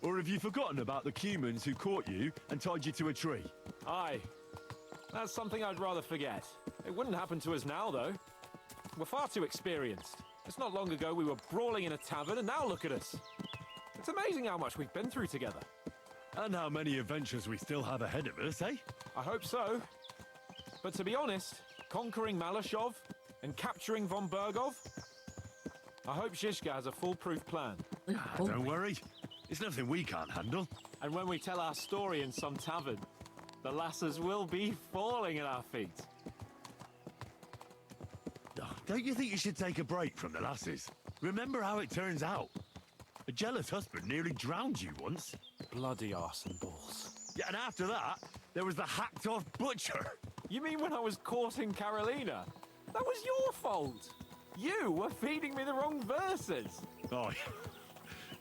S1: Or have you forgotten about the humans who caught you and tied you to a tree?
S19: Aye. That's something I'd rather forget. It wouldn't happen to us now, though. We're far too experienced. It's not long ago we were brawling in a tavern, and now look at us. It's amazing how much we've been through together.
S1: And how many adventures we still have ahead of us, eh?
S19: I hope so. But to be honest, conquering Malashov and capturing von Bergov, I hope Zizka has a foolproof plan.
S1: Don't worry. It's nothing we can't handle.
S19: And when we tell our story in some tavern, the lasses will be falling at our feet.
S1: Don't you think you should take a break from the lasses? Remember how it turns out. A jealous husband nearly drowned you once.
S19: Bloody arse and balls.
S1: Yeah, and after that, there was the hacked-off butcher.
S19: You mean when I was courting Carolina? That was your fault. You were feeding me the wrong verses.
S1: Oh,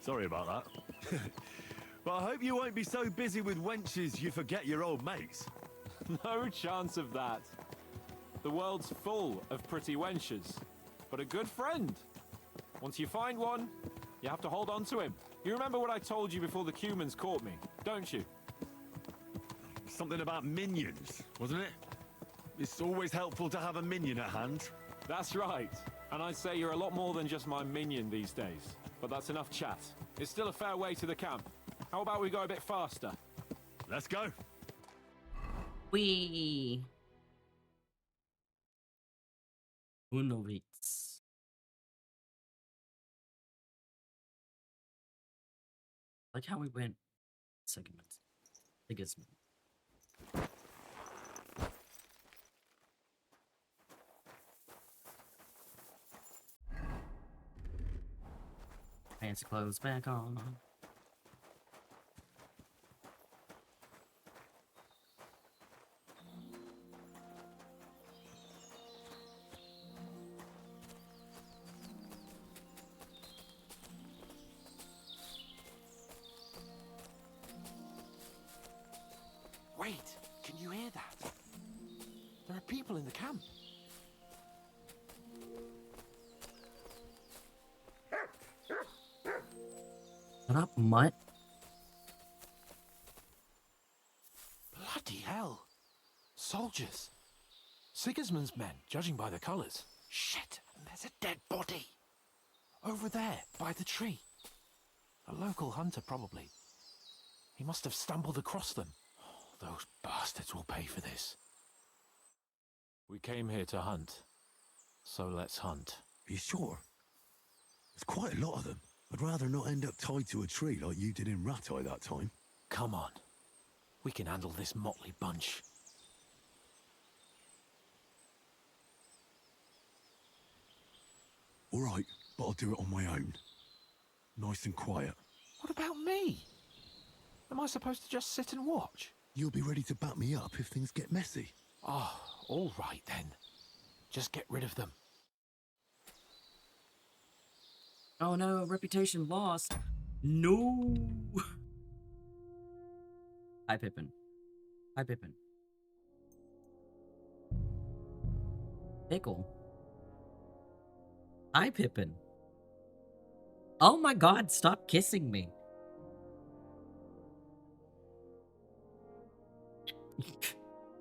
S1: sorry about that. But I hope you won't be so busy with wenches you forget your old mates.
S19: No chance of that. The world's full of pretty wenches, but a good friend. Once you find one, you have to hold on to him. You remember what I told you before the Cumans caught me, don't you?
S1: Something about minions, wasn't it? It's always helpful to have a minion at hand.
S19: That's right. And I'd say you're a lot more than just my minion these days. But that's enough chat. It's still a fair way to the camp. How about we go a bit faster?
S1: Let's go.
S2: Wee. Unovitz. Like how we went segment. Sigismund. Fancy clothes back on.
S19: Wait, can you hear that? There are people in the camp.
S2: Shut up, mutt.
S19: Bloody hell. Soldiers. Sigismund's men, judging by the colours. Shit, and there's a dead body. Over there, by the tree. A local hunter, probably. He must have stumbled across them. Oh, those bastards will pay for this. We came here to hunt. So let's hunt.
S1: Are you sure? There's quite a lot of them. I'd rather not end up tied to a tree like you did in Ratai that time.
S19: Come on. We can handle this motley bunch.
S1: All right, but I'll do it on my own. Nice and quiet.
S19: What about me? Am I supposed to just sit and watch?
S1: You'll be ready to back me up if things get messy.
S19: Oh, all right then. Just get rid of them.
S2: Oh no, reputation lost. No. Hi, Pippin. Hi, Pippin. Pickle. Hi, Pippin. Oh my god, stop kissing me.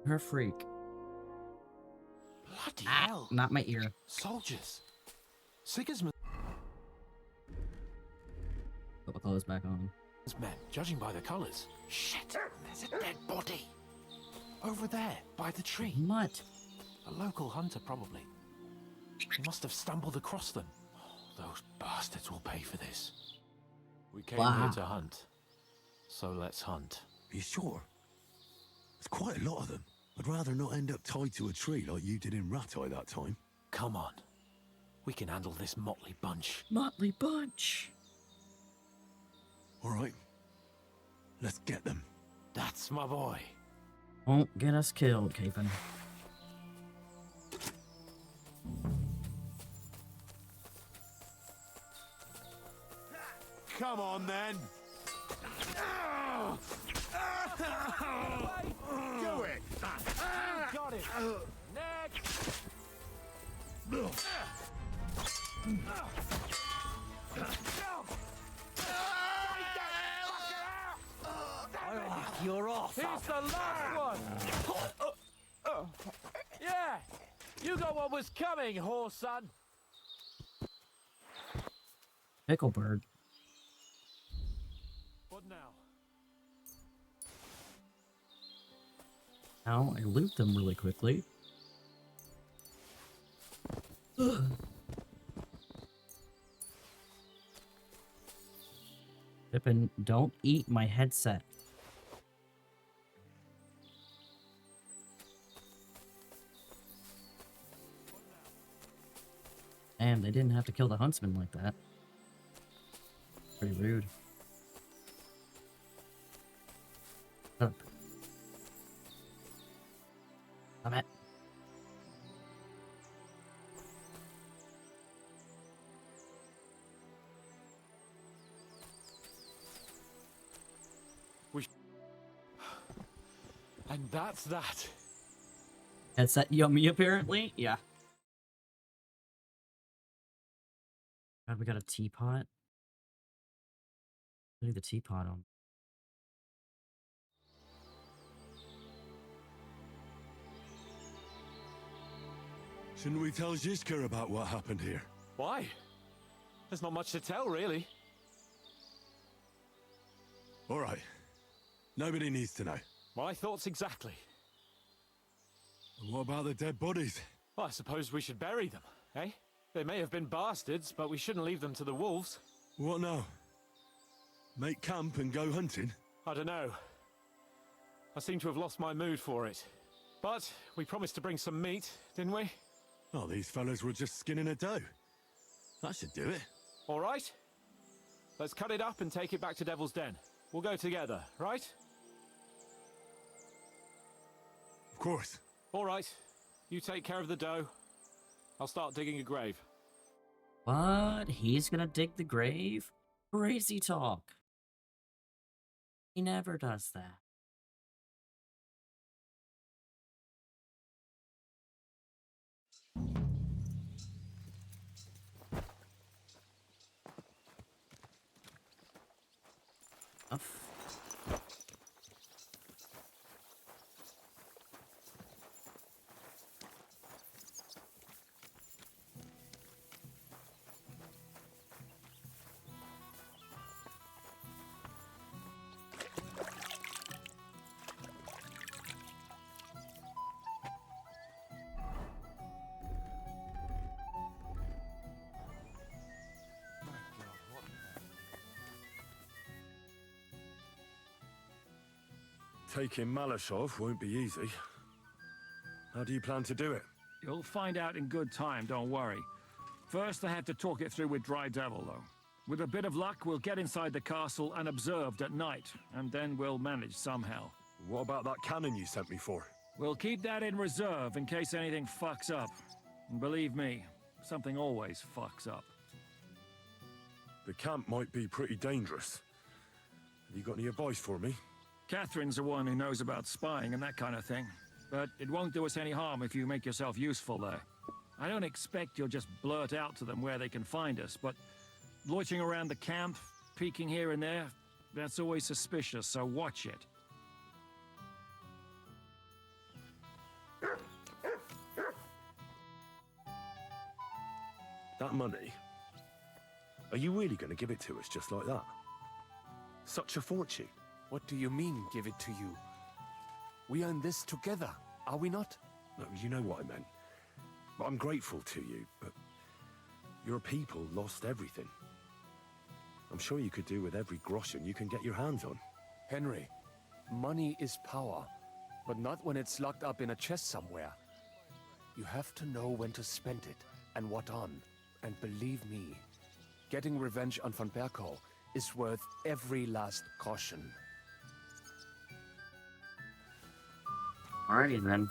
S2: Her freak.
S19: Bloody hell.
S2: Not my ear.
S19: Soldiers. Sigismund.
S2: Put my clothes back on.
S19: Men, judging by the colours. Shit, there's a dead body. Over there, by the tree.
S2: Mutt.
S19: A local hunter, probably. He must have stumbled across them. Oh, those bastards will pay for this. We came here to hunt. So let's hunt.
S1: Are you sure? There's quite a lot of them. I'd rather not end up tied to a tree like you did in Ratai that time.
S19: Come on. We can handle this motley bunch.
S2: Motley bunch.
S1: All right. Let's get them.
S19: That's my boy.
S2: Won't get us killed, Capon.
S1: Come on, then.
S20: Do it!
S19: Got it! Next!
S15: You're off.
S19: Here's the last one! Yeah! You got what was coming, horse son!
S2: Picklebird.
S19: What now?
S2: Now I loot them really quickly. Pippin, don't eat my headset. Damn, they didn't have to kill the huntsman like that. Pretty rude. Shut up. Damn it.
S19: And that's that.
S2: Headset yummy, apparently? Yeah. God, we got a teapot. I need the teapot on.
S1: Shouldn't we tell Zizka about what happened here?
S19: Why? There's not much to tell, really.
S1: All right. Nobody needs to know.
S19: My thoughts exactly.
S1: And what about the dead bodies?
S19: Well, I suppose we should bury them, eh? They may have been bastards, but we shouldn't leave them to the wolves.
S1: What now? Make camp and go hunting?
S19: I don't know. I seem to have lost my mood for it. But we promised to bring some meat, didn't we?
S1: Oh, these fellas were just skinning a doe. That should do it.
S19: All right. Let's cut it up and take it back to Devil's Den. We'll go together, right?
S1: Of course.
S19: All right. You take care of the doe. I'll start digging a grave.
S2: What? He's gonna dig the grave? Crazy talk. He never does that. enough.
S1: Taking Malashov won't be easy. How do you plan to do it?
S4: You'll find out in good time, don't worry. First, I have to talk it through with Dry Devil, though. With a bit of luck, we'll get inside the castle unobserved at night, and then we'll manage somehow.
S1: What about that cannon you sent me for?
S4: We'll keep that in reserve in case anything fucks up. And believe me, something always fucks up.
S1: The camp might be pretty dangerous. Have you got any advice for me?
S4: Catherine's the one who knows about spying and that kind of thing. But it won't do us any harm if you make yourself useful there. I don't expect you'll just blurt out to them where they can find us, but loitering around the camp, peeking here and there, that's always suspicious, so watch it.
S1: That money? Are you really going to give it to us just like that? Such a fortune.
S3: What do you mean, give it to you? We earn this together, are we not?
S1: No, you know what I meant. I'm grateful to you, but your people lost everything. I'm sure you could do with every groschen you can get your hands on.
S3: Henry, money is power, but not when it's locked up in a chest somewhere. You have to know when to spend it, and what on. And believe me, getting revenge on Von Berkow is worth every last groschen.
S2: Alrighty then.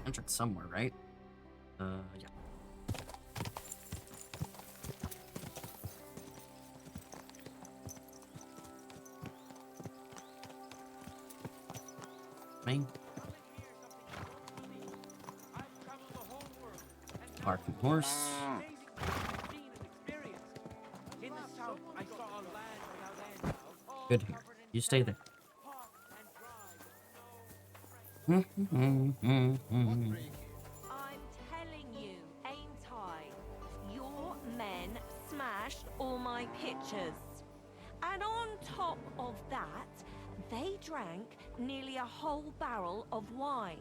S2: Entrance somewhere, right? Yeah. Main. Parking horse. Good here. You stay there.
S14: I'm telling you, ain't I? Your men smashed all my pictures. And on top of that, they drank nearly a whole barrel of wine.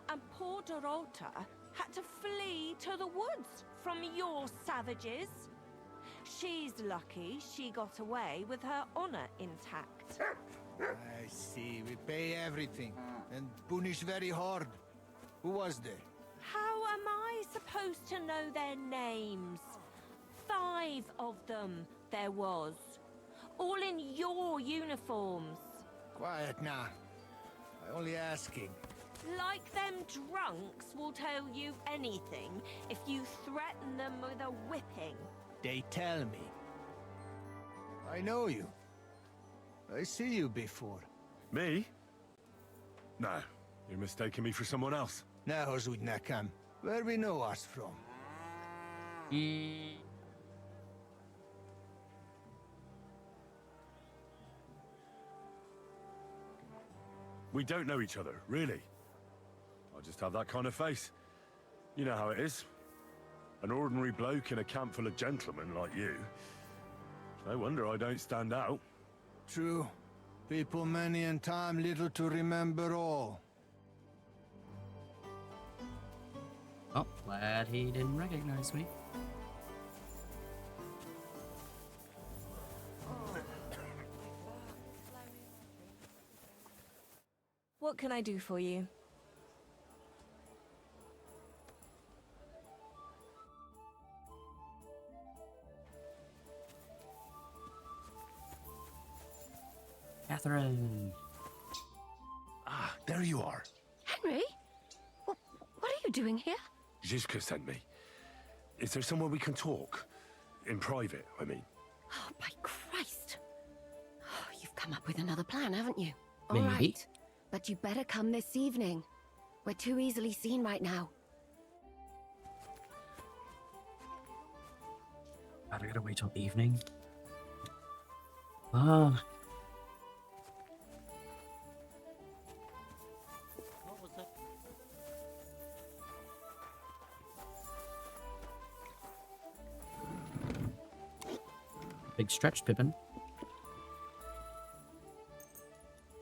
S14: And poor Dorota had to flee to the woods from your savages. She's lucky she got away with her honor intact.
S9: I see. We pay everything and punish very hard. Who was there?
S14: How am I supposed to know their names? 5 of them there was. All in your uniforms.
S9: Quiet now. I only asking.
S14: Like them drunks will tell you anything if you threaten them with a whipping.
S9: They tell me. I know you. I see you before.
S1: Me? No, you're mistaking me for someone else.
S9: Now, Zudnakam, where we know us from?
S1: We don't know each other, really. I just have that kind of face. You know how it is. An ordinary bloke in a camp full of gentlemen like you. No wonder I don't stand out.
S9: True. People many and time little to remember all.
S2: Oh, glad he didn't recognize me.
S14: What can I do for you?
S2: Catherine.
S1: Ah, there you are.
S7: Henry? What are you doing here?
S1: Zizka sent me. Is there somewhere we can talk? In private, I mean.
S7: Oh, by Christ. Oh, you've come up with another plan, haven't you?
S2: Maybe.
S7: All right. But you better come this evening. We're too easily seen right now.
S2: God, I gotta wait till evening. Ah.
S11: What was that?
S2: Big stretch, Pippin.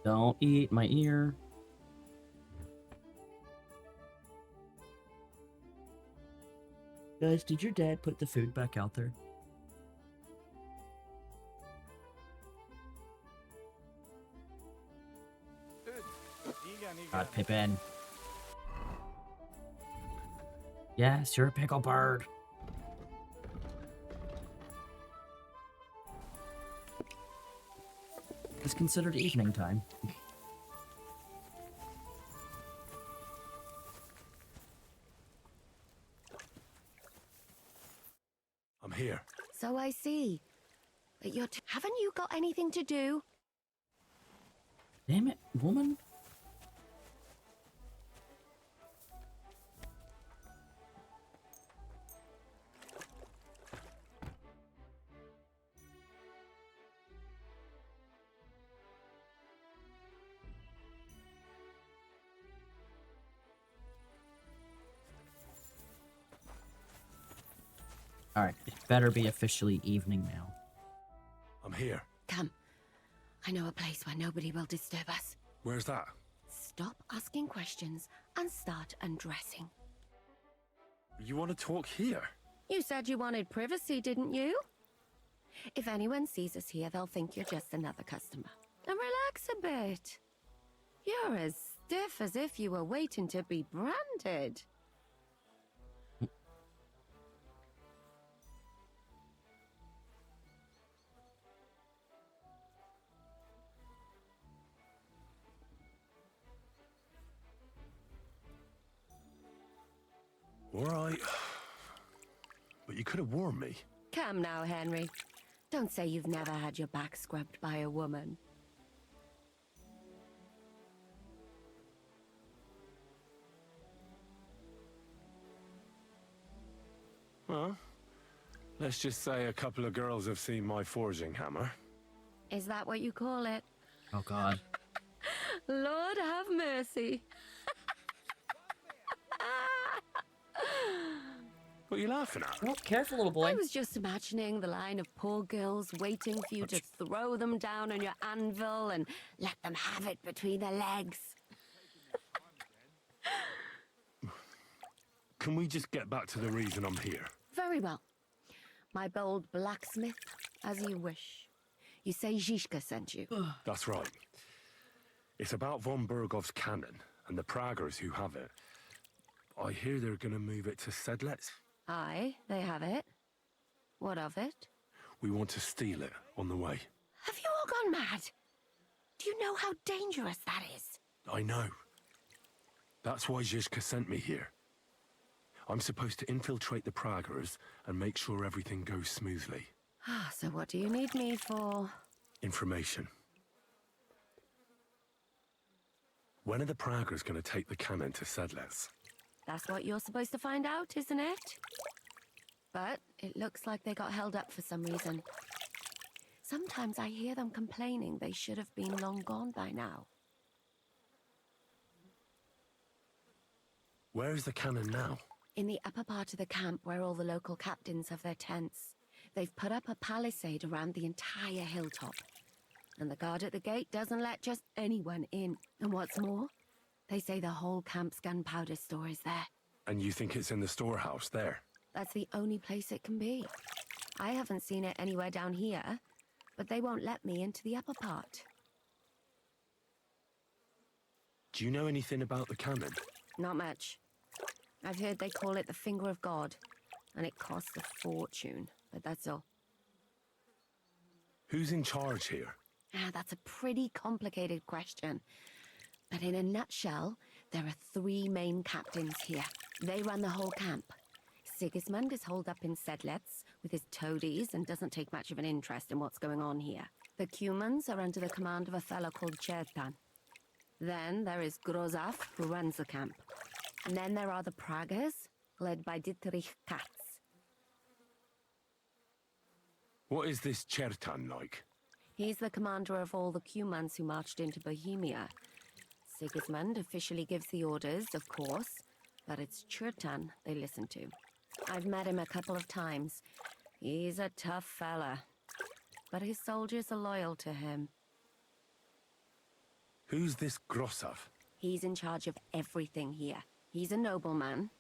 S2: Don't eat my ear. Guys, did your dad put the food back out there? God, Pippin. Yes, you're a pickle bird. It's considered evening time.
S1: I'm here.
S7: So I see. But haven't you got anything to do?
S2: Damn it, woman. Alright, it better be officially evening now.
S1: I'm here.
S7: Come. I know a place where nobody will disturb us.
S1: Where's that?
S7: Stop asking questions and start undressing.
S1: You want to talk here?
S7: You said you wanted privacy, didn't you? If anyone sees us here, they'll think you're just another customer. And relax a bit. You're as stiff as if you were waiting to be branded.
S1: All right. But you could have warned me.
S7: Come now, Henry. Don't say you've never had your back scrubbed by a woman.
S1: Well, let's just say a couple of girls have seen my forging hammer.
S7: Is that what you call it?
S2: Oh, God.
S7: Lord have mercy.
S1: What are you laughing at?
S2: Oh, careful, little boy.
S7: I was just imagining the line of poor girls waiting for you to throw them down on your anvil and let them have it between their legs.
S1: Can we just get back to the reason I'm here?
S7: Very well. My bold blacksmith, as you wish. You say Zizka sent you.
S1: That's right. It's about von Bergov's cannon and the Praggers who have it. I hear they're gonna move it to Sedlets.
S7: Aye, they have it. What of it?
S1: We want to steal it on the way.
S7: Have you all gone mad? Do you know how dangerous that is?
S1: I know. That's why Zizka sent me here. I'm supposed to infiltrate the Praggers and make sure everything goes smoothly.
S7: So what do you need me for?
S1: Information. When are the Praggers going to take the cannon to Sedlets?
S7: That's what you're supposed to find out, isn't it? But it looks like they got held up for some reason. Sometimes I hear them complaining they should have been long gone by now.
S1: Where's the cannon now?
S7: In the upper part of the camp where all the local captains have their tents. They've put up a palisade around the entire hilltop. And the guard at the gate doesn't let just anyone in. And what's more, they say the whole camp's gunpowder store is there.
S1: And you think it's in the storehouse there?
S7: That's the only place it can be. I haven't seen it anywhere down here, but they won't let me into the upper part.
S1: Do you know anything about the cannon?
S7: Not much. I've heard they call it the Finger of God, and it costs a fortune, but that's all.
S1: Who's in charge here?
S7: That's a pretty complicated question. But in a nutshell, there are 3 main captains here. They run the whole camp. Sigismund is holed up in Sedlitz with his toadies and doesn't take much of an interest in what's going on here. The Cumans are under the command of a fellow called Chertan. Then there is Grozaf, who runs the camp. And then there are the Pragas, led by Dietrich Katz.
S1: What is this Chertan like?
S7: He's the commander of all the Cumans who marched into Bohemia. Sigismund officially gives the orders, of course, but it's Chertan they listen to. I've met him a couple of times. He's a tough fella, but his soldiers are loyal to him.
S1: Who's this Grosov?
S7: He's in charge of everything here. He's a nobleman,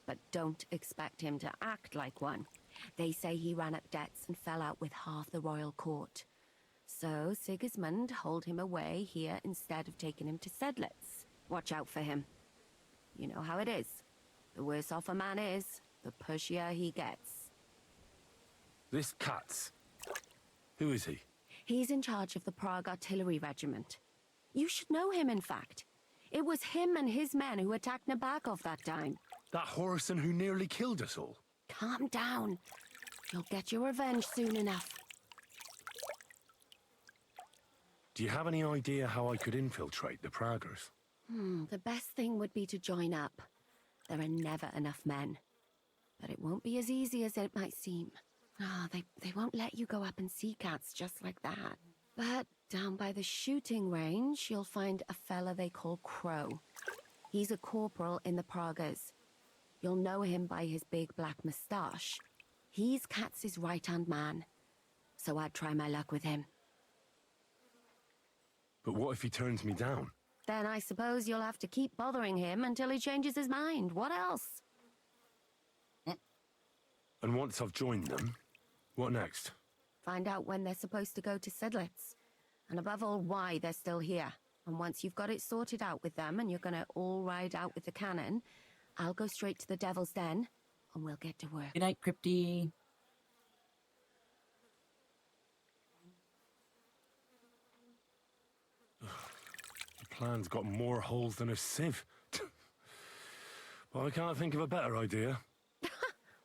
S7: but don't expect him to act like one. They say he ran up debts and fell out with half the royal court. So Sigismund holed him away here instead of taking him to Sedlitz. Watch out for him. You know how it is. The worse off a man is, the pushier he gets.
S1: This Katz. Who is he?
S7: He's in charge of the Prague Artillery Regiment. You should know him, in fact. It was him and his men who attacked Nabokov that time.
S1: That Horison who nearly killed us all.
S7: Calm down. You'll get your revenge soon enough.
S1: Do you have any idea how I could infiltrate the Praggers?
S7: The best thing would be to join up. There are never enough men. But it won't be as easy as it might seem. They won't let you go up and see cats just like that. But down by the shooting range, you'll find a fella they call Crow. He's a corporal in the Pragas. You'll know him by his big black moustache. He's Katz's right-hand man. So I'd try my luck with him.
S1: But what if he turns me down?
S7: Then I suppose you'll have to keep bothering him until he changes his mind. What else?
S1: And once I've joined them, what next?
S7: Find out when they're supposed to go to Sedlitz. And above all, why they're still here. And once you've got it sorted out with them and you're gonna all ride out with the cannon, I'll go straight to the Devil's Den and we'll get to work.
S2: Good night, Crypty.
S1: The plan's got more holes than a sieve. Well, I can't think of a better idea.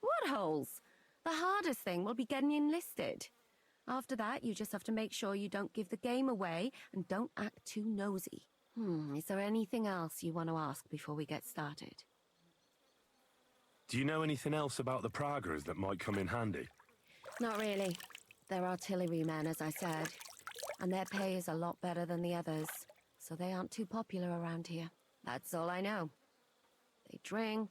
S7: What holes? The hardest thing will be getting enlisted. After that, you just have to make sure you don't give the game away and don't act too nosy. Is there anything else you want to ask before we get started?
S1: Do you know anything else about the Praggers that might come in handy?
S7: Not really. They're artillerymen, as I said. And their pay is a lot better than the others, so they aren't too popular around here. That's all I know. They drink,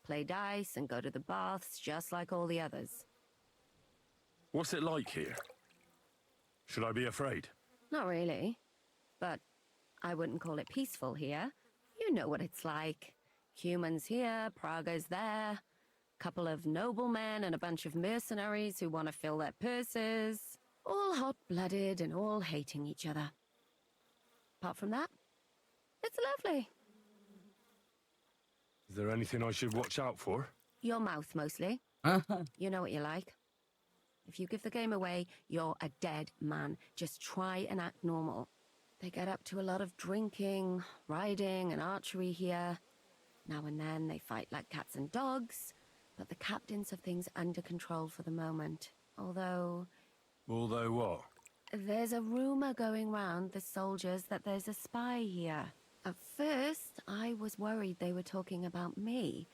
S7: play dice, and go to the baths just like all the others.
S1: What's it like here? Should I be afraid?
S7: Not really. But I wouldn't call it peaceful here. You know what it's like. Humans here, Pragas there. Couple of noblemen and a bunch of mercenaries who want to fill their purses. All hot-blooded and all hating each other. Apart from that, it's lovely.
S1: Is there anything I should watch out for?
S7: Your mouth, mostly. You know what you like. If you give the game away, you're a dead man. Just try and act normal. They get up to a lot of drinking, riding, and archery here. Now and then they fight like cats and dogs, but the captains have things under control for the moment. Although
S1: what?
S7: There's a rumor going round the soldiers that there's a spy here. At first, I was worried they were talking about me.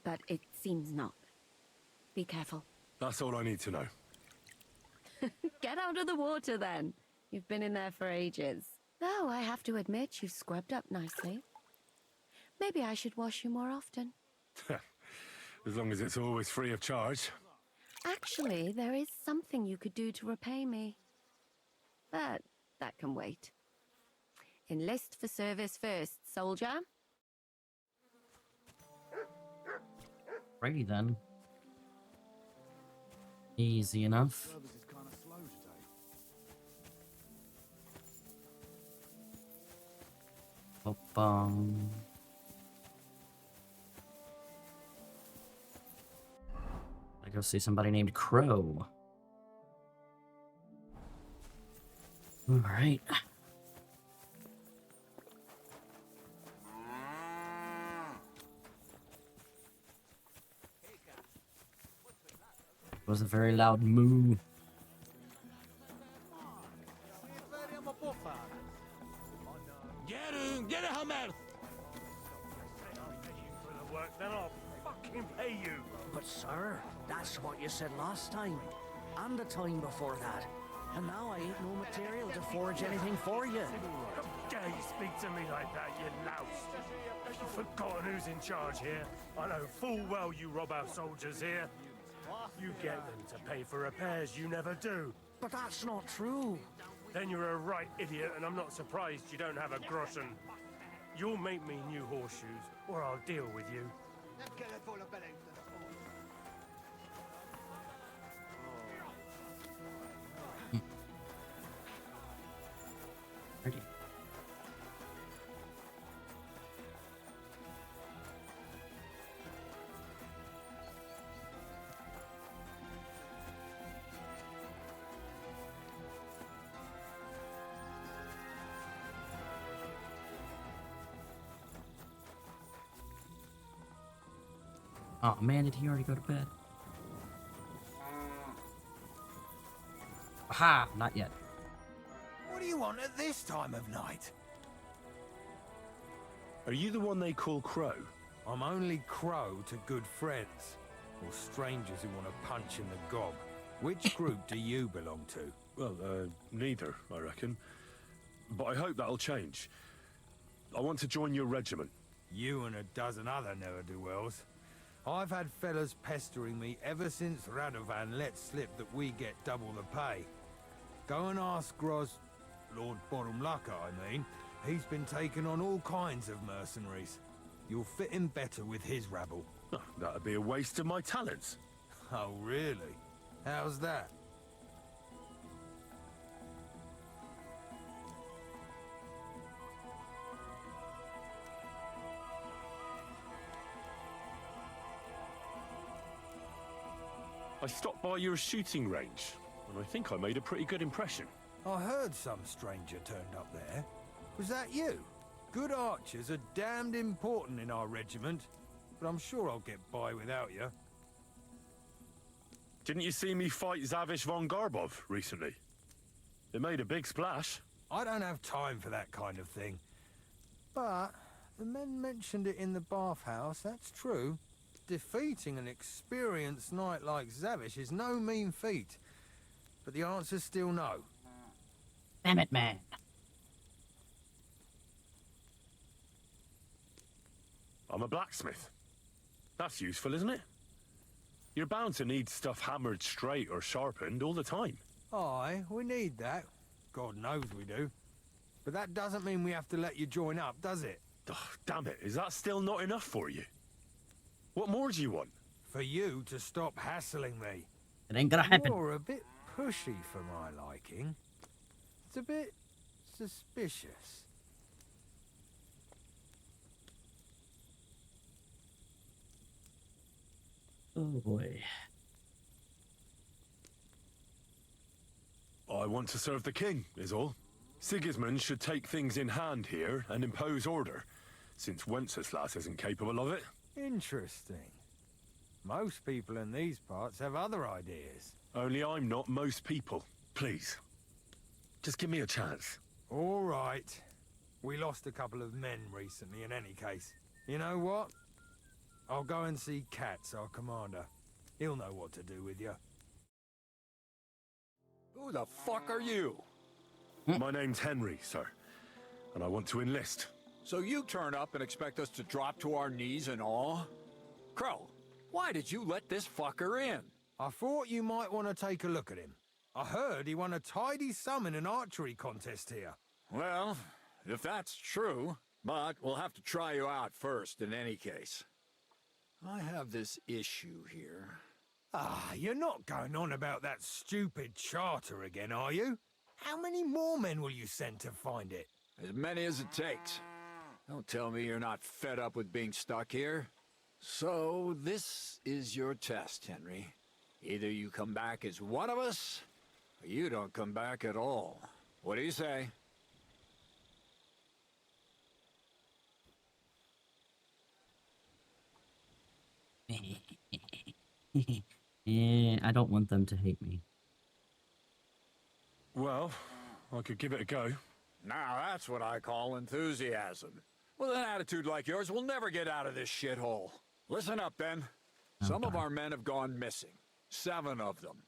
S7: But it seems not. Be careful.
S1: That's all I need to know.
S7: Get out of the water, then. You've been in there for ages. Though I have to admit, you've scrubbed up nicely. Maybe I should wash you more often.
S1: As long as it's always free of charge.
S7: Actually, there is something you could do to repay me. But that can wait. Enlist for service first, soldier.
S2: Righty then. Easy enough. Bum. I go see somebody named Crow. All right. It was a very loud moo.
S20: Get a hammer!
S4: Then I'll fucking pay you.
S10: But sir, that's what you said last time. And the time before that. And now I ain't no material to forge anything for you.
S4: How dare you speak to me like that, you louse? Have you forgotten who's in charge here? I know full well you rob our soldiers here. You get them to pay for repairs you never do.
S10: But that's not true.
S4: Then you're a right idiot, and I'm not surprised you don't have a groschen. You'll make me new horseshoes, or I'll deal with you.
S2: Ready. Oh man, did he already go to bed? Aha! Not yet.
S9: What do you want at this time of night?
S1: Are you the one they call Crow?
S9: I'm only Crow to good friends, or strangers who want to punch in the gob. Which group do you belong to?
S1: Well, neither, I reckon. But I hope that'll change. I want to join your regiment.
S9: You and a dozen other ne'er-do-wells. I've had fellas pestering me ever since Radovan let slip that we get double the pay. Go and ask Lord Borumlaka, I mean. He's been taking on all kinds of mercenaries. You'll fit in better with his rabble.
S1: Oh, that'd be a waste of my talents.
S9: Oh, really? How's that?
S1: I stopped by your shooting range, and I think I made a pretty good impression.
S9: I heard some stranger turned up there. Was that you? Good archers are damned important in our regiment, but I'm sure I'll get by without you.
S1: Didn't you see me fight Zavish von Garbov recently? It made a big splash.
S9: I don't have time for that kind of thing. But the men mentioned it in the bathhouse, that's true. Defeating an experienced knight like Zavish is no mean feat. But the answer's still no.
S2: Damn it, man.
S1: I'm a blacksmith. That's useful, isn't it? You're bound to need stuff hammered straight or sharpened all the time.
S9: Aye, we need that. God knows we do. But that doesn't mean we have to let you join up, does it?
S1: Oh, damn it, is that still not enough for you? What more do you want?
S9: For you to stop hassling me.
S2: It ain't gonna happen.
S9: You're a bit pushy for my liking. It's a bit suspicious.
S2: Oh boy.
S1: I want to serve the king, is all. Sigismund should take things in hand here and impose order, since Wenceslas isn't capable of it.
S9: Interesting. Most people in these parts have other ideas.
S1: Only I'm not most people. Please. Just give me a chance.
S9: All right. We lost a couple of men recently in any case. You know what? I'll go and see Katz, our commander. He'll know what to do with you.
S1: Who the fuck are you? My name's Henry, sir. And I want to enlist.
S5: So you turn up and expect us to drop to our knees in awe? Crow, why did you let this fucker in?
S9: I thought you might want to take a look at him. I heard he won a tidy sum in an archery contest here.
S5: Well, if that's true, but we'll have to try you out first in any case. I have this issue here.
S9: Ah, you're not going on about that stupid charter again, are you? How many more men will you send to find it?
S5: As many as it takes. Don't tell me you're not fed up with being stuck here. So, this is your test, Henry. Either you come back as one of us, or you don't come back at all. What do you say?
S2: Yeah, I don't want them to hate me.
S1: Well, I could give it a go.
S5: Now that's what I call enthusiasm. With an attitude like yours, we'll never get out of this shithole. Listen up, then. Some of our men have gone missing. 7 of them.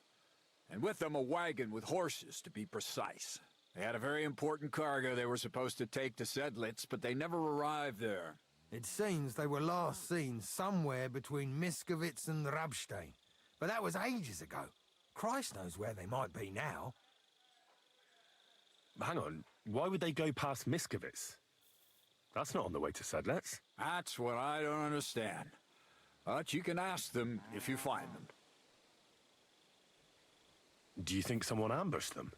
S5: And with them a wagon with horses, to be precise. They had a very important cargo they were supposed to take to Sedlitz, but they never arrived there.
S9: It seems they were last seen somewhere between Miskovitz and Rabstein. But that was ages ago. Christ knows where they might be now.
S1: Hang on, why would they go past Miskovitz? That's not on the way to Sedlitz.
S5: That's what I don't understand. But you can ask them if you find them.
S1: Do you think someone ambushed them?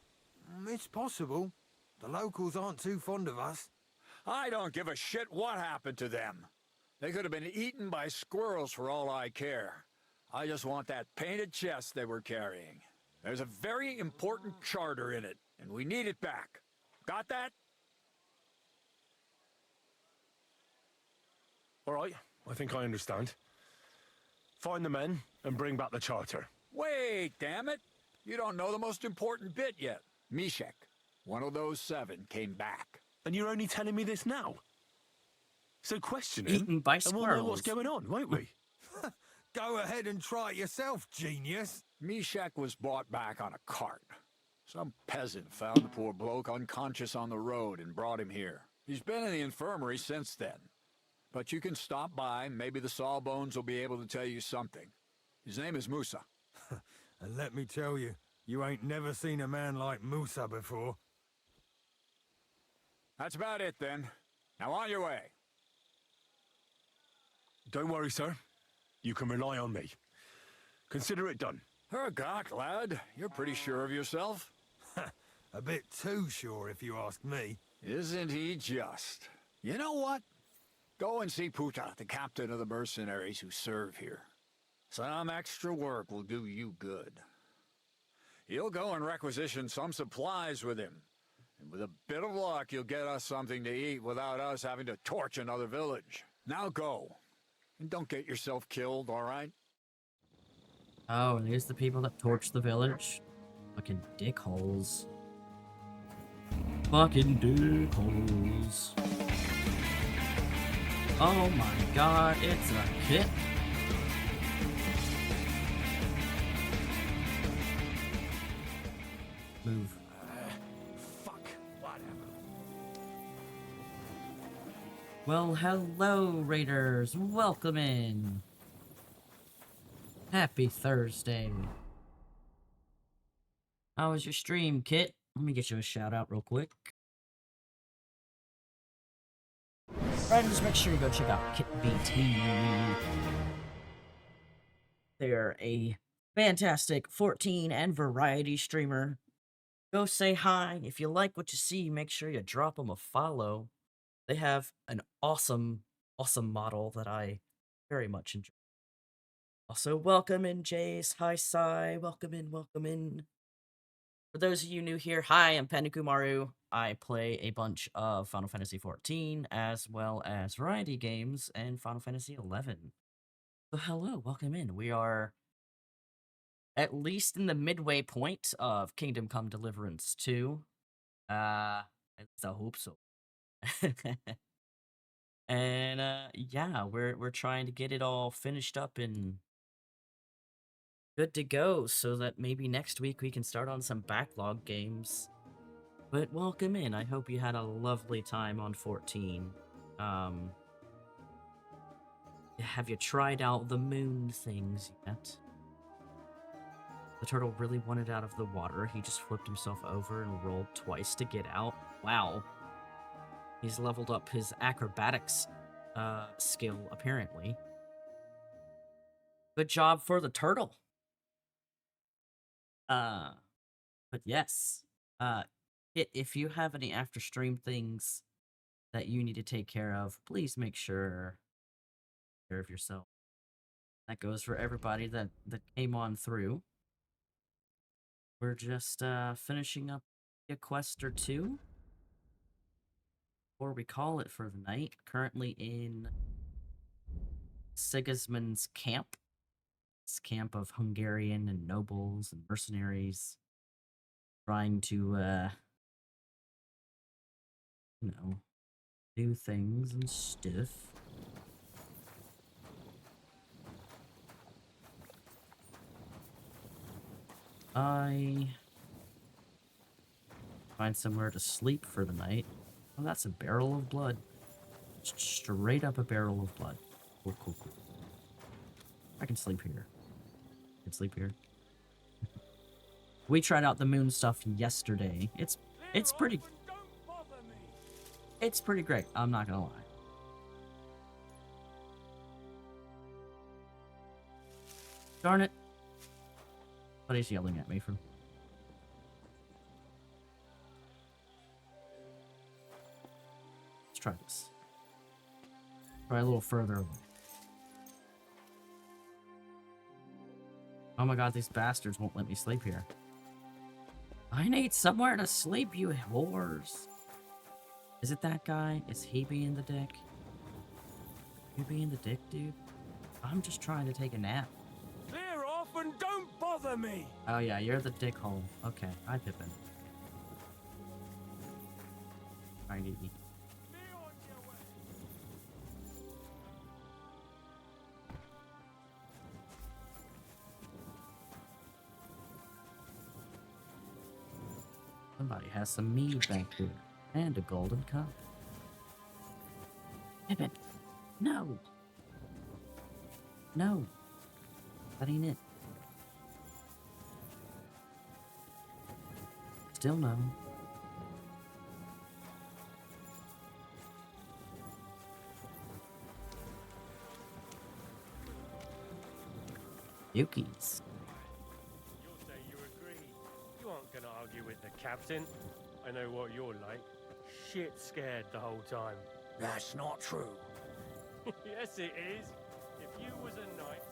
S9: It's possible. The locals aren't too fond of us.
S5: I don't give a shit what happened to them. They could have been eaten by squirrels for all I care. I just want that painted chest they were carrying. There's a very important charter in it, and we need it back. Got that?
S1: All right, I think I understand. Find the men and bring back the charter.
S5: Wait, damn it! You don't know the most important bit yet. Mishek, one of those 7, came back.
S1: And you're only telling me this now? So question him,
S2: Eaten by
S1: and we'll know what's
S2: squirrels.
S1: going on, won't we?
S9: Go ahead and try it yourself, genius.
S5: Mishek was brought back on a cart. Some peasant found the poor bloke unconscious on the road and brought him here. He's been in the infirmary since then. But you can stop by, maybe the Sawbones will be able to tell you something. His name is Musa.
S9: And let me tell you, you ain't never seen a man like Musa before.
S5: That's about it, then. Now on your way.
S1: Don't worry, sir. You can rely on me. Consider it done.
S5: Hergott, lad. You're pretty sure of yourself.
S9: A bit too sure, if you ask me.
S5: Isn't he just? You know what? Go and see Puta, the captain of the mercenaries who serve here. Some extra work will do you good. He'll go and requisition some supplies with him. And with a bit of luck, you'll get us something to eat without us having to torch another village. Now go. And don't get yourself killed, all right?
S2: Oh, and here's the people that torch the village. Fucking dickholes. Fucking dickholes. Oh my god, it's a kit. Move.
S5: Fuck. Whatever.
S2: Well, hello, Raiders. Welcome in. Happy Thursday. How was your stream, Kit? Let me get you a shout out real quick. Friends, make sure you go check out Kit BT. They're a fantastic 14 and variety streamer. Go say hi. If you like what you see, make sure you drop them a follow. They have an awesome model that I very much enjoy. Also, welcome in, Jace. Hi, Sai. Welcome in, welcome in. For those of you new here, hi, I'm Penikumaru. I play a bunch of Final Fantasy XIV, as well as variety games and Final Fantasy XI. So hello, welcome in. We are at least in the midway point of Kingdom Come Deliverance 2. At least I hope so. And yeah, we're trying to get it all finished up and good to go, so that maybe next week we can start on some backlog games. But welcome in. I hope you had a lovely time on 14. Have you tried out the moon things yet? The turtle really wanted out of the water. He just flipped himself over and rolled twice to get out. Wow. He's leveled up his acrobatics skill, apparently. Good job for the turtle. But yes. If you have any after stream things that you need to take care of, please make sure you take care of yourself. That goes for everybody that came on through. We're just finishing up a quest or two, or we call it for the night. Currently in Sigismund's camp. This camp of Hungarian and nobles and mercenaries trying to, you know, do things and stuff. I find somewhere to sleep for the night. Oh, that's a barrel of blood. Straight up a barrel of blood. Cool, cool, cool. I can sleep here. I can sleep here. We tried out the moon stuff yesterday. It's pretty... It's pretty great, I'm not gonna lie. Darn it. Somebody's yelling at me from... Let's try this. Try a little further away. Oh my god, these bastards won't let me sleep here. I need somewhere to sleep, you whores. Is it that guy? Is he being the dick? You being the dick, dude? I'm just trying to take a nap.
S4: Clear off and don't bother me!
S2: Oh yeah, you're the dickhole. Okay, hi Pippin. Alright, eat. Somebody has some mead back here. And a golden cup. Pippin! No! No! That ain't it. Still no. Yuki's.
S8: You'll say you agree. You aren't gonna argue with the captain. I know what you're like. Shit scared the whole time.
S10: That's not true.
S8: Yes, it is. If you was a knight...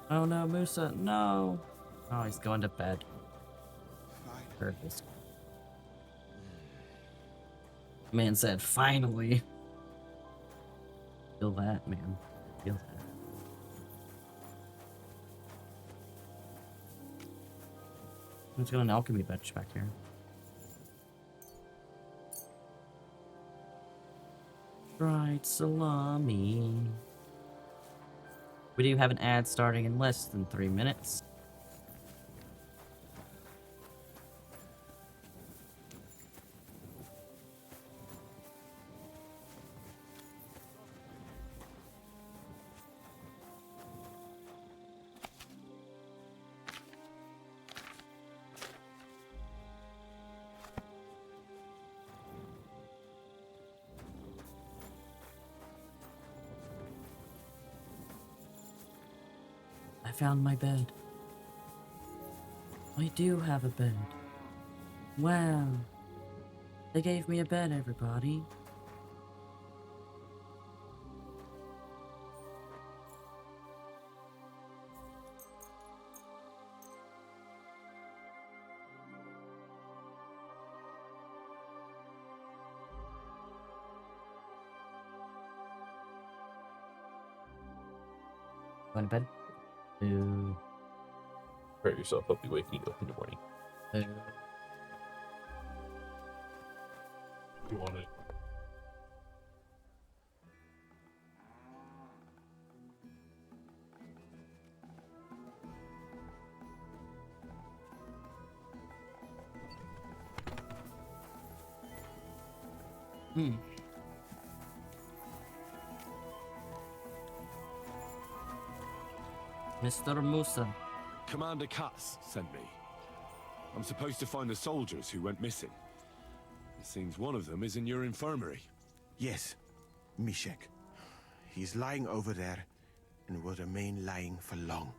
S2: Oh no, Musa, no! Oh, he's going to bed. Heard this. Man said, finally! Feel that, man. Feel that. Let's got an alchemy bench back here. Fried salami. We do have an ad starting in less than 3 minutes. I found my bed. I do have a bed. Wow. They gave me a bed, everybody. Going to bed? Ooh.
S13: Hurt yourself, I'll be waking you up in the morning. You want it?
S2: Mr. Musa.
S1: Commander Katz sent me. I'm supposed to find the soldiers who went missing. It seems one of them is in your infirmary.
S17: Yes, Mishek. He's lying over there and will remain lying for long.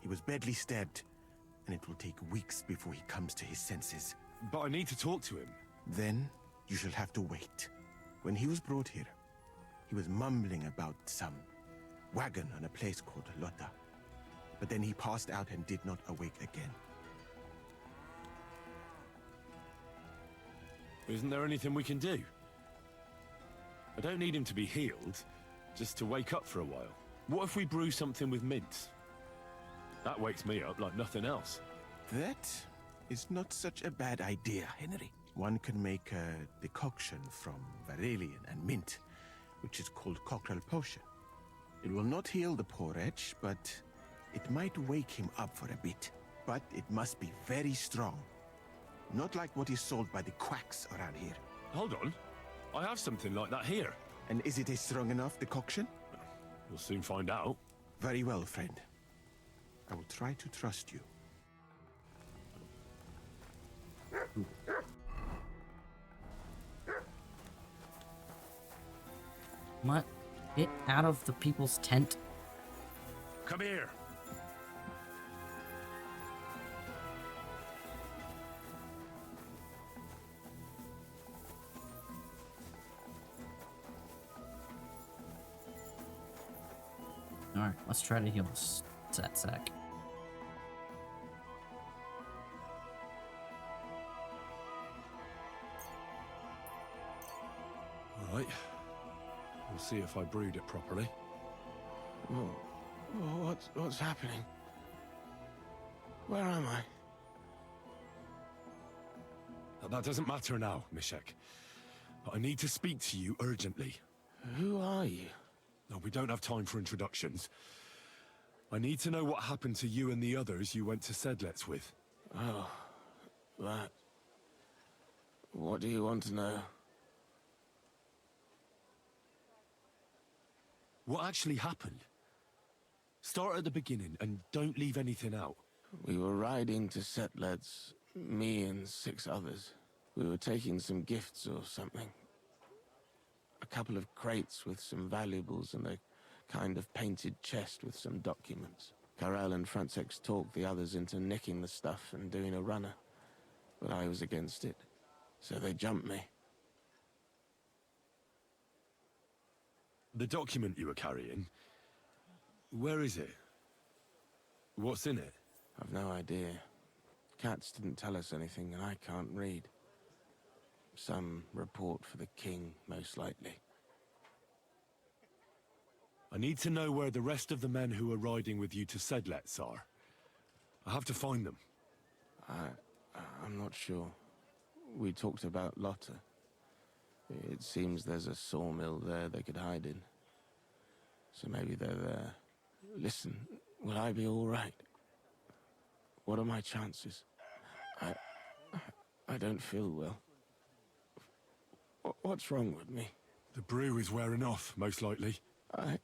S17: He was badly stabbed, and it will take weeks before he comes to his senses.
S1: But I need to talk to him.
S17: Then you shall have to wait. When he was brought here, he was mumbling about some wagon on a place called Lota. But then he passed out and did not awake again.
S1: Isn't there anything we can do? I don't need him to be healed, just to wake up for a while. What if we brew something with mint? That wakes me up like nothing else.
S17: That is not such a bad idea, Henry. One can make a decoction from Varelian and mint, which is called Cockrell Potion. It will not heal the poor wretch, but it might wake him up for a bit. But it must be very strong. Not like what is sold by the quacks around here.
S1: Hold on. I have something like that here.
S17: And is it a strong enough decoction?
S1: We'll soon find out.
S17: Very well, friend. I will try to trust you.
S2: What? Get out of the people's tent.
S1: Come here.
S2: Alright, let's try to heal this sack.
S1: Alright. We'll see if I brewed it properly.
S15: What's happening? Where am I?
S1: That doesn't matter now, Mishek. But I need to speak to you urgently.
S15: Who are you?
S1: No, we don't have time for introductions. I need to know what happened to you and the others you went to Sedlets with.
S15: Oh, that. What do you want to know?
S1: What actually happened? Start at the beginning and don't leave anything out.
S15: We were riding to Sedlets, me and 6 others. We were taking some gifts or something. A couple of crates with some valuables and a kind of painted chest with some documents. Karel and Francex talked the others into nicking the stuff and doing a runner, but I was against it, so they jumped me.
S1: The document you were carrying, where is it? What's in it?
S15: I've no idea. Katz didn't tell us anything and I can't read. Some report for the king, most likely.
S1: I need to know where the rest of the men who are riding with you to Sedlets are. I have to find them.
S15: I'm not sure. We talked about Lotta. It seems there's a sawmill there they could hide in. So maybe they're there. Listen, will I be all right? What are my chances? I don't feel well. What's wrong with me?
S1: The brew is wearing off, most likely.
S15: I'm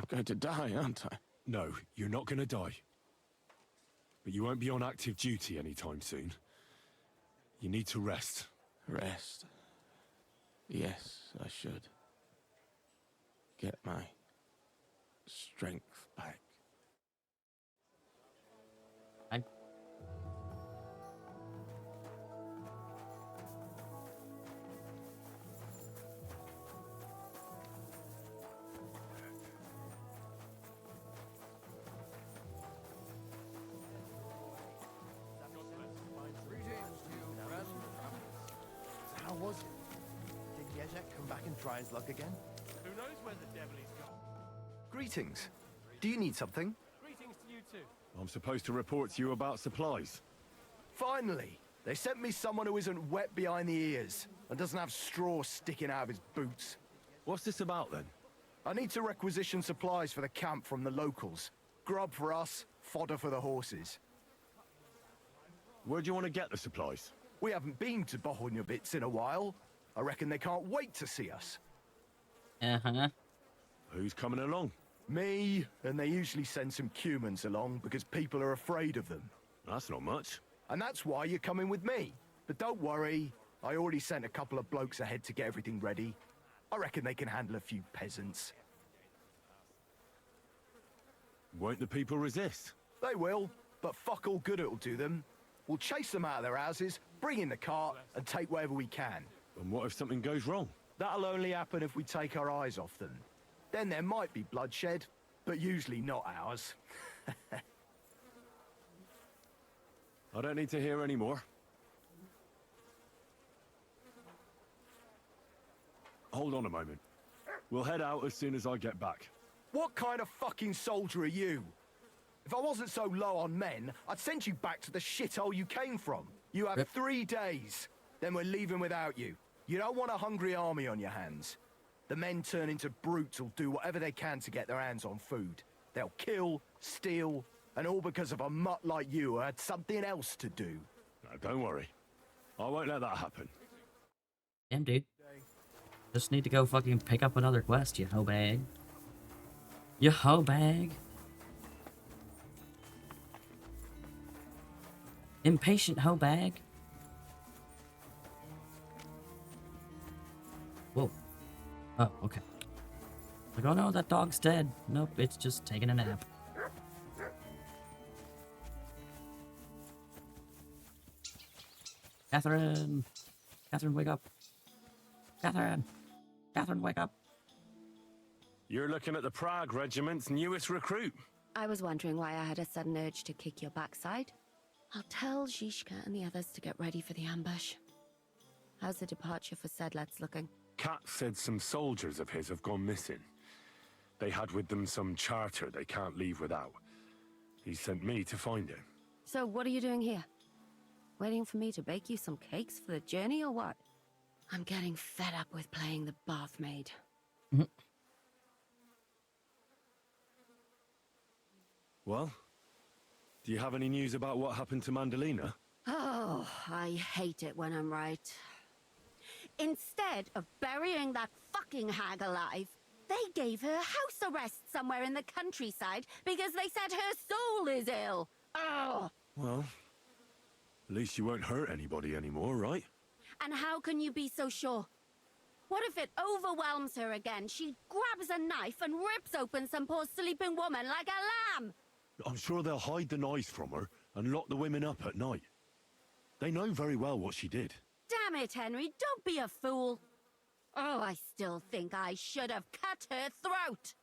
S15: going to die, aren't I?
S1: No, you're not going to die. But you won't be on active duty anytime soon. You need to rest.
S15: Rest? Yes, I should. Get my strength back.
S22: How was it? Did Yezek come back and try his luck again?
S8: Who knows where the devil he's gone?
S22: Greetings. Do you need something?
S8: Greetings to you too.
S1: I'm supposed to report to you about supplies.
S22: Finally!
S16: They sent me someone who isn't wet behind the ears and doesn't have straw sticking out of his boots.
S1: What's this about, then?
S16: I need to requisition supplies for the camp from the locals. Grub for us, fodder for the horses.
S1: Where do you want to get the supplies?
S16: We haven't been to Bohunjovitz in a while. I reckon they can't wait to see us.
S2: Uh-huh.
S1: Who's coming along?
S16: Me, and they usually send some humans along because people are afraid of them.
S1: That's not much.
S16: And that's why you're coming with me. But don't worry, I already sent a couple of blokes ahead to get everything ready. I reckon they can handle a few peasants.
S1: Won't the people resist?
S16: They will, but fuck all good it'll do them. We'll chase them out of their houses, bring in the cart, and take whatever we can.
S1: And what if something goes wrong?
S16: That'll only happen if we take our eyes off them. Then there might be bloodshed, but usually not ours.
S1: I don't need to hear any more. Hold on a moment. We'll head out as soon as I get back.
S16: What kind of fucking soldier are you? If I wasn't so low on men, I'd send you back to the shithole you came from. You have 3 days, then we're leaving without you. You don't want a hungry army on your hands. The men turn into brutes who'll do whatever they can to get their hands on food. They'll kill, steal, and all because of a mutt like you who had something else to do.
S1: No, don't worry. I won't let that happen.
S2: Damn, dude. Just need to go fucking pick up another quest, you hoe bag. You hoe bag. Impatient hoe bag. Whoa. Oh, okay. Like, oh no, that dog's dead. Nope, it's just taking a nap. Catherine! Catherine, wake up. Catherine! Catherine, wake up.
S1: You're looking at the Prague Regiment's newest recruit.
S7: I was wondering why I had a sudden urge to kick your backside. I'll tell Zhishka and the others to get ready for the ambush. How's the departure for Sedlets looking?
S1: Kat said some soldiers of his have gone missing. They had with them some charter they can't leave without. He sent me to find it.
S7: So what are you doing here? Waiting for me to bake you some cakes for the journey or what? I'm getting fed up with playing the bath maid.
S1: Well, do you have any news about what happened to Mandalina?
S7: Oh, I hate it when I'm right. Instead of burying that fucking hag alive, they gave her house arrest somewhere in the countryside because they said her soul is ill. Oh!
S1: Well, at least you won't hurt anybody anymore, right?
S7: And how can you be so sure? What if it overwhelms her again? She grabs a knife and rips open some poor sleeping woman like a lamb!
S1: I'm sure they'll hide the knives from her and lock the women up at night. They know very well what she did.
S7: Damn it, Henry, don't be a fool. Oh, I still think I should have cut her throat.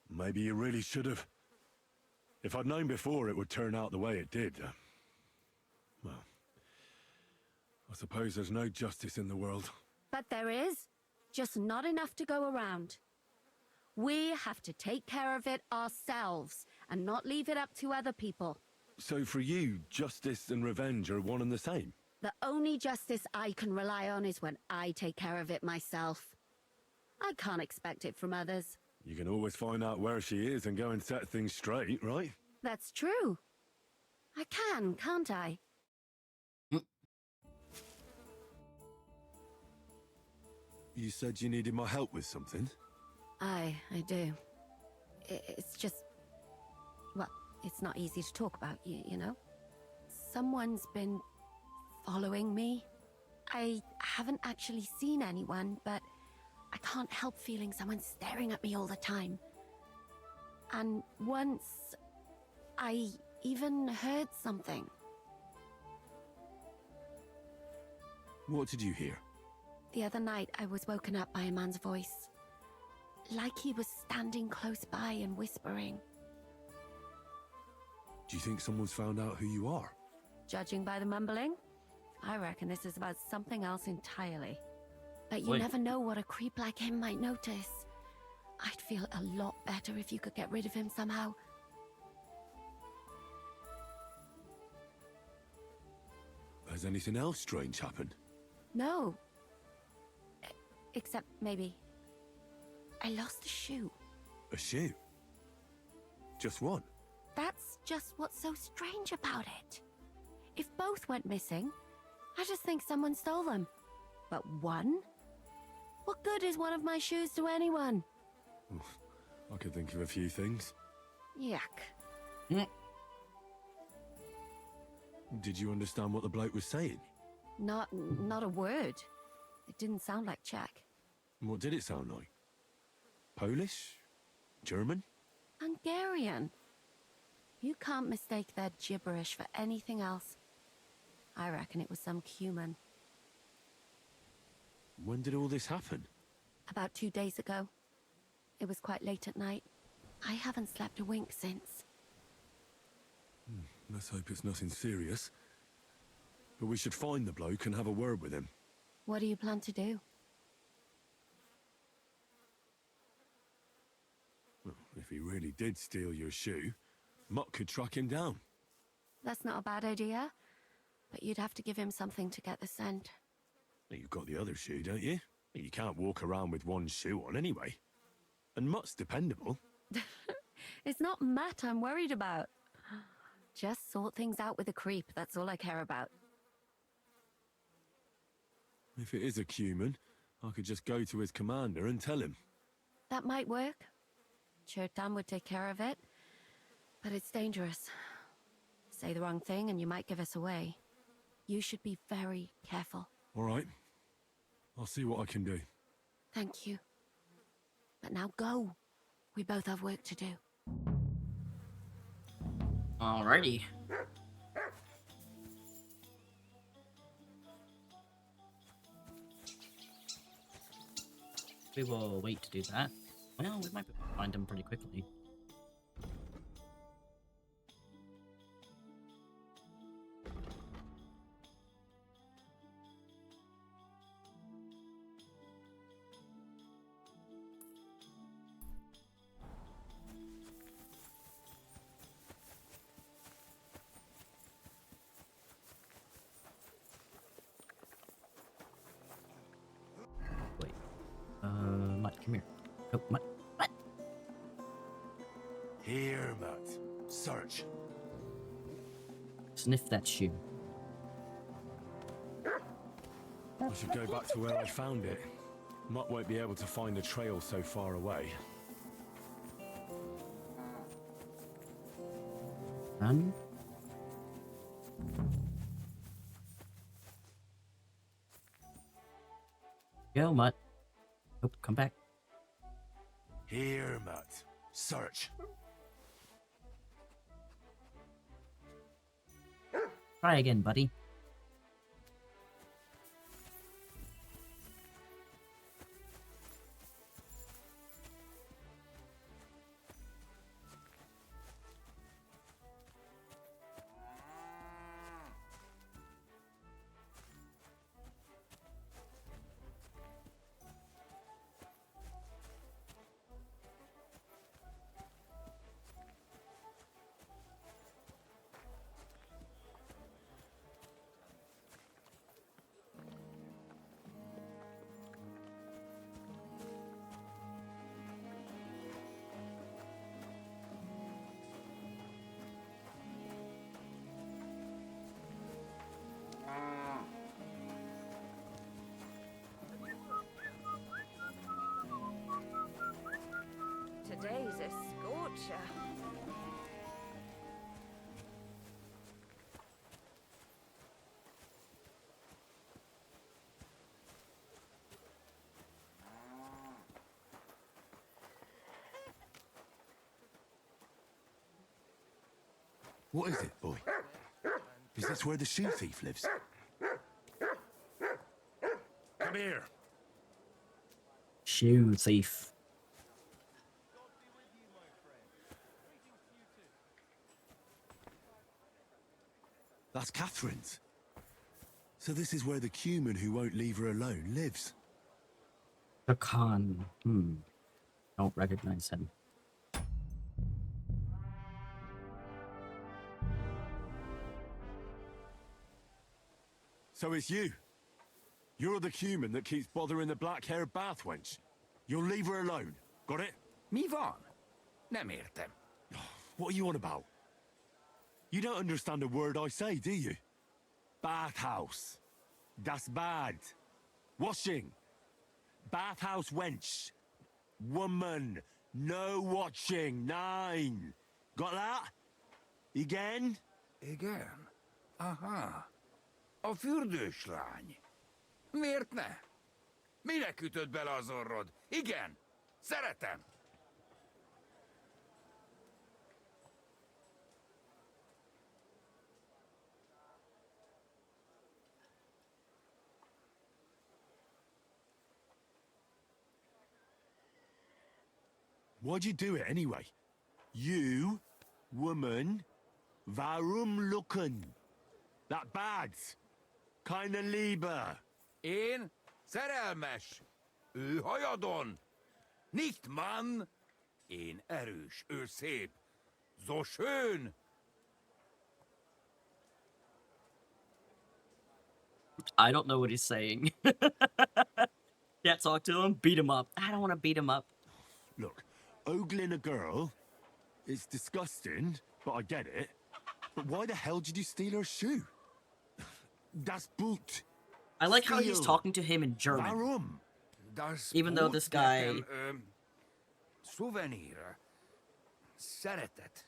S1: Maybe you really should have. If I'd known before it would turn out the way it did, well, I suppose there's no justice in the world.
S7: But there is, just not enough to go around. We have to take care of it ourselves and not leave it up to other people.
S1: So for you, justice and revenge are one and the same?
S7: The only justice I can rely on is when I take care of it myself. I can't expect it from others.
S1: You can always find out where she is and go and set things straight, right?
S7: That's true. I can, can't I?
S1: You said you needed my help with something?
S7: I do. It's just... well, it's not easy to talk about, you know? Someone's been following me. I haven't actually seen anyone, but I can't help feeling someone staring at me all the time. And once, I even heard something.
S1: What did you hear?
S7: The other night, I was woken up by a man's voice. Like he was standing close by and whispering.
S1: Do you think someone's found out who you are?
S7: Judging by the mumbling, I reckon this is about something else entirely. But you
S1: Wait.
S7: never know what a creep like him might notice. I'd feel a lot better if you could get rid of him somehow.
S1: Has anything else strange happened?
S7: No. Except maybe I lost a shoe.
S1: A shoe? Just one?
S7: That's just what's so strange about it. If both went missing, I just think someone stole them. But one? What good is one of my shoes to anyone?
S1: I could think of a few things.
S7: Yuck.
S1: Did you understand what the bloke was saying?
S7: Not a word. It didn't sound like Czech.
S1: What did it sound like? Polish? German?
S7: Hungarian. You can't mistake their gibberish for anything else. I reckon it was some human.
S1: When did all this happen?
S7: About 2 days ago. It was quite late at night. I haven't slept a wink since.
S1: Let's hope it's nothing serious. But we should find the bloke and have a word with him.
S7: What do you plan to do?
S1: Well, if he really did steal your shoe, Mutt could track him down.
S7: That's not a bad idea. But you'd have to give him something to get the scent.
S1: You've got the other shoe, don't you? You can't walk around with one shoe on anyway. And Mutt's dependable.
S7: It's not Matt I'm worried about. Just sort things out with a creep, that's all I care about.
S1: If it is a Cuman, I could just go to his commander and tell him.
S7: That might work. Chertan would take care of it. But it's dangerous. Say the wrong thing and you might give us away. You should be very careful.
S1: All right. I'll see what I can do.
S7: Thank you. But now go. We both have work to do.
S2: Alrighty. We will wait to do that. Well, we might be able to find him pretty quickly. Mutt, come here. Oh, Mutt. Mutt!
S1: Here, Mutt. Search.
S2: Sniff that shoe.
S1: I should go back to where I found it. Mutt won't be able to find a trail so far away.
S2: Run. Go, Mutt. Oh, come back.
S1: Here, Mutt. Search.
S2: Try again, buddy.
S14: Today's a scorcher.
S1: What is it, boy? Is this where the shoe thief lives? Come here.
S2: Shoe thief.
S1: That's Catherine's. So this is where the Cuman who won't leave her alone lives.
S2: The Khan. Don't recognize him.
S1: So it's you. You're the human that keeps bothering the black-haired bath wench. You'll leave her alone. Got it?
S5: Mi van? Nem értem.
S1: What are you on about? You don't understand a word I say, do you? Bathhouse. Das bad. Washing. Bathhouse wench. Woman. No watching. 9. Got that? Again?
S5: Igen? Aha. A fürdős lány. Miért ne? Minek ütött bele az orrod? Igen, szeretem.
S1: Why'd you do it anyway? You, woman, warum lucken? That bad. Keine Liebe.
S5: Én szerelmes. Ő hajadon. Nicht Mann. Én erős, ő szép. So schön.
S2: I don't know what he's saying. Can't talk to him? Beat him up. I don't want to beat him up.
S1: Look, ogling a girl is disgusting, but I get it. But why the hell did you steal her shoe? Das Boot.
S2: I like how he's
S1: Steal.
S2: talking to him in German.
S1: Warum?
S5: Das
S2: Even though
S5: Boot
S2: this guy...
S5: nekem, szuvenír. Szeretet.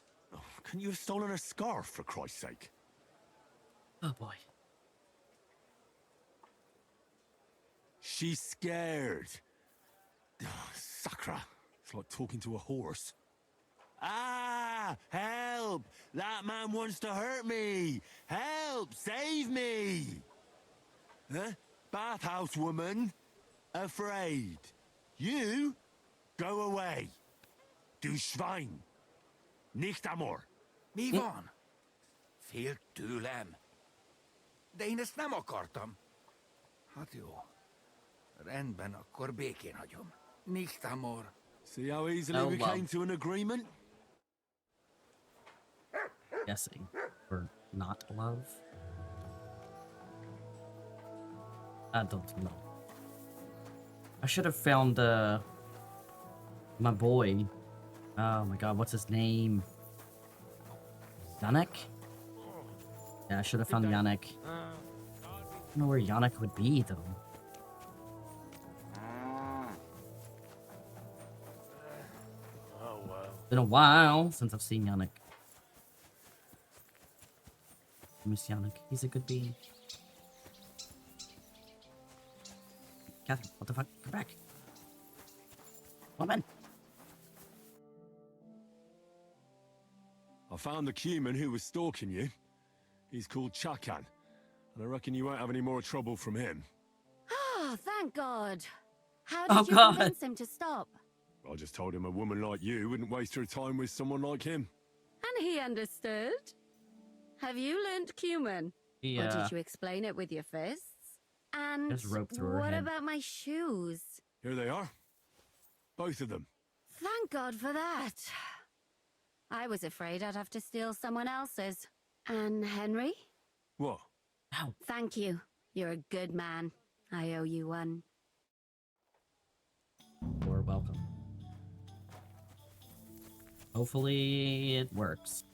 S1: Couldn't you have stolen her scarf, for Christ's sake?
S2: Oh boy.
S1: She's scared. Sakra. It's like talking to a horse. Ah! Help! That man wants to hurt me! Help! Save me! Huh? Bathhouse woman? Afraid. You? Go away. Du Schwein. Nicht amor.
S5: Mi van? Fél tőlem. De én ezt nem akartam. Hát jó. Rendben, akkor békén hagyom. Nicht amor.
S1: See how easily we came to an agreement?
S2: Guessing. Or not love? I don't know. I should have found, my boy. Oh my god, what's his name? Yannick? Yeah, I should have found Yannick. I don't know where Yannick would be, though.
S8: Oh, well.
S2: Been a while since I've seen Yannick. I miss Yannick. He's a good being. Catherine, what the fuck? Come back. Come on, man.
S1: I found the human who was stalking you. He's called Chakan, and I reckon you won't have any more trouble from him.
S7: Oh, thank God. How
S2: Oh,
S7: did you
S2: God.
S7: convince him to stop?
S1: I just told him a woman like you wouldn't waste her time with someone like him.
S7: And he understood? Have you learnt Cuman? Or
S2: Yeah.
S7: did you explain it with your fists? And
S2: Just rope through her
S7: what
S2: head.
S7: about my shoes?
S1: Here they are. Both of them.
S7: Thank God for that. I was afraid I'd have to steal someone else's. And Henry?
S1: What?
S2: Ow.
S7: Thank you. You're a good man. I owe you one.
S2: You're welcome. Hopefully it works.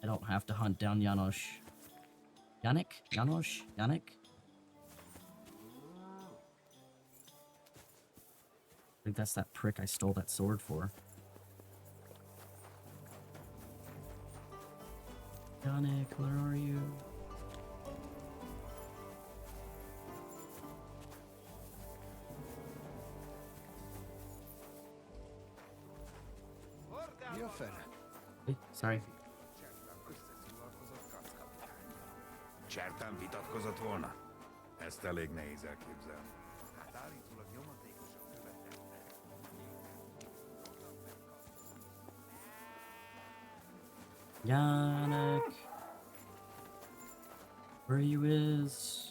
S2: I don't have to hunt down Janosch. Yannick? Janosch? Yannick? I think that's that prick I stole that sword for. Yannick, where are you?
S5: Mi a fene?
S2: Hey, sorry.
S5: Csertán vitatkozott volna? Ezt elég nehéz elképzelni. Hát állítólag nyomatékosan követette.
S2: Yannick. Where you is?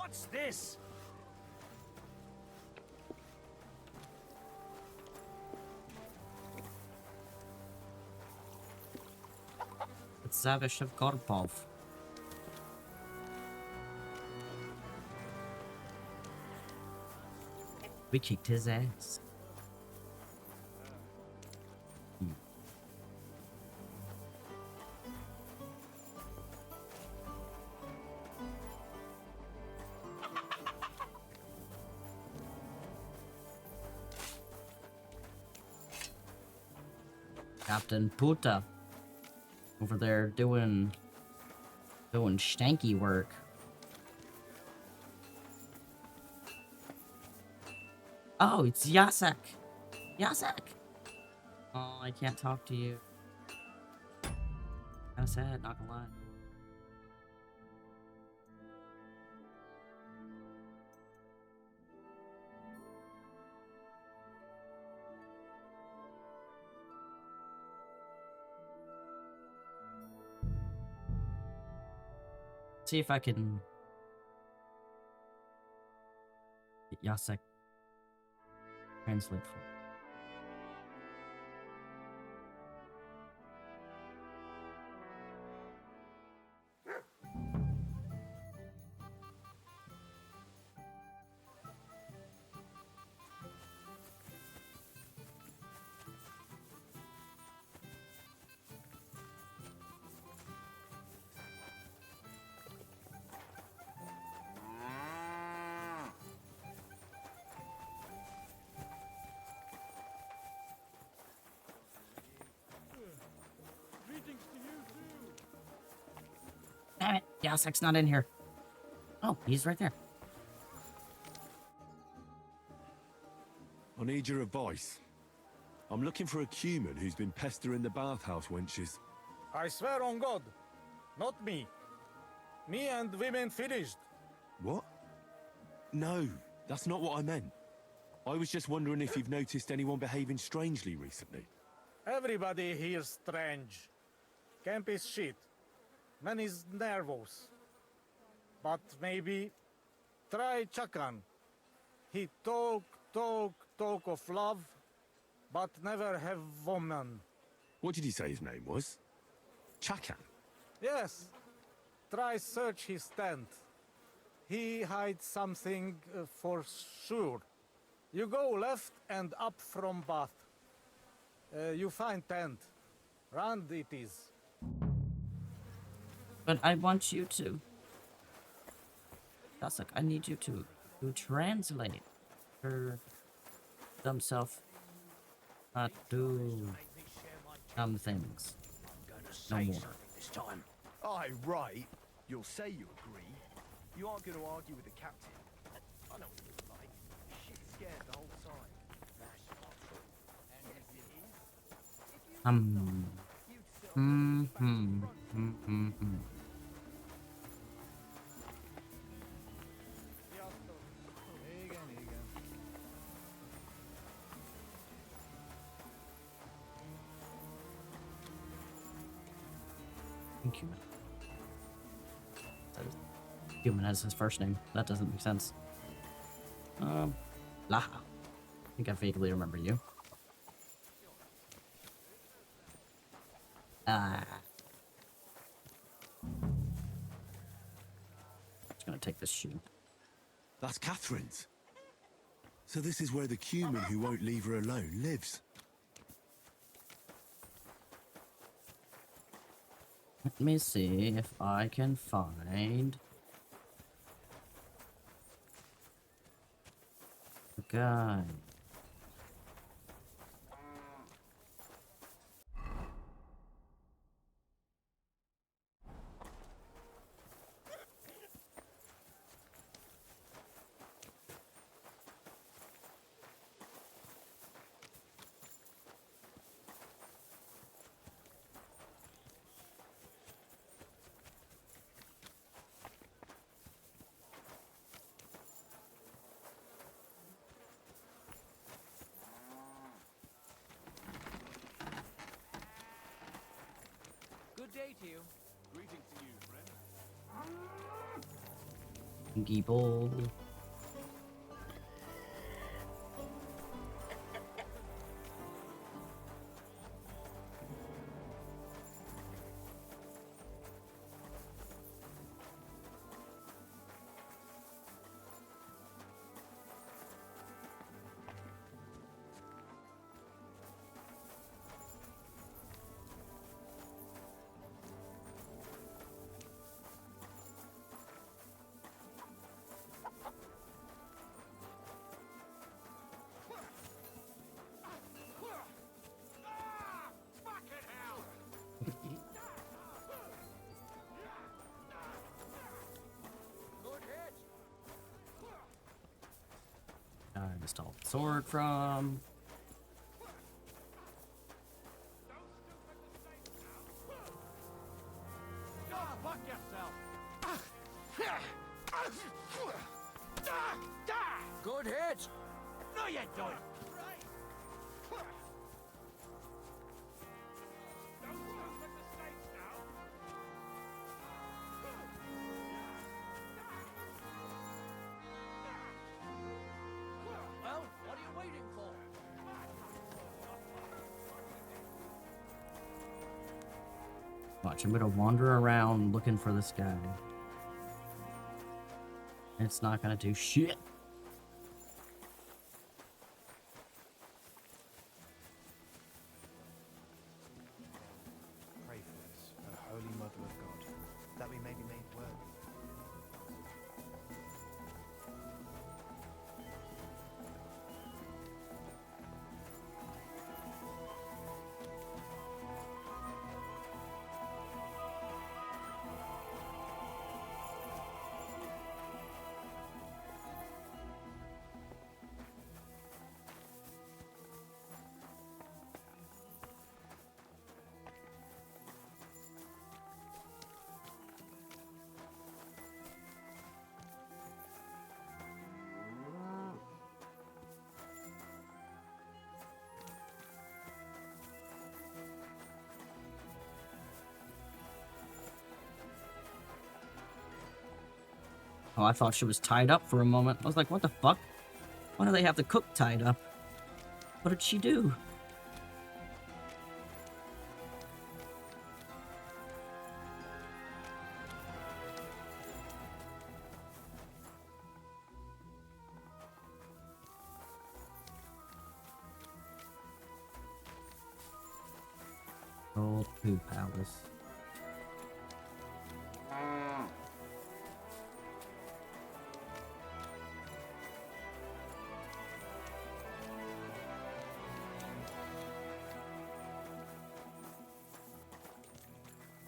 S20: What's this?
S2: It's Zavish of Gorpov. We kicked his ass. Captain Puta over there doing stanky work. Oh, it's Jacek. Jacek. Oh, I can't talk to you. Kinda sad, not gonna lie. See if I can get Jacek translate for. Damn it, Jacek's not in here. Oh, he's right there.
S1: I need your advice. I'm looking for a Cuman who's been pestering the bathhouse wenches.
S12: I swear on God, not me. Me and women finished.
S1: What? No, that's not what I meant. I was just wondering if you've noticed anyone behaving strangely recently.
S12: Everybody here's strange. Camp is shit. Man is nervous. But maybe try Chakan. He talk of love, but never have woman.
S1: What did he say his name was? Chakan?
S12: Yes. Try search his tent. He hides something for sure. You go left and up from bath. You find tent. Round it is.
S2: But I want you to. Jacek, I need you to translate her dumb self. Not do dumb things. No more.
S16: This time. Aye, right. You'll say you agree. You aren't going to argue with the captain. I know what you're like. Shit scared the whole time. That's not true. And if it is,
S2: Cuman. Cuman has his first name. That doesn't make sense. Laha. I think I vaguely remember you. Just gonna take this shoe.
S1: That's Catherine's. So this is where the Cuman who won't leave her alone lives.
S2: Let me see if I can find the guy.
S18: Good day to you. Greetings to you, friend.
S2: Pinky bowl. I just stole the sword from.
S10: Good hit! No, you don't! Well, what are you waiting for?
S2: Watch, I'm gonna wander around looking for this guy. It's not gonna do shit.
S22: Pray for us, O Holy Mother of God, that we may be made worthy.
S2: Oh, I thought she was tied up for a moment. I was like, what the fuck? Why do they have the cook tied up? What did she do? Old Poo Palace.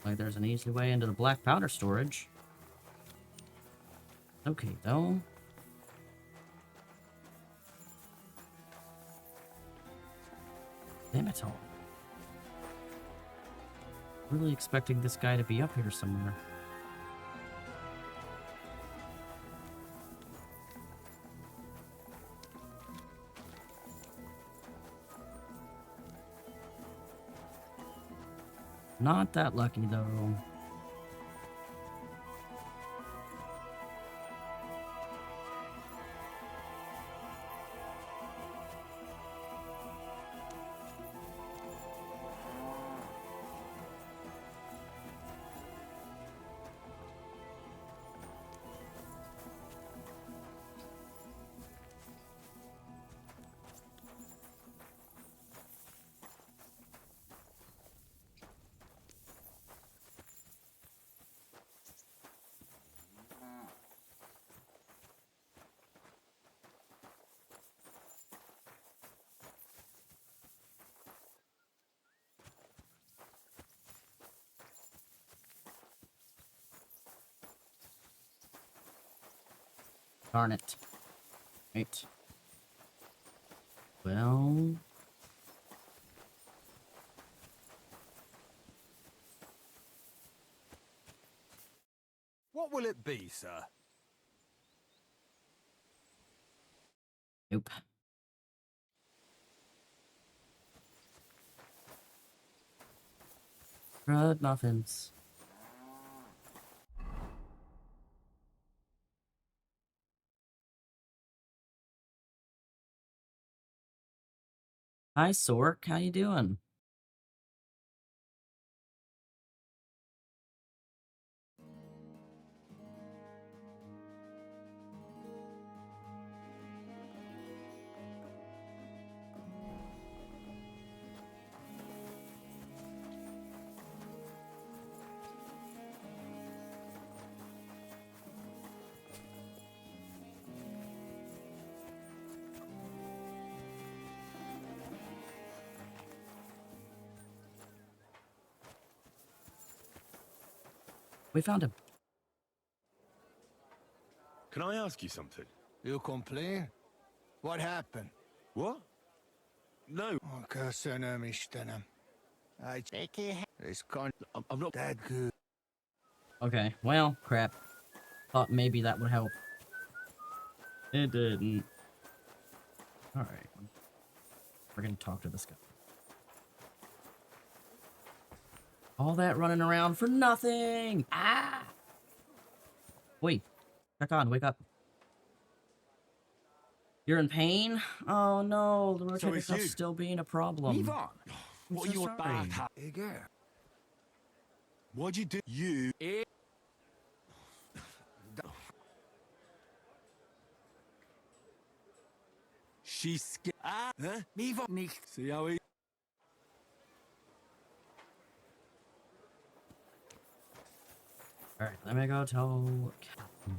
S2: Like there's an easy way into the black powder storage. Okay, though. Damn it all. Really expecting this guy to be up here somewhere. Not that lucky, though. Darn it. Right. Well...
S9: What will it be, sir?
S2: Nope. Bread muffins. Hi, Sork. How you doing? We found him.
S1: Can I ask you something?
S5: You complain? What happened?
S1: What? No.
S5: I take it. This con. I'm not that good.
S2: Okay, well, crap. Thought maybe that would help. It didn't. Alright. We're gonna talk to this guy. All that running around for nothing! Ah! Wait. Back on, wake up. You're in pain? Oh no, the rotator
S1: it's
S2: cuff's
S1: you.
S2: still being a problem.
S1: Leave on.
S2: I'm
S1: What
S2: so
S1: are you
S2: sorry.
S1: bad? What'd you do? You. She's scared. Ah, huh? Leave on nicht. See how he.
S2: Alright, let me go tell Captain.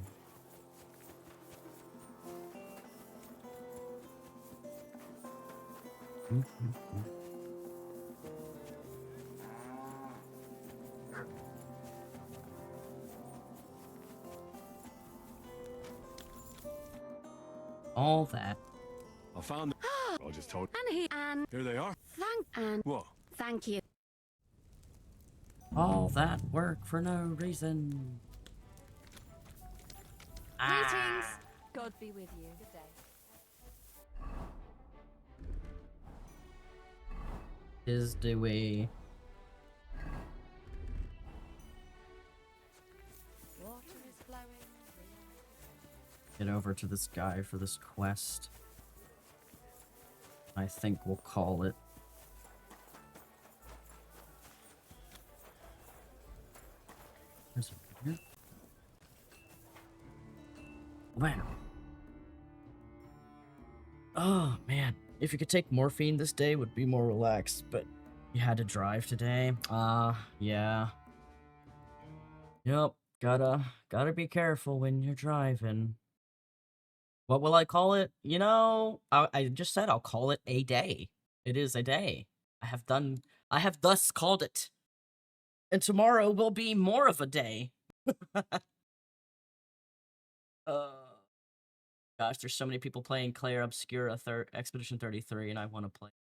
S2: All that.
S1: I found. I just told.
S7: And
S1: Here they are. What?
S7: Thank you.
S2: All that work for no reason.
S14: Greetings. God be with you. Good day.
S2: Is do we?
S14: Water is flowing.
S2: Get over to this guy for this quest. I think we'll call it. There's a here. Wow. Oh man, if you could take morphine this day would be more relaxed, but you had to drive today. Yeah. Yep, gotta be careful when you're driving. What will I call it? You know, I just said I'll call it a day. It is a day. I have thus called it. And tomorrow will be more of a day. Gosh, there's so many people playing Claire Obscura Expedition 33, and I want to play.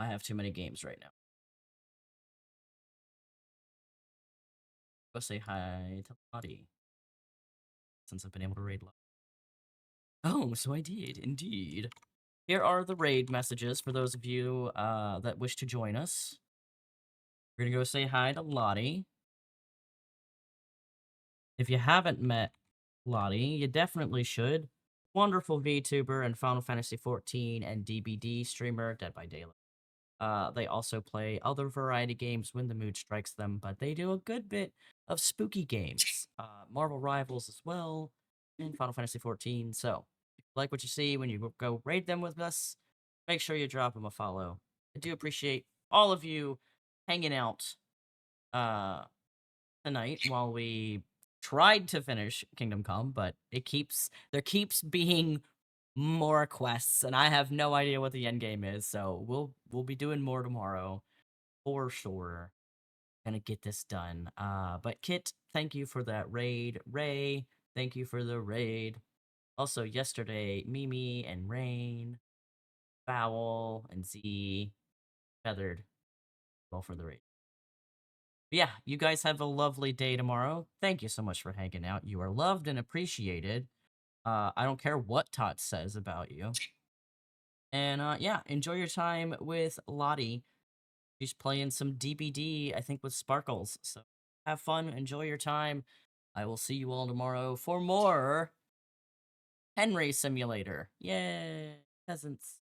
S2: I have too many games right now. Go say hi to Lottie. Since I've been able to raid Lottie. Oh, so I did, indeed. Here are the raid messages for those of you that wish to join us. We're gonna go say hi to Lottie. If you haven't met Lottie, you definitely should. Wonderful VTuber and Final Fantasy XIV and DBD streamer, Dead by Daylight. They also play other variety games when the mood strikes them, but they do a good bit of spooky games. Marvel Rivals as well, and Final Fantasy XIV. So, if you like what you see when you go raid them with us, make sure you drop them a follow. I do appreciate all of you hanging out tonight while we tried to finish Kingdom Come, but there keeps being more quests, and I have no idea what the end game is, so we'll be doing more tomorrow for sure. Gonna get this done. But Kit, thank you for that raid. Ray, thank you for the raid. Also, yesterday, Mimi and Rain, Fowl and Z, Feathered, all for the raid. But yeah, you guys have a lovely day tomorrow. Thank you so much for hanging out. You are loved and appreciated. I don't care what Tot says about you. And yeah, enjoy your time with Lottie. She's playing some DBD, I think, with Sparkles. So have fun, enjoy your time. I will see you all tomorrow for more Henry Simulator. Yay! Peasants.